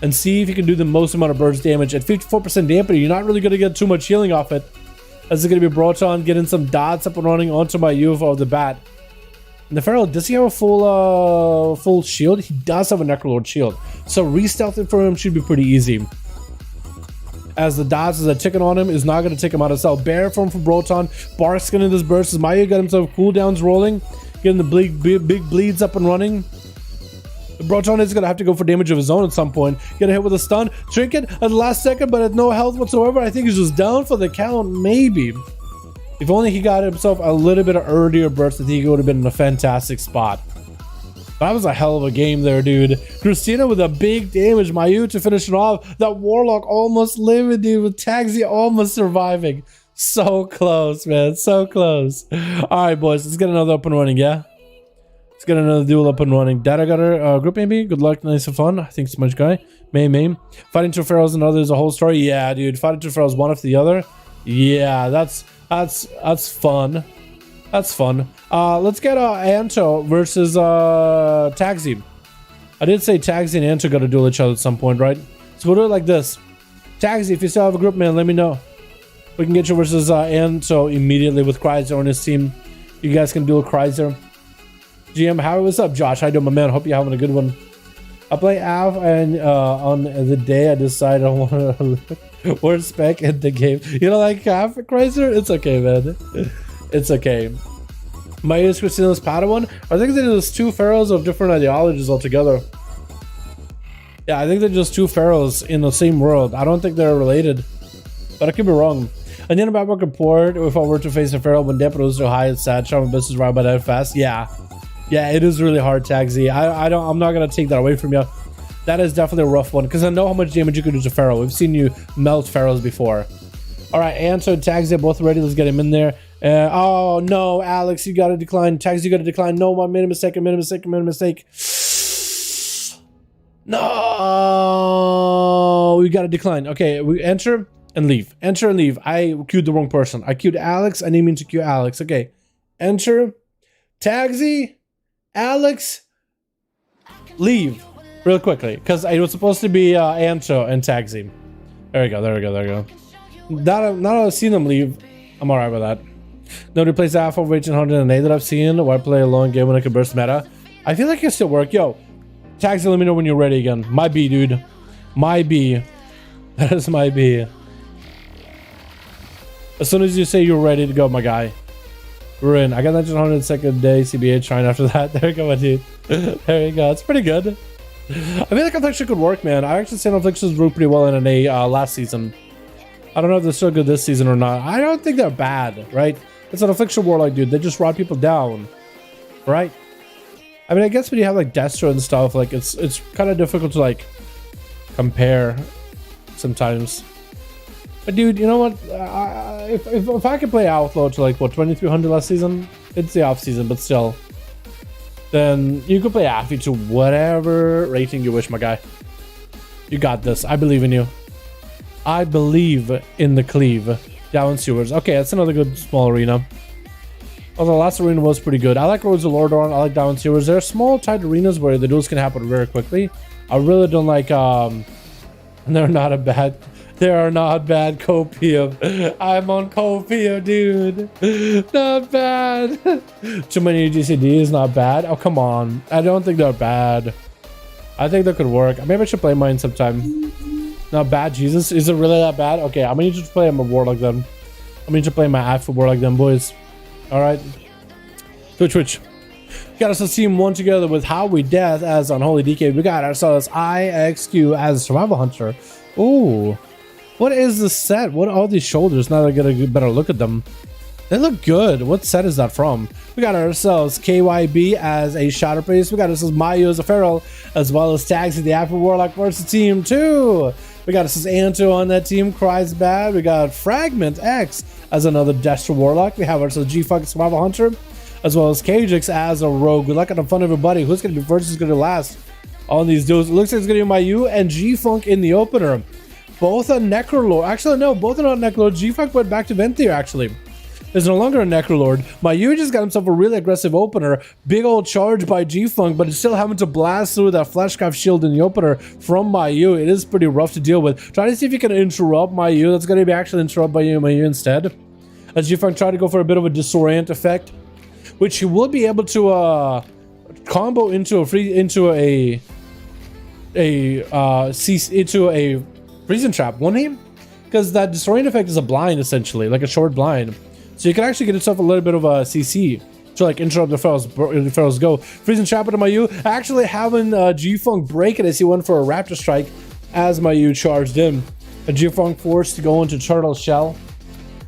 And see if he can do the most amount of burst damage. At 54% dampening, you're not really going to get too much healing off it. As it's going to be Broton getting some dots up and running onto Mayu off the bat. And the Feral, does he have a full shield? He does have a Necrolord shield. So re-stealthing for him should be pretty easy. As the dots that are ticking on him is not going to take him out of cell. Bear form for Broton. Barskin in this burst as Mayu got himself cooldowns rolling. Getting the big bleeds up and running. Broton is going to have to go for damage of his own at some point. Get a hit with a stun. Trinket at the last second, but at no health whatsoever. I think he's just down for the count, maybe. If only he got himself a little bit of earlier burst, I think he would have been in a fantastic spot. That was a hell of a game there, dude. Christina with a big damage. Mayu to finish it off. That Warlock almost living, dude, with Taxi almost surviving. So close, man. So close. All right, boys. Let's get another up and running, yeah? Let's get another duel up and running. Data got her group, maybe? Good luck. Nice and fun. I think so much, guy. Maim. Fighting two Pharaohs and others, a whole story. Yeah, dude. Fighting two Pharaohs one after the other. Yeah, that's fun. That's fun. Let's get Anto versus Taxi. I did say Taxi and Anto got to duel each other at some point, right? So we'll do it like this. Taxi, if you still have a group, man, let me know. We can get you versus Anto immediately with Chrysler on his team. You guys can duel Chrysler. GM, how was up, Josh? How you doing, my man? Hope you're having a good one. I play AF, and on the day I decide I want to word spec in the game. You don't like AF, Chrysler? It's okay, man. It's okay. My is Christina's Padawan. I think there's two pharaohs of different ideologies altogether. Yeah, I think they're just two pharaohs in the same world. I don't think they're related, but I could be wrong. And then about work report, if I were to face a pharaoh when depth was so high, it's sad. Charm business right by that fast. Yeah, it is really hard, Tagsy. I'm not gonna take that away from you. That is definitely a rough one because I know how much damage you can do to pharaoh. We've seen you melt pharaohs before. All right, Anto and Tagsy are both ready. Let's get him in there. Oh no, Alex, you gotta decline. Tagsy, you gotta decline. No, I made a mistake. No, we gotta decline. Okay, we enter and leave. Enter and leave. I queued the wrong person. I queued Alex. I didn't mean to queue Alex. Okay, enter, Tagsy, Alex, leave real quickly because it was supposed to be Anto and Tagsy. There we go. Now that I've seen them leave, I'm alright with that. Nobody plays Alpha of 1808 that I've seen. Why play a long game when I can burst meta? I feel like it still work. Yo, Tagsy, let me know when you're ready again. My B, dude. My B. That is my B. As soon as you say you're ready to go, my guy. We're in. I got 1902nd day CBA trying after that. There you go, my dude. There you go. It's pretty good. I feel like Affliction could work, man. I actually seen Afflictions work pretty well in NA last season. I don't know if they're still good this season or not. I don't think they're bad, right? It's an Affliction Warlock, dude. They just rot people down, right? I mean, I guess when you have like Destro and stuff, like it's kind of difficult to like compare sometimes. But dude, you know what? If I could play Outlaw to like what 2300 last season, it's the off season, but still, then you could play Affy to whatever rating you wish, my guy. You got this. I believe in you. I believe in the cleave. Down sewers. Okay, that's another good small arena. Although the last arena was pretty good. I like Roads of Lordaeron. I like Down sewers. There are small, tight arenas where the duels can happen very quickly. I really don't like. They're not bad copium. I'm on copium, dude. Not bad. Too many GCDs, not bad. Oh, come on. I don't think they're bad. I think they could work. Maybe I should play mine sometime. Not bad, Jesus. Is it really that bad? Okay, I'm gonna need you to play a Warlock then. I'm gonna need you to play my Alpha Warlock then, boys. Alright. Twitch. Got us a team one together with Howie Death as Unholy DK. We got ourselves IXQ as a Survival Hunter. Ooh. What is the set? What are all these shoulders? Now I get a better look at them. They look good. What set is that from? We got ourselves KYB as a Shadow Priest. We got ourselves Mayu as a Feral, as well as Tagsy the Alpha Warlock versus Team 2. We got ourselves Anto on that team, Cries Bad. We got Fragment X as another Destro Warlock. We have ourselves G-Funk Survival Hunter, as well as Kajix as a Rogue. Good luck on the fun, everybody. Who's going to be first? Who's going to last on these duels? It looks like it's going to be Mayu and G-Funk in the opener. Both a Necrolord. Actually, no, both are not Necrolord. G-Funk went back to Venthyr, actually. There's no longer a Necrolord. Mayu just got himself a really aggressive opener. Big old charge by G-Funk, but it's still having to blast through that Fleshcraft shield in the opener from Mayu. It is pretty rough to deal with. Try to see if you can interrupt Mayu. That's going to be actually interrupted by Mayu instead. As G-Funk tried to go for a bit of a disorient effect, which he will be able to combo into a freezing trap, won't he? Because that disorient effect is a blind, essentially, like a short blind. So you can actually get yourself a little bit of a CC to like interrupt the Pharaoh's go. Freezing trap into Mayu, actually having G-Funk break it as he went for a Raptor Strike as Mayu charged in. A G-Funk forced to go into Turtle Shell,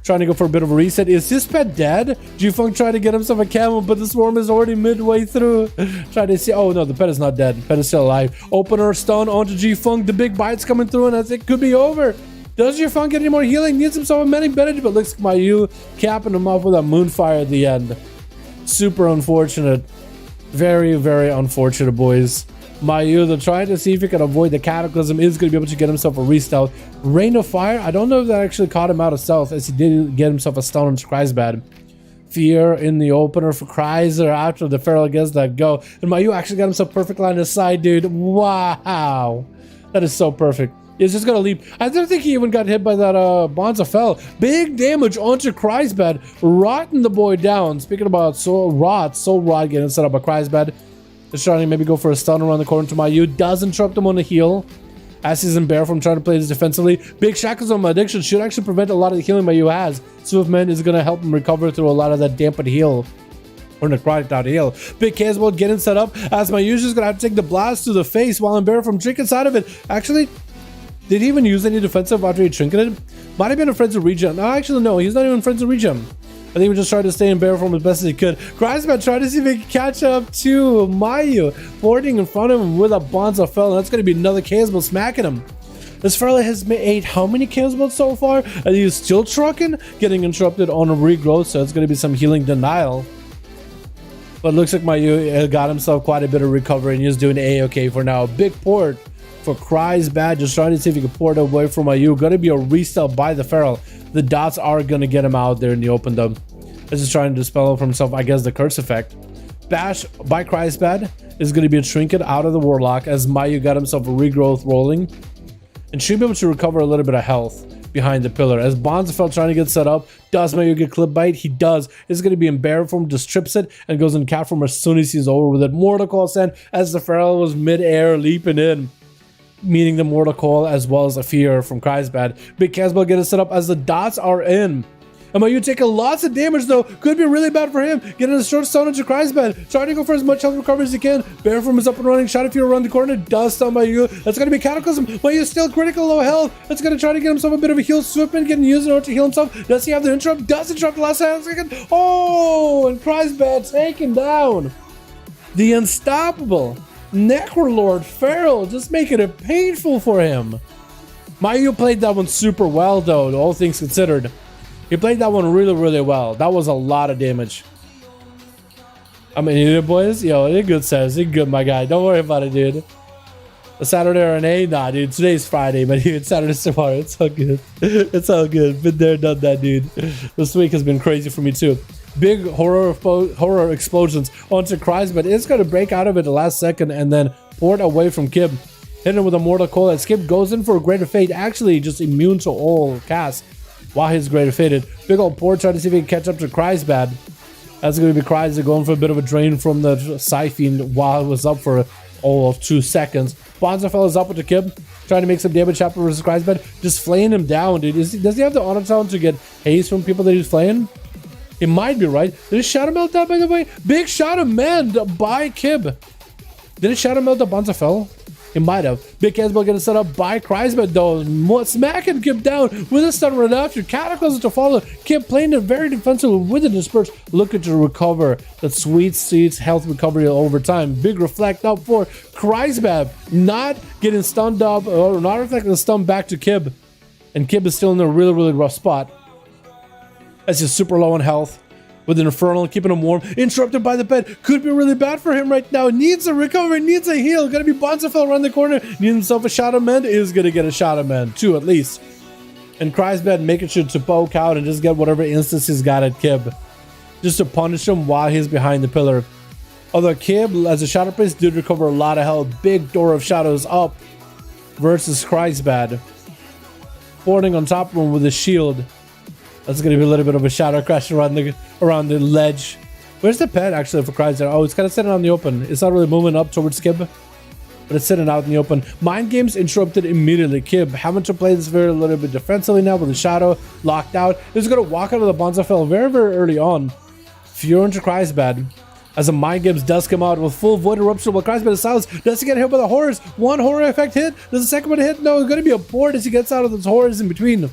trying to go for a bit of a reset. Is this pet dead? G-Funk tried to get himself a camel, but the swarm is already midway through. Try to see. Oh no, the pet is not dead. The pet is still alive. Opener stun onto G-Funk. The big bites coming through, and I think it could be over. Does G-Funk get any more healing? Needs himself a medic bandage, but looks like Mayu capping him off with a Moonfire at the end. Super unfortunate. Very, very unfortunate, boys. Mayu, they're trying to see if he can avoid the Cataclysm, is going to be able to get himself a re-stealth. Rain of Fire, I don't know if that actually caught him out of stealth, as he did get himself a stun on Chrysbad. Fear in the opener for Chrysler after the Feral gets that go. And Mayu actually got himself perfect line of sight, dude. Wow. That is so perfect. He's just gonna leap. I don't think he even got hit by that Bonza Fell. Big damage onto Chrysbad, rotting the boy down. Speaking about Soul Rot getting set up by Chrysbad. Is trying to maybe go for a stun around the corner to Mayu. Does interrupt him on the heal. As he's in bear from trying to play this defensively. Big shackles on Malediction should actually prevent a lot of the healing Mayu has. Swiftman is going to help him recover through a lot of that dampened heal. Or necrotic out heal. Big Caswell getting set up as Mayu's just going to have to take the blast to the face while in bear from drinking side of it. Actually, did he even use any defensive after he trinketed? Might have been a friends of regen. No, actually, no, he's not even friends of regen. I think we just tried to stay in bear form as best as he could. Griseman tried to see if he could catch up to Mayu, boarding in front of him with a Bonza Fell, and that's going to be another Caswell smacking him. This fella has made how many Caswell so far? And he's still trucking, getting interrupted on a regrowth, so it's going to be some healing denial. But it looks like Mayu got himself quite a bit of recovery, and he's doing A-okay for now. Big port for Cry's bad, just trying to see if he can port away from Mayu. Going to be a restyle by the Feral. The dots are going to get him out there in the open though. This is trying to dispel from himself, I guess, the curse effect. Bash by Cry's bad is going to be a trinket out of the Warlock as Mayu got himself a regrowth rolling. And should be able to recover a little bit of health behind the pillar. As Bonzafeld trying to get set up, does Mayu get clip bite? He does. It's going to be in bear form, just trips it and goes in cat form as soon as he's over with it. Mortal Call sent as the Feral was mid-air leaping in, meeting the Mortal Call as well as a fear from Kreisbad. Big Caswell getting set up as the dots are in. And Mayu taking lots of damage though. Could be really bad for him. Getting a short stun into Kreisbad. Trying to go for as much health recovery as he can. Bear form is up and running. Shadow Fear around the corner. Does stun Mayu. That's going to be Cataclysm. Mayu still critical low health. That's going to try to get himself a bit of a heal. Swiftman getting used in order to heal himself. Does he have the interrupt? Does interrupt the last second. Oh, and Kreisbad taken down. The unstoppable Necrolord Feral, just making it painful for him. Mayu played that one super well though, all things considered. He played that one really, really well. That was a lot of damage. I mean, you boys, yo, you're good, says. You're good, my guy. Don't worry about it, dude. The Saturday RNA? Nah, dude. Today's Friday, but it's Saturday tomorrow. It's all good. It's all good. Been there, done that, dude. This week has been crazy for me, too. Big horror explosions onto Cries, but it's going to break out of it the last second and then port away from Kib. Hitting him with a Mortal Coil as Kib goes in for a Greater Fate. Actually, just immune to all casts while he's Greater Fated. Big old port trying to see if he can catch up to Cries bad. That's going to be Cries going for a bit of a drain from the Siphene while it was up for all of 2 seconds. Bonzafell is up with the Kib, trying to make some damage happen versus Cries bad. Just flaying him down, dude. Does he have the auto sound to get haste from people that he's flaying? It might be, right? Did it Shadow Melt that, by the way? Big Shadow Mend by Kib. Did it Shadow Melt the Bonzafell? It might have. Big Caswell getting set up by Kreisman though. Smacking Kib down with a stun right after. Cataclysm to follow. Kib playing it very defensive with the disperse. Looking to recover that sweet health recovery over time. Big reflect up for Kreisman. Not getting stunned up or not reflecting the stun back to Kib. And Kib is still in a really, really rough spot. As he's super low on health. With an Infernal, keeping him warm. Interrupted by the bed. Could be really bad for him right now. Needs a recovery. Needs a heal. Gonna be Bonzafell around the corner. Needs himself a Shadow Mend. Is gonna get a Shadow Mend. 2 at least. And Kreisbad making sure to poke out and just get whatever instance he's got at Kib. Just to punish him while he's behind the pillar. Although Kib, as a Shadow Priest, did recover a lot of health. Big Door of Shadows up. Versus Kreisbad. Boarding on top of him with a shield. That's going to be a little bit of a shadow crash around the ledge. Where's the pet actually for Cries there? Oh, it's kind of sitting out in the open. It's not really moving up towards Kib, but it's sitting out in the open. Mind Games interrupted immediately. Kib having to play this very little bit defensively now with the shadow locked out. He's going to walk out of the Bonzafell very, very early on. Fury into Kreisbad. As a Mind Games does come out with full Void Eruption while Kreisbad is silenced. Does he get hit by the horrors? One horror effect hit. Does the second one hit? No, it's going to be a board as he gets out of those horrors in between.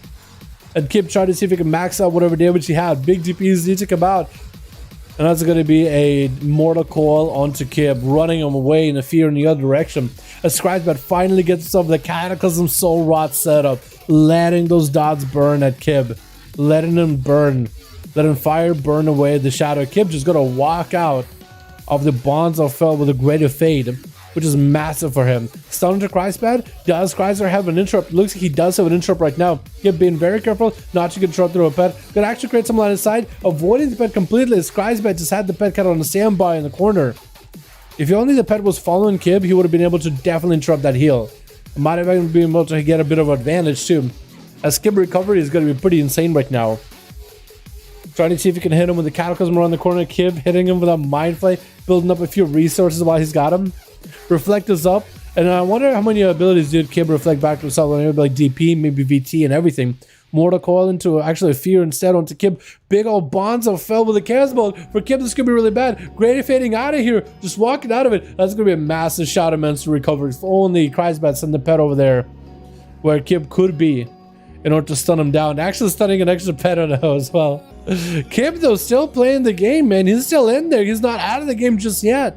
And Kib tried to see if he can max out whatever damage he had. Big DPs need to come out. And that's going to be a Mortal Coil onto Kib, running him away in the fear in the other direction. As Kreisbad finally gets himself the Cataclysm Soul Rot setup, letting those dots burn at Kib. Letting them burn. Letting fire burn away the shadow. Kib just going to walk out of the Bonzafell with a Greater Fade, which is massive for him. Stun to Kreisbad. Does Kreisbad have an interrupt? Looks like he does have an interrupt right now. Kib being very careful not to get interrupted through a pet. Gonna actually create some line of sight, avoiding the pet completely as Kreisbad just had the pet cat on a standby in the corner. If only the pet was following Kib, he would have been able to definitely interrupt that heal. Might have even been able to get a bit of advantage too. As Kib recovery is going to be pretty insane right now. Trying to see if he can hit him with the Cataclysm around the corner. Kib hitting him with a Mind Flay, building up a few resources while he's got him. Reflect is up. And I wonder how many abilities did Kib reflect back to himself. Like DP, maybe VT and everything. Mortal Coil into actually Fear instead onto Kib. Big old Bonzo fell with a Casbolt. For Kib, this could be really bad. Great fading out of here. Just walking out of it. That's going to be a massive Shadowlands to recover. If only Kreisbat sent the pet over there where Kib could be in order to stun him down. Actually stunning an extra pet on him as well. Kib, though, still playing the game, man. He's still in there. He's not out of the game just yet.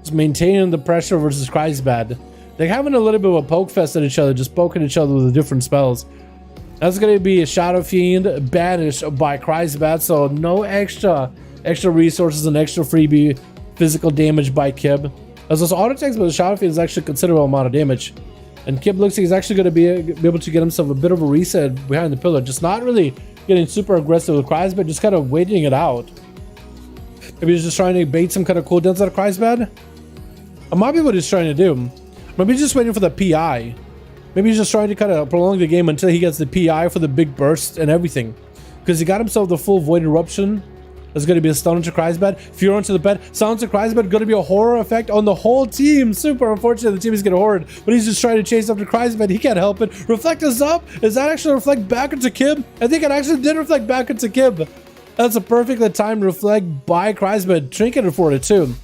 Just maintaining the pressure versus Kreisbat. They're having a little bit of a poke fest at each other, just poking each other with the different spells. That's going to be a Shadow Fiend banished by Kreisbat, so no extra resources and extra freebie physical damage by Kib. As those auto attacks, but the Shadow Fiend is actually a considerable amount of damage. And Kib looks like he's actually going to be able to get himself a bit of a reset behind the pillar. Just not really getting super aggressive with Kreisbat, just kind of waiting it out. Maybe he's just trying to bait some kind of cooldowns out of Kreisbat. It might be what he's trying to do. Maybe he's just waiting for the PI. Maybe he's just trying to kind of prolong the game until he gets the PI for the big burst and everything. Because he got himself the full Void Eruption. There's going to be a stun into Kreisbat. Fear onto the pet. Silence to Kreisbat. Going to be a horror effect on the whole team. Super unfortunate the team is getting horrid. But he's just trying to chase after Kreisbat. He can't help it. Reflect is up. Does that actually reflect back into Kib? I think it actually did reflect back into Kib. That's a perfectly timed reflect by Kreisbat. Trinket for it too.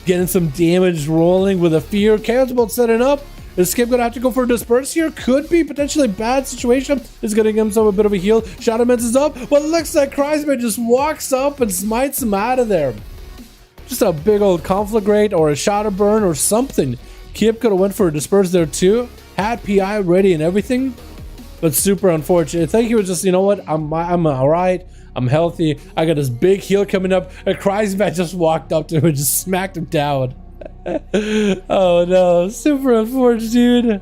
Getting some damage rolling with a Fear. Chaos Bolt setting up. Is Kib gonna have to go for a disperse here? Could be potentially bad situation. He's gonna give himself a bit of a heal. Shadowlands is up, but it looks like Kreisbat just walks up and smites him out of there. Just a big old conflagrate or a shadow burn or something. Kib could have went for a disperse there too. Had PI ready and everything, but super unfortunate. I think he was just, you know what? I'm all right. I'm healthy. I got this big heal coming up. And Kreisbat just walked up to him and just smacked him down. Oh no, super unfortunate, dude.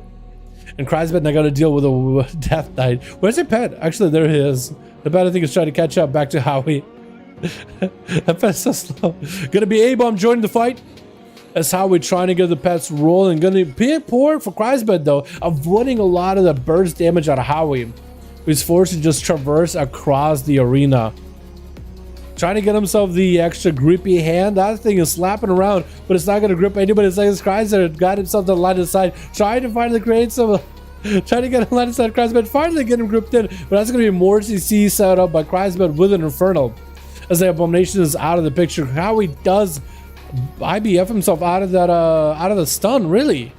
And Kreisbat now got to deal with a Death Knight. Where's your pet? Actually, there he is. The pet, I think, is trying to catch up back to Howie. That pet's so slow. Gonna be A-Bomb joining the fight. That's how we're trying to get the pets rolling. Gonna be a poor for Kreisbat, though, avoiding a lot of the burst damage out of Howie, who's forced to just traverse across the arena. Trying to get himself the extra grippy hand. That thing is slapping around, but it's not going to grip anybody. It's like this Kreisbat got himself to the line of side. Trying to finally create some... trying to get a line of sight Kreisbat. Finally get him gripped in. But that's going to be more CC set up by Kreisbat with an Infernal. As the Abomination is out of the picture. How he does IBF himself out of that, out of the stun, really.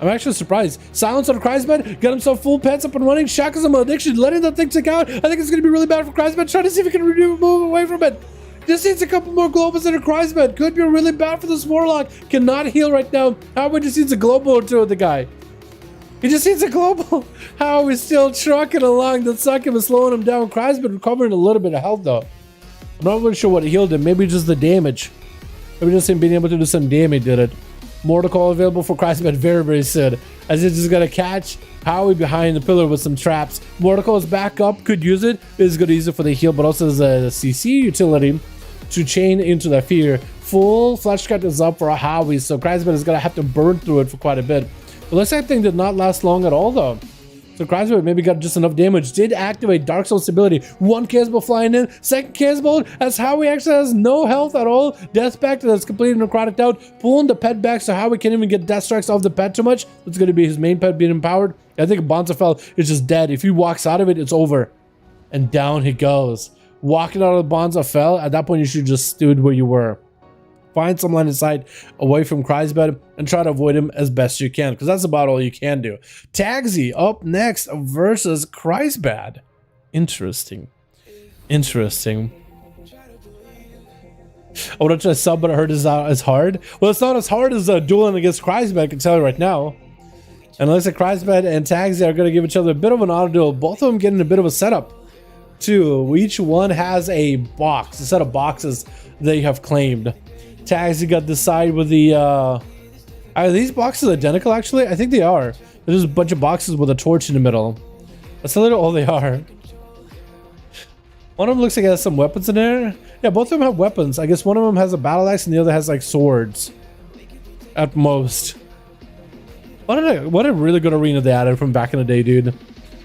I'm actually surprised. Silence on Kreisbat, get himself full pets up and running, shackles him addiction, letting that thing tick out. I think it's going to be really bad for Kreisbat, trying to see if he can move away from it. Just needs a couple more globals in a Kreisbat. Could be really bad for this Warlock. Cannot heal right now. How just needs a global or two with the guy. He just needs a global. How he's still trucking along. The sucking is slowing him down. Kreisbat recovering a little bit of health though. I'm not really sure what healed him. Maybe just the damage. Maybe just him being able to do some damage did it. Mortal Coil available for Kreisbat very, very soon. As he's just gonna catch Howie behind the pillar with some traps. Mortal Coil is back up, could use it. It's gonna use it for the heal, but also as a CC utility to chain into that Fear. Full Flesh Cut is up for a Howie, so Kreisbat is gonna have to burn through it for quite a bit. But looks like that thing did not last long at all though. So Kreisbat maybe got just enough damage. Did activate Dark Soul's ability. One Casbolt flying in. Second Casbolt as Howie actually has no health at all. Death Pact that's completely necrotic out. Pulling the pet back so Howie can't even get Death Strikes off the pet too much. It's going to be his main pet being empowered. I think Bonzafell is just dead. If he walks out of it, it's over. And down he goes. Walking out of the Bonzafell, at that point you should just stood where you were. Find some line of sight away from Kreisbat and try to avoid him as best you can, because that's about all you can do. Tagsy up next versus Kreisbat. Interesting. Interesting. I want to try sub, but I heard it's not as hard. Well, it's not as hard as dueling against Kreisbat, I can tell you right now. And it looks like Kreisbat and Tagsy are going to give each other a bit of an auto duel. Both of them getting a bit of a setup, too. Each one has a box, a set of boxes they have claimed. Tagsy got the side with the are these boxes identical? Actually, I think they are. There's a bunch of boxes with a torch in the middle. That's a little all they are. One of them looks like it has some weapons in there. Yeah, both of them have weapons. I guess one of them has a battle axe and the other has like swords at most. What a really good arena they added from back in the day, dude.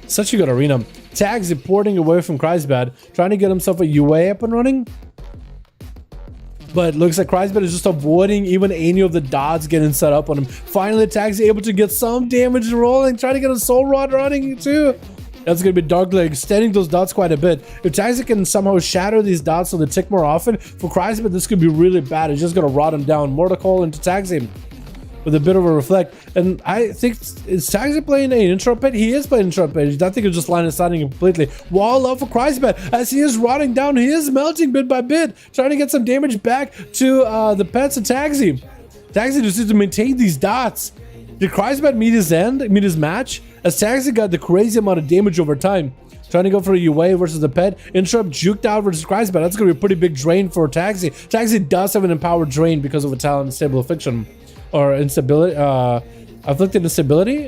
Such a good arena. Tags porting away from Kreisbad, trying to get himself a UA up and running. But looks like Kreisbad is just avoiding even any of the dots getting set up on him. Finally, Tags able to get some damage rolling, trying to get a Soul Rod running too. That's going to be Darkleg extending those dots quite a bit. If Tags can somehow shatter these dots so they tick more often, for Kreisbad, this could be really bad. It's just going to rot him down. Mortal Call into Tags with a bit of a reflect. And I think, is Tags playing an intro pit? He is playing intro pit. I think it's just line of sighting completely. Wall up for Kreisbad as he is rotting down. He is melting bit by bit, trying to get some damage back to the pets of Tagsy. Tagsy just needs to maintain these dots. Did Kreisbad meet his match? As Tagsy got the crazy amount of damage over time. Trying to go for a UA versus the pet. Interrupt juked out versus Kreisbad. That's going to be a pretty big drain for Tagsy. Tagsy does have an empowered drain because of a talent stable affliction. Or instability. Afflicted instability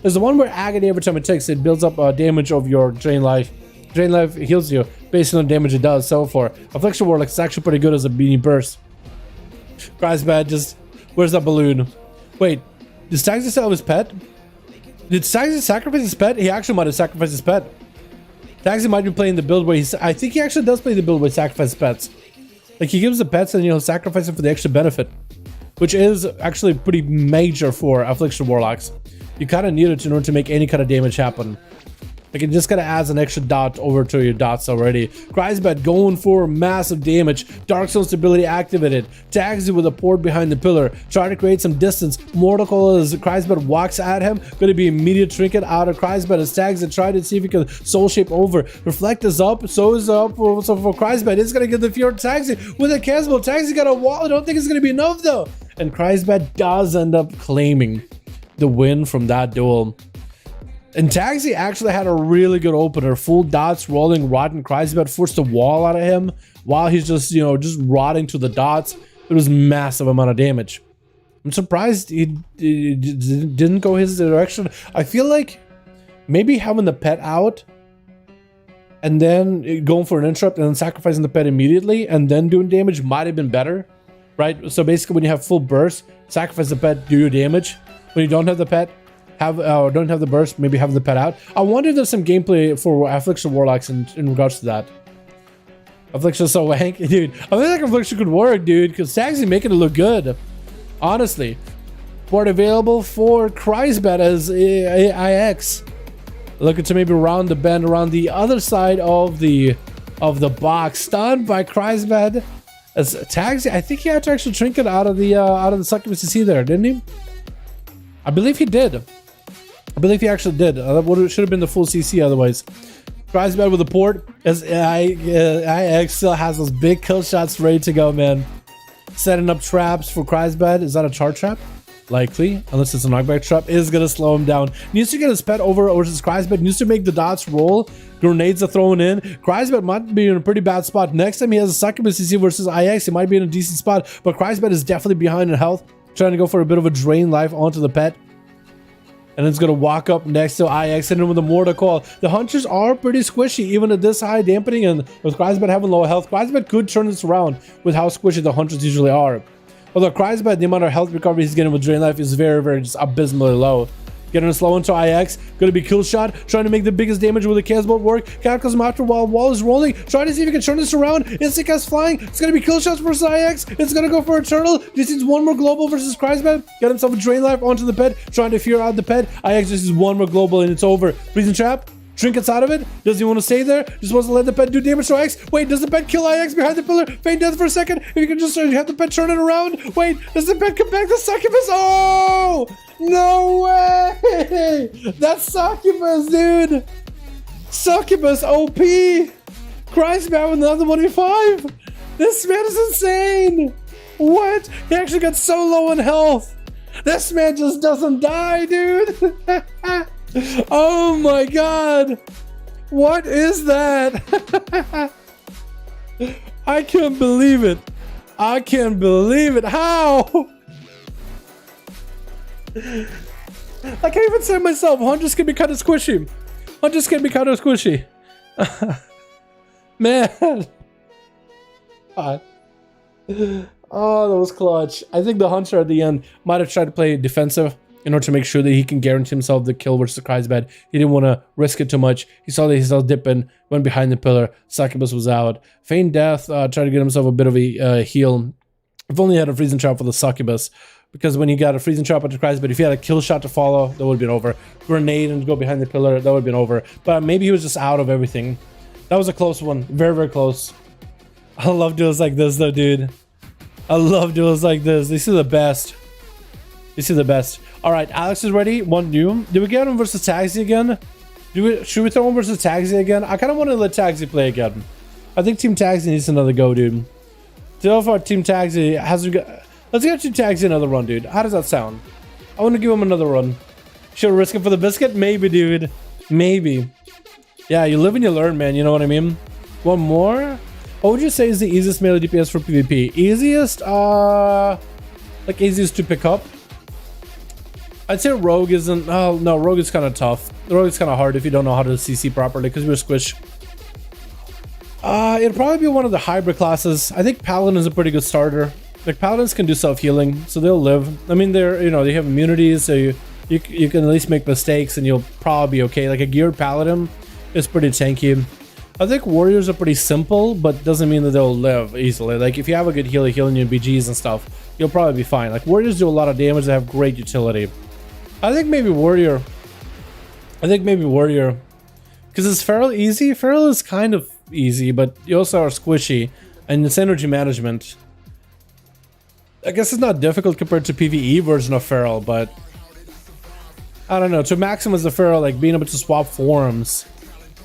is the one where agony every time it takes. It builds up damage of your drain life. Drain life heals you based on the damage it does. So for Affliction Warlock, it's actually pretty good as a beanie burst. Kreisbad just... Where's that balloon? Wait, did Tagsy sell his pet? Did Tagsy sacrifice his pet? He actually might have sacrificed his pet. Tagsy might be playing the build where he's... I think he actually does play the build where he sacrifices pets. Like, he gives the pets and, you know, sacrifice them for the extra benefit. Which is actually pretty major for Affliction Warlocks. You kind of need it in order to make any kind of damage happen. Like, it just kind of adds an extra dot over to your dots already. Kreisbad going for massive damage. Dark Zone stability activated. Tags you with a port behind the pillar. Trying to create some distance. Mortal Coil as Kreisbad walks at him. Going to be immediate trinket out of Kreisbad as Tags and try to see if he can soul shape over. Reflect is up. So is up for Kreisbad. It's going to get the Fjord Tagsy with a Casble. Tagsy got a wall. I don't think it's going to be enough though. And Kreisbad does end up claiming the win from that duel. And Tagsy actually had a really good opener. Full dots rolling, rotten. Kreisbad forced a wall out of him while he's just, you know, just rotting to the dots. It was massive amount of damage. I'm surprised he didn't go his direction. I feel like maybe having the pet out and then going for an interrupt and then sacrificing the pet immediately and then doing damage might have been better, right? So basically when you have full burst, sacrifice the pet, do your damage. When you don't have the pet, don't have the burst, maybe have the pet out. I wonder if there's some gameplay for Affliction Warlocks in regards to that. Affliction's so wank, dude. I think like Affliction could work, dude, because Tagsy making it look good. Honestly. Board available for Kreisbad as IX. Looking to maybe round the bend around the other side of the box. Stunned by Kreisbad. As Tagsy, I think he had to actually trinket out of the succubus CC there, didn't he? I believe he did. I believe he actually did. That should have been the full CC otherwise. Kreisbad with the port as IX still has those big kill shots ready to go, man. Setting up traps for Kreisbad. Is that a charge trap? Likely, unless it's a knockback trap, is gonna slow him down. Needs to get his pet over versus Kreisbad. Needs to make the dots roll. Grenades are thrown in. Kreisbad might be in a pretty bad spot. Next time he has a succubus CC versus IX, he might be in a decent spot, but Kreisbad is definitely behind in health. Trying to go for a bit of a drain life onto the pet. And it's going to walk up next to IX and with a Mortal Call. The Hunters are pretty squishy, even at this high dampening, and with Kreisbad having low health, Kreisbad could turn this around with how squishy the Hunters usually are. Although Kreisbad, the amount of health recovery he's getting with drain life is very, very just abysmally low. Getting a slow into IX, gonna be kill shot, trying to make the biggest damage with the Casbolt work. Cataclysm after while wall is rolling, trying to see if he can turn this around. Instant cast flying, it's gonna be kill shots versus IX. It's gonna go for Eternal. This needs one more global versus Kreisbad. Get himself a drain life onto the pet, trying to fear out the pet. IX just is one more global and it's over. Freezing trap. Trinkets out of it. Does he want to stay there? Just wants to let the pet do damage to IX. Wait, does the pet kill IX behind the pillar? Feign death for a second. If you can just have the pet turn it around. Wait, does the pet come back to succubus? Oh! No way! That's succubus, dude! Succubus OP! Kreisbad with another 1v5! This man is insane! What? He actually got so low in health! This man just doesn't die, dude! Oh my god! What is that? I can't believe it! I can't believe it! How? I can't even say myself. Hunters can be kind of squishy. Hunters can be kind of squishy. Man. God. Oh, that was clutch. I think the Hunter at the end might have tried to play defensive in order to make sure that he can guarantee himself the kill versus Kreisbad. He didn't want to risk it too much. He saw that he saw dipping, went behind the pillar. Succubus was out. Feigned death, tried to get himself a bit of a heal. If only he had a freezing trap for the Succubus. Because when you got a freezing trap at the Kreisbad, if he had a kill shot to follow, that would have been over. Grenade and go behind the pillar, that would have been over. But maybe he was just out of everything. That was a close one. Very, very close. I love duels like this though, dude. I love duels like this. These are the best. These are the best. Alright, Alex is ready. One new. Do we get him versus Taxi again? Should we throw him versus Taxi again? I kind of want to let Taxi play again. I think Team Taxi needs another go, dude. So far, Team Taxi has... Let's get Team Taxi another run, dude. How does that sound? I want to give him another run. Should I risk it for the biscuit? Maybe, dude. Maybe. Yeah, you live and you learn, man. You know what I mean? One more? What would you say is the easiest melee DPS for PvP? Easiest? Like easiest to pick up? I'd say Rogue isn't... Oh, no, Rogue is kind of tough. Rogue is kind of hard if you don't know how to CC properly because we're squish. It'd probably be one of the hybrid classes. I think Paladin is a pretty good starter. Like, Paladins can do self-healing, so they'll live. I mean, they're, you know, they have immunities, so you can at least make mistakes and you'll probably be okay. Like, a geared Paladin is pretty tanky. I think Warriors are pretty simple, but doesn't mean that they'll live easily. Like, if you have a good healer healing your BGs and stuff, you'll probably be fine. Like, Warriors do a lot of damage, they have great utility. I think maybe Warrior. Because is Feral easy? Feral is kind of easy, but you also are squishy, and it's energy management. I guess it's not difficult compared to PvE version of Feral, but I don't know. To maximize the Feral, like being able to swap forms,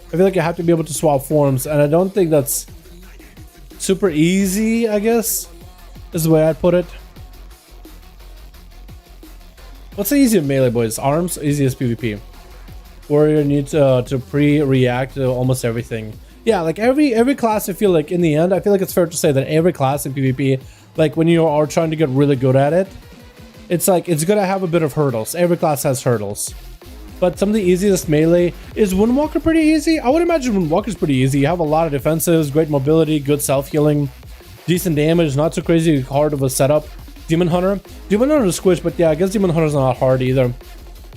I feel like you have to be able to swap forms, and I don't think that's super easy, I guess, is the way I'd put it. What's the easiest melee, boys? Arms, easiest PvP. Warrior needs to pre-react to almost everything. Yeah, like every class, I feel like in the end, I feel like it's fair to say that every class in PvP, like when you are trying to get really good at it, it's like it's gonna have a bit of hurdles. Every class has hurdles. But some of the easiest melee is Windwalker pretty easy. I would imagine Windwalker's pretty easy. You have a lot of defenses, great mobility, good self-healing, decent damage, not so crazy hard of a setup. Demon Hunter is squish, but yeah, I guess Demon Hunter's not hard either.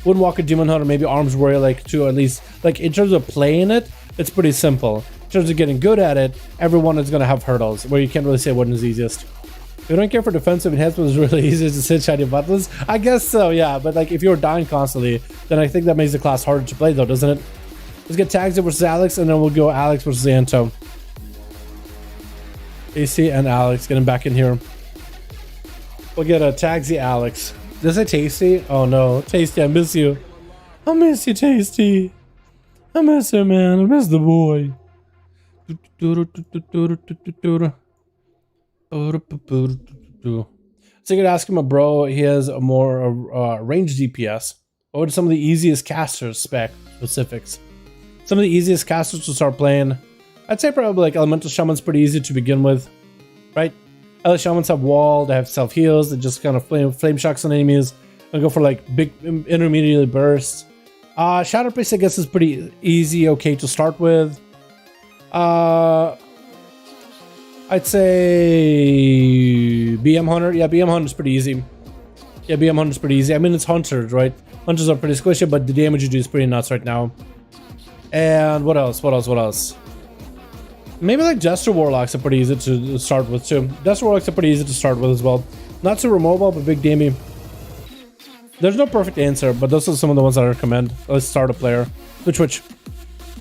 Windwalker, Demon Hunter, maybe Arms Warrior, like to at least, like in terms of playing it, it's pretty simple. In terms of getting good at it, everyone is gonna have hurdles where you can't really say what is easiest. If you don't care for defensive enhancement, it's really easy to sit shiny buttons. I guess so, yeah, but like if you're dying constantly, then I think that makes the class harder to play though, doesn't it? Let's get Taxi versus Alex, and then we'll go Alex versus Anto. AC and Alex, get him back in here. We'll get a Taxi Alex. Did I say Tasty? Oh no, Tasty, I miss you. I miss you, Tasty. I miss you, man. I miss the boy. So you could ask him a bro, he has a more range DPS. What are some of the easiest casters specifics? Some of the easiest casters to start playing. I'd say probably like Elemental Shaman's pretty easy to begin with, right? Elemental Shamans have wall, they have self heals, they just kind of flame shocks on enemies and go for like big intermediate bursts. Shadow Priest I guess is pretty easy, okay to start with. I'd say BM Hunter. Yeah, BM Hunter is pretty easy. I mean, it's Hunters, right? Hunters are pretty squishy, but the damage you do is pretty nuts right now. And what else? Maybe like Jester Warlocks are pretty easy to start with too. Jester Warlocks are pretty easy to start with as well. Not super mobile, but big damage. There's no perfect answer, but those are some of the ones I recommend. Let's start a player. Which.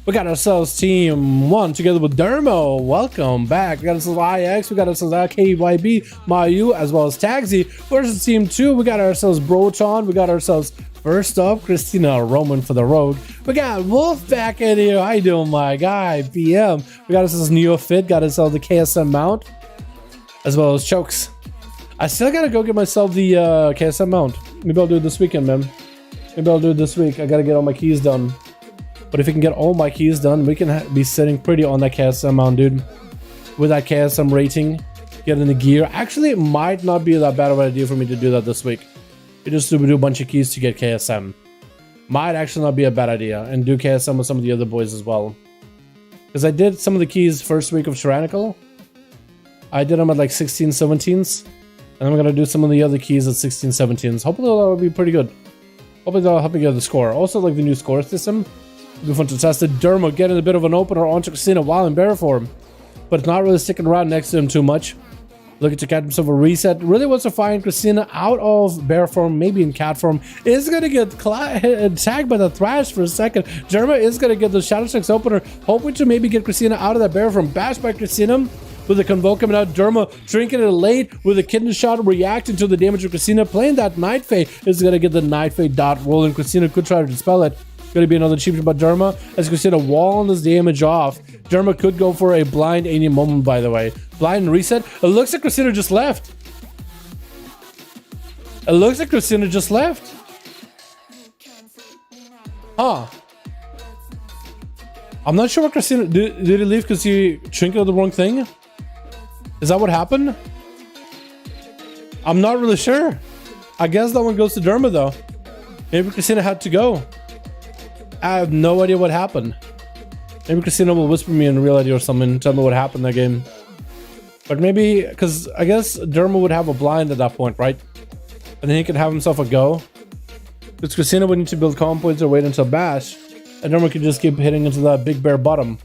We got ourselves Team 1 together with Dermo. Welcome back. We got ourselves IX. We got ourselves KYB, Mayu, as well as Taxi. Versus Team 2, we got ourselves Broton. We got ourselves, first up, Christina Roman for the Rogue. We got Wolf back in here. How you doing, my guy? PM. We got ourselves Neofit. Got ourselves the KSM mount, as well as Chokes. I still gotta go get myself the KSM mount. Maybe I'll do it this weekend, man. Maybe I'll do it this week. I gotta get all my keys done. But if we can get all my keys done, we can be sitting pretty on that KSM mount, dude. With that KSM rating, getting the gear. Actually, it might not be that bad of an idea for me to do that this week. You just do a bunch of keys to get KSM. Might actually not be a bad idea. And do KSM with some of the other boys as well. Because I did some of the keys first week of Tyrannical. I did them at like 16, 17s. And I'm going to do some of the other keys at 16, 17s. Hopefully that will be pretty good. Hopefully that'll help me get the score. Also like the new score system. It'll be fun to test it. Derma getting a bit of an opener onto Christina while in bear form. But not really sticking around next to him too much. Looking to catch himself a reset. Really wants to find Christina out of bear form, maybe in cat form. Is going to get tagged by the Thrash for a second. Derma is going to get the Shadow Strike's opener, hoping to maybe get Christina out of that bear form. Bashed by Christina with a Convoke coming out. Derma drinking it late with a kidney shot, reacting to the damage of Christina. Playing that Night Fae is going to get the Night Fae dot rolling. Christina could try to dispel it. Going to be another cheap shot by Derma as Christina walling this damage off. Derma could go for a blind any moment, by the way. Blind and reset. It looks like Christina just left. It looks like Christina just left. Huh. I'm not sure what Christina... Did he leave because he trinketed the wrong thing? Is that what happened? I'm not really sure. I guess that one goes to Derma, though. Maybe Christina had to go. I have no idea what happened. Maybe Christina will whisper me in real ID or something, tell me what happened in that game. But maybe, because I guess Derma would have a blind at that point, right? And then he could have himself a go. Because Christina would need to build calm points or wait until bash. And Derma could just keep hitting into that big bear bottom.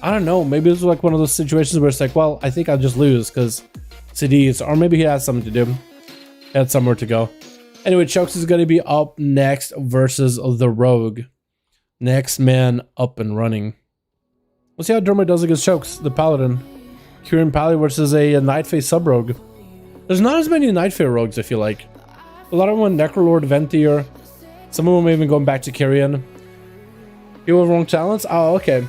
I don't know, maybe it's like one of those situations where it's like, well, I think I'll just lose because CDs, or maybe he has something to do. He had somewhere to go. Anyway, Chokes is going to be up next versus the Rogue. Next man up and running. We'll see how Derma does against Chokes, the Paladin. Kyrian Pally versus a Night Fae sub-rogue. There's not as many Night Fae rogues, I feel like. A lot of them went Necrolord, Venthyr. Some of them even going back to Kyrian. People with wrong talents? Oh, okay.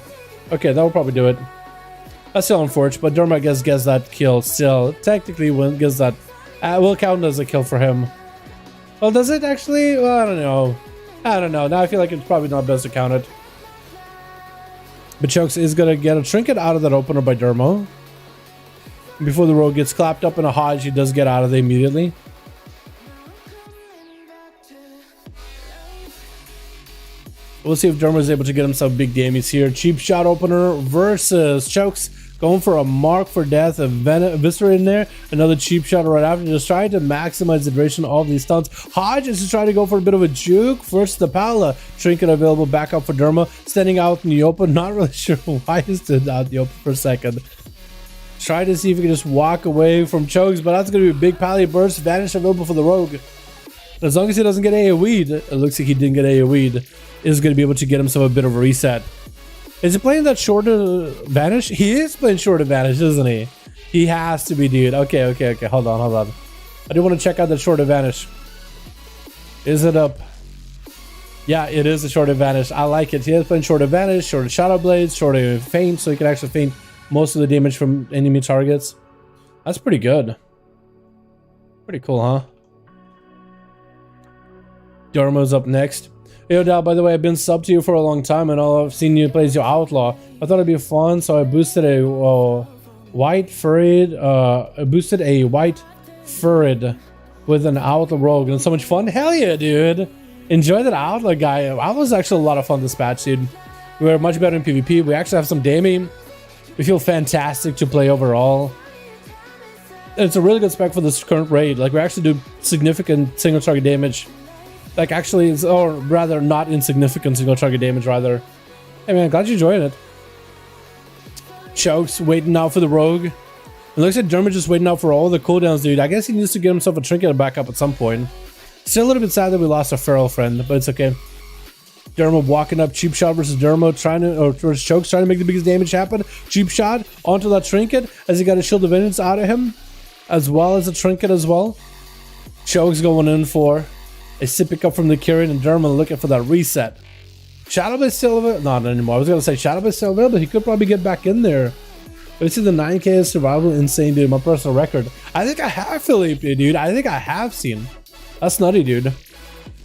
Okay, that will probably do it. That's still unfortunate, but Derma, I guess, gets that kill still. Technically, gets that... will count as a kill for him. Well, does it actually? Well, I don't know. I don't know. Now I feel like it's probably not best to count it. But Chokes is going to get a trinket out of that opener by Dermo. Before the Rogue gets clapped up in a hodge, he does get out of there immediately. We'll see if Dermo is able to get himself big damage here. Cheap shot opener versus Chokes. Going for a mark for death, a Viscera in there, another cheap shot right after, just trying to maximize the duration of all these stunts. Hodge is just trying to go for a bit of a juke. First, the Pala trinket available back up for Derma, standing out in the open. Not really sure why he stood out in the open for a second. Try to see if he can just walk away from Chokes, but that's going to be a big Pally burst. Vanish available for the Rogue. As long as he doesn't get AoE'd, it looks like he didn't get AoE'd, is going to be able to get himself a bit of a reset. Is he playing that short advantage? He is playing short advantage, isn't he? He has to be, dude. Okay. Hold on. I do want to check out that short advantage. Is it up? Yeah, it is a short advantage. I like it. He is playing short advantage, short shadow blades, short feint, so he can actually feint most of the damage from enemy targets. That's pretty good. Pretty cool, huh? Dermo's up next. Yo, Dal, by the way, I've been sub to you for a long time and all I've seen you play as your Outlaw. I thought it'd be fun, so I boosted a white furred, with an Outlaw rogue, and so much fun. Hell yeah, dude! Enjoy that Outlaw guy. Outlaw's actually a lot of fun this patch, dude. We are much better in PvP. We actually have some damage. We feel fantastic to play overall. It's a really good spec for this current raid. Like, we actually do significant single target damage. Like, actually, it's, or rather, not insignificant single target damage, rather. Hey, man, glad you enjoyed it. Chokes waiting out for the Rogue. It looks like Derma just waiting out for all the cooldowns, dude. I guess he needs to get himself a trinket back up at some point. Still a little bit sad that we lost a feral friend, but it's okay. Derma walking up, cheap shot versus Derma, versus Chokes, trying to make the biggest damage happen. Cheap shot onto that trinket as he got a Shield of Vengeance out of him, as well as a trinket as well. Chokes going in for a sip pick up from the Kyrian, and Derma looking for that reset. Shadowblade still available? Not anymore. I was going to say Shadowblade still available. He could probably get back in there. But you see the 9K survival, insane, dude. My personal record. I think I have Philippe, dude. I think I have seen. That's nutty, dude.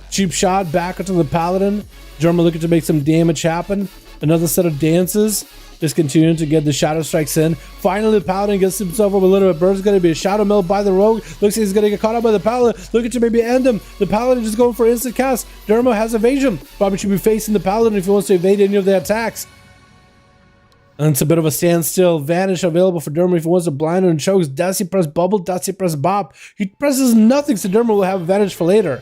Cheap shot back into the Paladin. Derma looking to make some damage happen. Another set of dances. Just continuing to get the shadow strikes in. Finally, the Paladin gets himself up a little bit. Bird's going to be a shadow meld by the Rogue. Looks like he's going to get caught up by the Paladin. Looking to maybe end him. The Paladin just going for instant cast. Derma has evasion. Probably should be facing the Paladin if he wants to evade any of the attacks. And it's a bit of a standstill. Vanish available for Derma if he wants to blind and Chokes. Does he press bubble? Does he press bop? He presses nothing, so Derma will have advantage for later.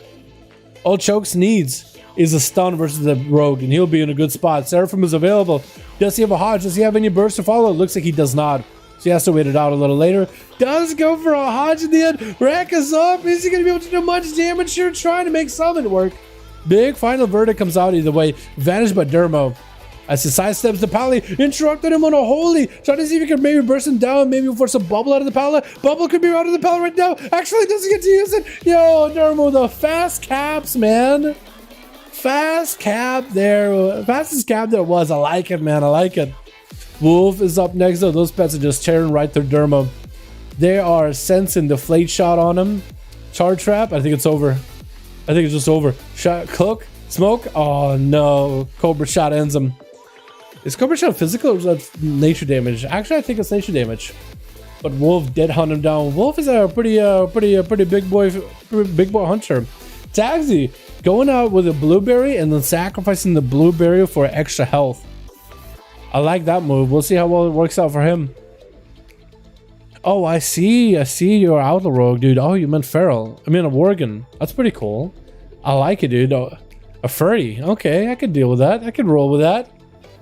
All Chokes needs is a stun versus the rogue, and he'll be in a good spot. Seraphim is available. Does he have a Hodge? Does he have any burst to follow? It looks like he does not. So he has to wait it out a little later. Does go for a Hodge in the end. Rack is up. Is he going to be able to do much damage here? Trying to make something work. Big final verdict comes out either way. Vanished by Dermo. As he sidesteps the Pally, interrupted him on a holy. Trying to see if he can maybe burst him down, maybe force a bubble out of the Pally. Bubble could be out of the Pally right now. Actually, doesn't get to use it. Yo, Dermo, the fast caps, man. Fast cap there. Fastest cap there was. I like it, man. I like it. Wolf is up next, though. Those pets are just tearing right through Dermo. They are sensing the Flate Shot on him. Charge Trap. I think it's over. I think it's just over. Shot, Cook, Smoke. Oh, no. Cobra Shot ends him. Is Cobra Shot physical or is that nature damage? Actually, I think it's nature damage. But Wolf did hunt him down. Wolf is a pretty big boy hunter. Taxi going out with a blueberry and then sacrificing the blueberry for extra health. I like that move. We'll see how well it works out for him. Oh, I see your Outlaw Rogue, dude. Oh, you meant Feral. I mean a Worgen. That's pretty cool. I like it, dude. Oh, a furry. Okay, I could deal with that. I could roll with that.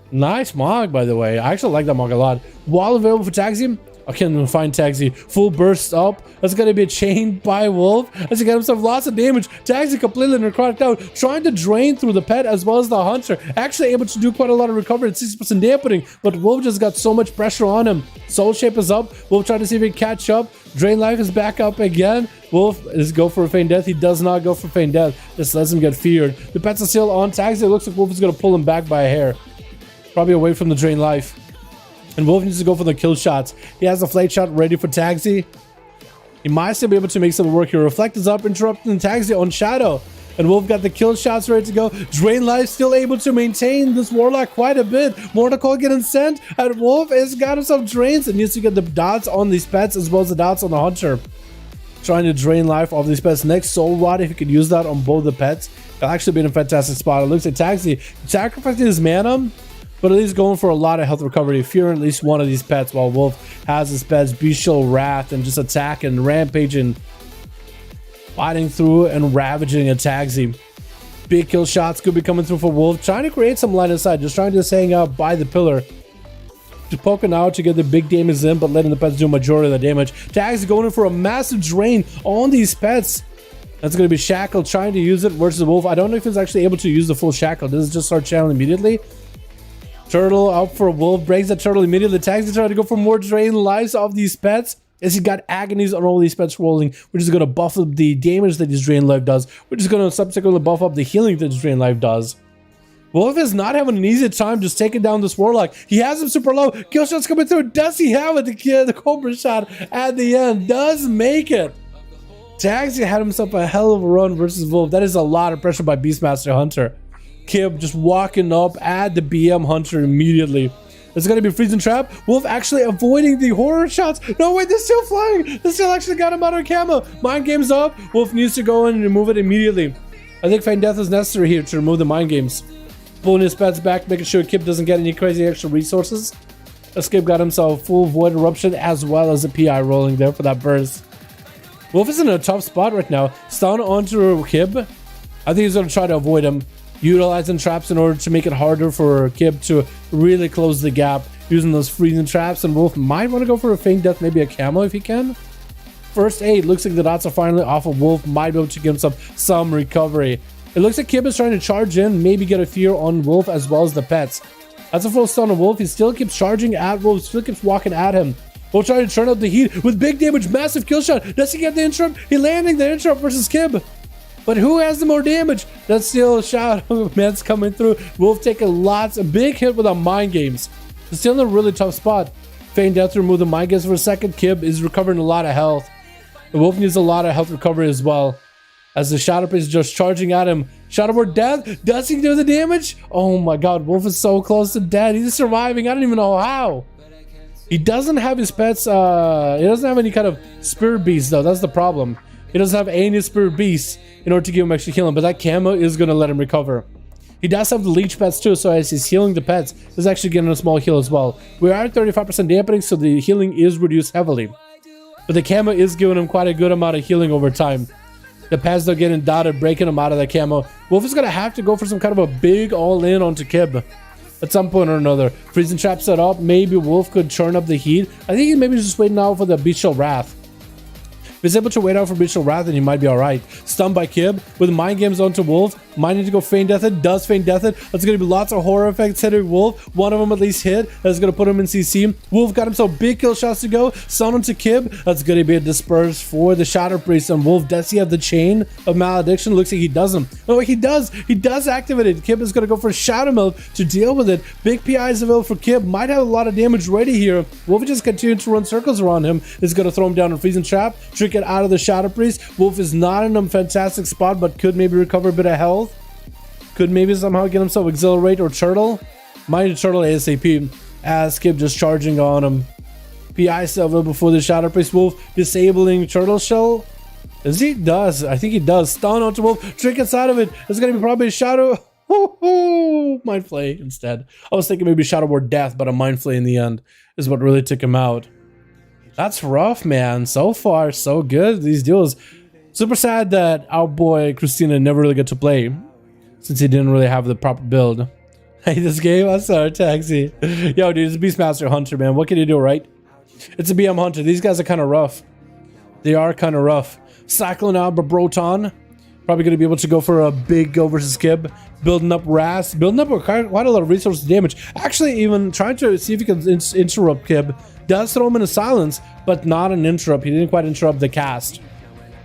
Nice Mog, by the way. I actually like that Mog a lot. While available for Taxi, I can't even find Taxi. Full burst up. That's gonna be chained by Wolf. As he got himself lots of damage. Taxi completely necrotic out. Trying to drain through the pet as well as the hunter. Actually able to do quite a lot of recovery at 60% dampening. But Wolf just got so much pressure on him. Soul Shape is up. Wolf trying to see if he can catch up. Drain Life is back up again. Wolf is go for a feign death. He does not go for feign death. Just lets him get feared. The pets are still on Taxi. It looks like Wolf is gonna pull him back by a hair. Probably away from the Drain Life. And Wolf needs to go for the kill shots. He has the Flate Shot ready for Taxi. He might still be able to make some work here. Reflect is up, interrupting Taxi on Shadow. And Wolf got the kill shots ready to go. Drain Life still able to maintain this Warlock quite a bit. Mortal getting sent. And Wolf has got himself drains and needs to get the dots on these pets as well as the dots on the Hunter. Trying to drain life off these pets. Next Soul Rod, if he could use that on both the pets, it'll actually be in a fantastic spot. It looks like Taxi sacrificing his mana, but at least going for a lot of health recovery, fearing at least one of these pets, while Wolf has his pets Bestial Wrath and just attacking, rampaging, fighting through and ravaging a Taxi. Big kill shots could be coming through for Wolf, trying to create some line of sight, just trying to just hang out by the pillar. Just poking out to get the big damage in, but letting the pets do a majority of the damage. Taxi going in for a massive drain on these pets. That's going to be Shackle trying to use it versus Wolf. I don't know if he's actually able to use the full Shackle. Does it just start channeling immediately? Turtle out for Wolf, breaks the Turtle immediately. Taxi trying to go for more drain lives of these pets. As he got agonies on all these pets rolling, which is going to buff up the damage that his drain life does, which is going to subsequently buff up the healing that his drain life does. Wolf is not having an easy time just taking down this Warlock. He has him super low. Kill shots coming through. Does he have it? The Cobra Shot at the end does make it. Taxi had himself a hell of a run versus Wolf. That is a lot of pressure by Beastmaster Hunter. Kib just walking up at the BM Hunter immediately. It's going to be Freezing Trap. Wolf actually avoiding the horror shots. No, wait, they're still flying. They still actually got him out of camo. Mind Game's up. Wolf needs to go in and remove it immediately. I think Feign Death is necessary here to remove the Mind Games. Pulling his pets back, making sure Kib doesn't get any crazy extra resources. Kib got himself full Void Eruption as well as a PI rolling there for that burst. Wolf is in a tough spot right now. Stun onto Kib. I think he's going to try to avoid him. Utilizing traps in order to make it harder for Kib to really close the gap. Using those freezing traps. And Wolf might want to go for a Feign Death, maybe a camo if he can. First aid. Looks like the dots are finally off of Wolf. Might be able to give himself some recovery. It looks like Kib is trying to charge in, maybe get a fear on Wolf as well as the pets. That's a full stun on Wolf. He still keeps charging at Wolf, still keeps walking at him. Wolf trying to turn up the heat with big damage, massive kill shot. Does he get the interrupt? He landing the interrupt versus Kib. But who has the more damage? That's still Shadow Man's coming through. Wolf taking lots, a big hit with our Mind Games. It's still in a really tough spot. Feign Death to remove the Mind Games for a second. Kib is recovering a lot of health. The Wolf needs a lot of health recovery as well. As the Shadow Priest is just charging at him. Shadowboard death. Does he do the damage? Oh my god, Wolf is so close to dead. He's surviving. I don't even know how. He doesn't have his pets. He doesn't have any kind of Spirit Beast though. That's the problem. He doesn't have any Spirit Beasts in order to give him extra healing. But that camo is going to let him recover. He does have the Leech pets too. So as he's healing the pets, he's actually getting a small heal as well. We are at 35% dampening. So the healing is reduced heavily. But the camo is giving him quite a good amount of healing over time. The pads they're getting dotted, breaking them out of the camo. Wolf is gonna have to go for some kind of a big all-in onto Kib at some point or another. Freezing trap set up. Maybe Wolf could churn up the heat. I think he maybe just waiting out for the Beachshell Wrath. If he's able to wait out for Beachshell Wrath, then he might be alright. Stunned by Kib with mind games onto Wolf. Might need to go feign death it. Does feign death it. That's going to be lots of horror effects hitting Wolf. One of them at least hit. That's going to put him in CC. Wolf got himself big kill shots to go. Stun onto Kib. That's going to be a disperse for the Shadow Priest. And Wolf, does he have the chain of malediction? Looks like he doesn't. Oh, he does. He does activate it. Kib is going to go for Shadow Meld to deal with it. Big PI is available for Kib. Might have a lot of damage ready here. Wolf just continuing to run circles around him. Is going to throw him down in Freezing Trap. Trick it out of the Shadow Priest. Wolf is not in a fantastic spot, but could maybe recover a bit of health. Could maybe somehow get himself Exhilarate or Turtle. Might Turtle ASAP as Kib just charging on him. PI Silver before the Shadow Priest. Wolf disabling Turtle Shell. As he does, I think he does. Stun onto Wolf. Trick inside of it. It's going to be probably a Shadow. Mind Flay instead. I was thinking maybe Shadow Ward Death, but a Mind Flay in the end is what really took him out. That's rough, man. So far, so good. These duels. Super sad that our boy Christina never really got to play, since he didn't really have the proper build. Hey, this game? I saw a taxi. Yo, dude, it's a Beastmaster Hunter, man. What can you do, right? It's a BM Hunter. These guys are kind of rough. They are kind of rough. Cycling out Broton. Probably going to be able to go for a big go versus Kib. Building up Ras. Building up quite a lot of resource damage. Actually, even trying to see if he can interrupt Kib. Does throw him in a silence, but not an interrupt. He didn't quite interrupt the cast.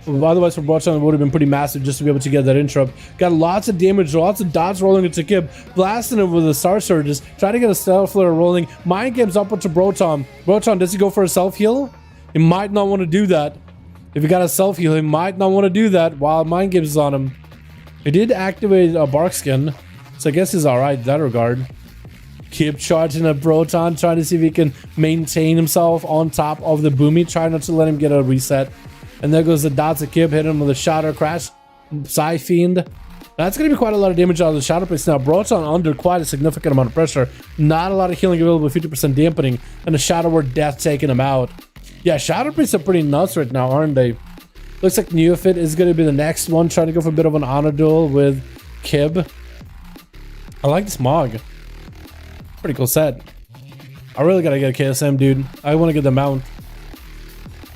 Otherwise, for Broton, it would have been pretty massive just to be able to get that interrupt. Got lots of damage, lots of dots rolling into Kib. Blasting him with the Star Surges. Trying to get a Stealth Flare rolling. Mind Games up onto Broton. Broton, does he go for a self-heal? He might not want to do that. If he got a self-heal, he might not want to do that while Mind Games is on him. He did activate a Bark Skin, so I guess he's alright in that regard. Kib charging at Broton, trying to see if he can maintain himself on top of the Boomy. Trying not to let him get a reset. And there goes the dots of Kib, hit him with a Shatter Crash. Psy Fiend. That's going to be quite a lot of damage out of the Shadow Priest. Now, Broton under quite a significant amount of pressure. Not a lot of healing available, 50% dampening. And a Shadow Word Death taking him out. Yeah, Shadow Priests are pretty nuts right now, aren't they? Looks like Neophyte is going to be the next one. Trying to go for a bit of an honor duel with Kib. I like this Mog. Pretty cool set. I really got to get a KSM, dude. I want to get the mount.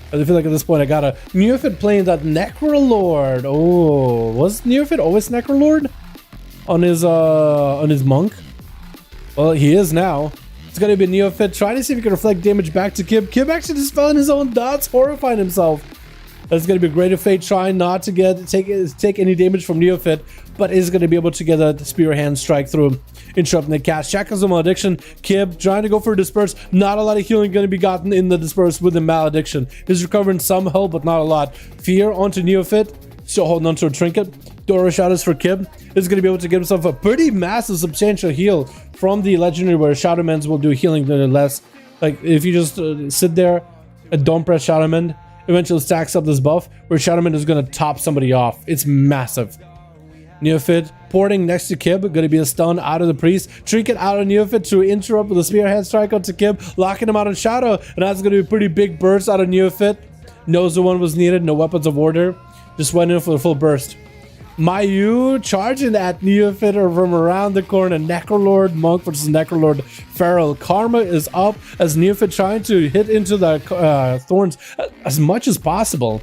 I feel like at this point I gotta Neophyte playing that Necrolord. Oh, was Neophyte always Necrolord on his monk? Well, he is now. It's gonna be Neophyte trying to see if he can reflect damage back to Kib. Kib actually just fell in his own dots, horrifying himself. That's gonna be Greater Fate trying not to take any damage from Neophyte, but is gonna be able to get a Spear Hand strike through him. Interrupting the cast. Shackles of Malediction. Kib trying to go for a Disperse. Not a lot of healing going to be gotten in the Disperse with the Malediction. He's recovering some health, but not a lot. Fear onto Neophyte. Still holding onto a Trinket. Dora Shadows for Kib. Is going to be able to get himself a pretty massive, substantial heal from the Legendary, where Shadowmends will do healing less. Like, if you just sit there and don't press Shadowmend, eventually stacks up this buff, where Shadowmend is going to top somebody off. It's massive. Neophyte porting next to Kib, going to be a stun out of the Priest. Trinket out of Neophyte to interrupt with a Spearhead strike onto Kib, locking him out in Shadow, and that's going to be a pretty big burst out of Neophyte. Knows the one was needed, no weapons of order. Just went in for the full burst. Mayu charging at Neophyte from around the corner. Necrolord Monk versus Necrolord Feral. Karma is up as Neophyte trying to hit into the thorns as much as possible.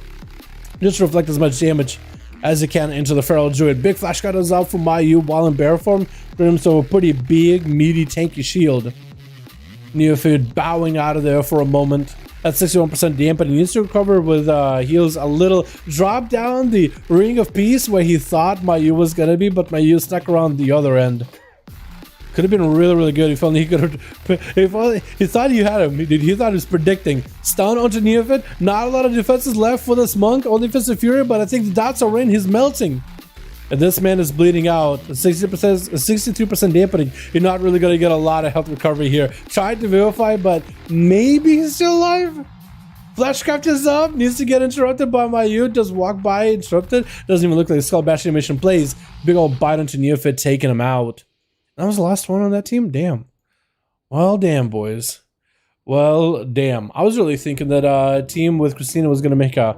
Just to reflect as much damage as you can into the Feral Druid. Big Flash Cut is out from Mayu while in bear form. Bring him so a pretty big, meaty, tanky shield. Neophyte bowing out of there for a moment. At 61% dampen. He needs to recover with heals a little. Drop down the Ring of Peace where he thought Mayu was gonna be, but Mayu stuck around the other end. Could have been really, really good if only he could have. If only he thought you had him. He thought he was predicting. Stun onto Neophyte. Not a lot of defenses left for this monk. Only Fist of Fury, but I think the dots are in. He's melting. And this man is bleeding out. 62% dampening. You're not really going to get a lot of health recovery here. Tried to verify, but maybe he's still alive. Flashcraft is up. Needs to get interrupted by Mayu. Just walk by, interrupted. Doesn't even look like Skull Bash animation plays. Big old bite onto Neophyte, taking him out. That was the last one on that team? Damn. Well, damn, boys. Well, damn. I was really thinking that team with Christina was going to make a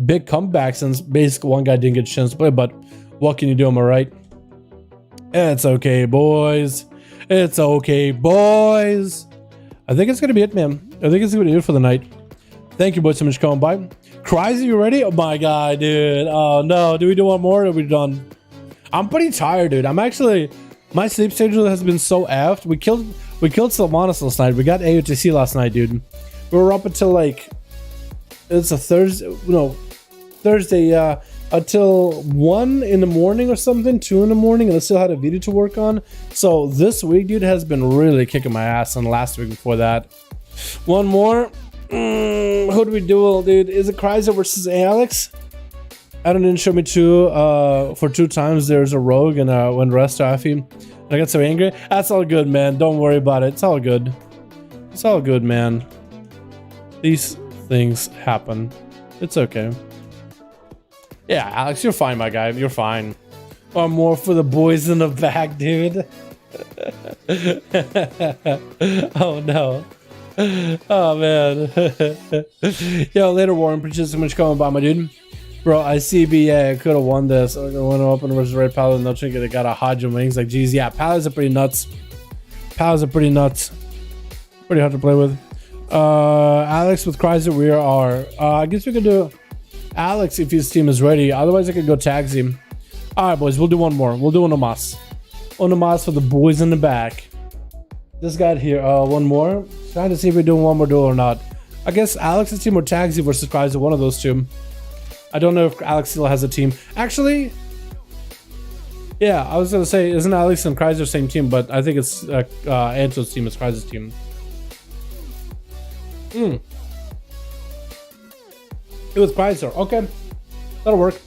big comeback since basically one guy didn't get a chance to play, but what can you do, am I right? It's okay, boys. It's okay, boys. I think it's gonna be it, man. I think it's gonna be it for the night. Thank you, boys, so much for coming by. Crazy, you ready? Oh my god, dude. Oh no, do we do one more or are we done? I'm pretty tired, dude. I'm actually, my sleep schedule has been so effed. We killed Sylvanas last night. We got AOTC last night, dude. We were up until like, it's a Thursday, no, Thursday, until 1 in the morning or something, 2 in the morning, and I still had a video to work on. So this week, dude, has been really kicking my ass, and last week before that. One more. Who do we duel, dude? Is it Chrysler versus Alex? Adam didn't show me two. For 2 times, there's a rogue and when rest Affy. And I got so angry. That's all good, man. Don't worry about it. It's all good. It's all good, man. These things happen. It's okay. Yeah, Alex, you're fine, my guy. You're fine. Or more for the boys in the back, dude. Oh no. Oh man. Yo, later, Warren. Appreciate so much coming by, my dude. Bro, I CBA. I could have won this. I went open versus Red Paladin. No chink. They got a Hodge and wings. Like, geez, yeah. Paladins are pretty nuts. Paladins are pretty nuts. Pretty hard to play with. Alex with Chrysler, we are. I guess we could do Alex if his team is ready. Otherwise, I could go tag team. All right, boys. We'll do one more. We'll do Onomas. Onomas for the boys in the back. This guy here. One more. Trying to see if we're doing one more duel or not. I guess Alex's team or Tagsy versus Chrysler. One of those two. I don't know if Alex still has a team. Actually, yeah, I was gonna say, isn't Alex and Chrysler the same team? But I think it's Anto's team is Chrysler's team. It was Chrysler. Okay, that'll work.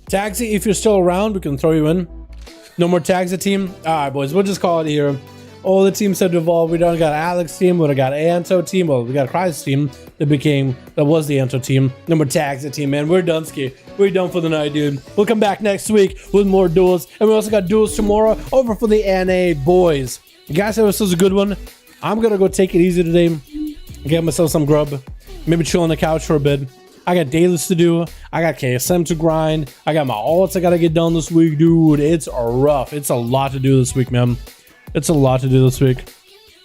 Taxi, if you're still around, we can throw you in. No more tags team. All right, boys, we'll just call it here. All the teams have evolved. We don't got Alex team, we got Anto team, well, we got Chrysler team that was the Anto team. No more tags team, man. We're done, ski. We're done for the night, dude. We'll come back next week with more duels, and we also got duels tomorrow over for the NA boys. You guys said this was a good one. I'm gonna go take it easy today, get myself some grub, maybe chill on the couch for a bit. I got dailies to do. I got KSM to grind. I got my alts I gotta get done this week, dude. It's rough. It's a lot to do this week, man. It's a lot to do this week.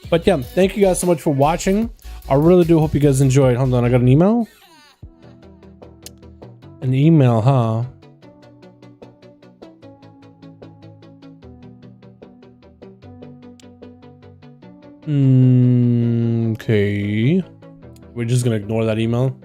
But yeah, thank you guys so much for watching. I really do hope you guys enjoyed. Hold on, I got an email. An email, huh? Okay. We're just gonna ignore that email.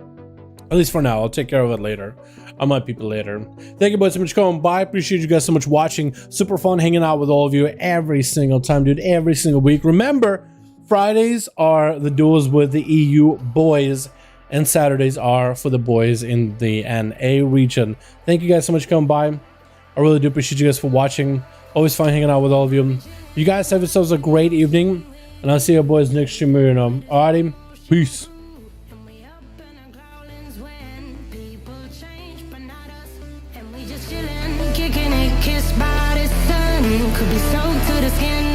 At least for now. I'll take care of it later. I might people later. Thank you boys so much for coming by. Appreciate you guys so much watching. Super fun hanging out with all of you every single time, dude. Every single week. Remember, Fridays are the duels with the EU boys, and Saturdays are for the boys in the NA region. Thank you guys so much for coming by. I really do appreciate you guys for watching. Always fun hanging out with all of you. You guys have yourselves a great evening, and I'll see you boys next stream. Alrighty, peace. Kicking it, kissed by the sun, could be soaked to the skin.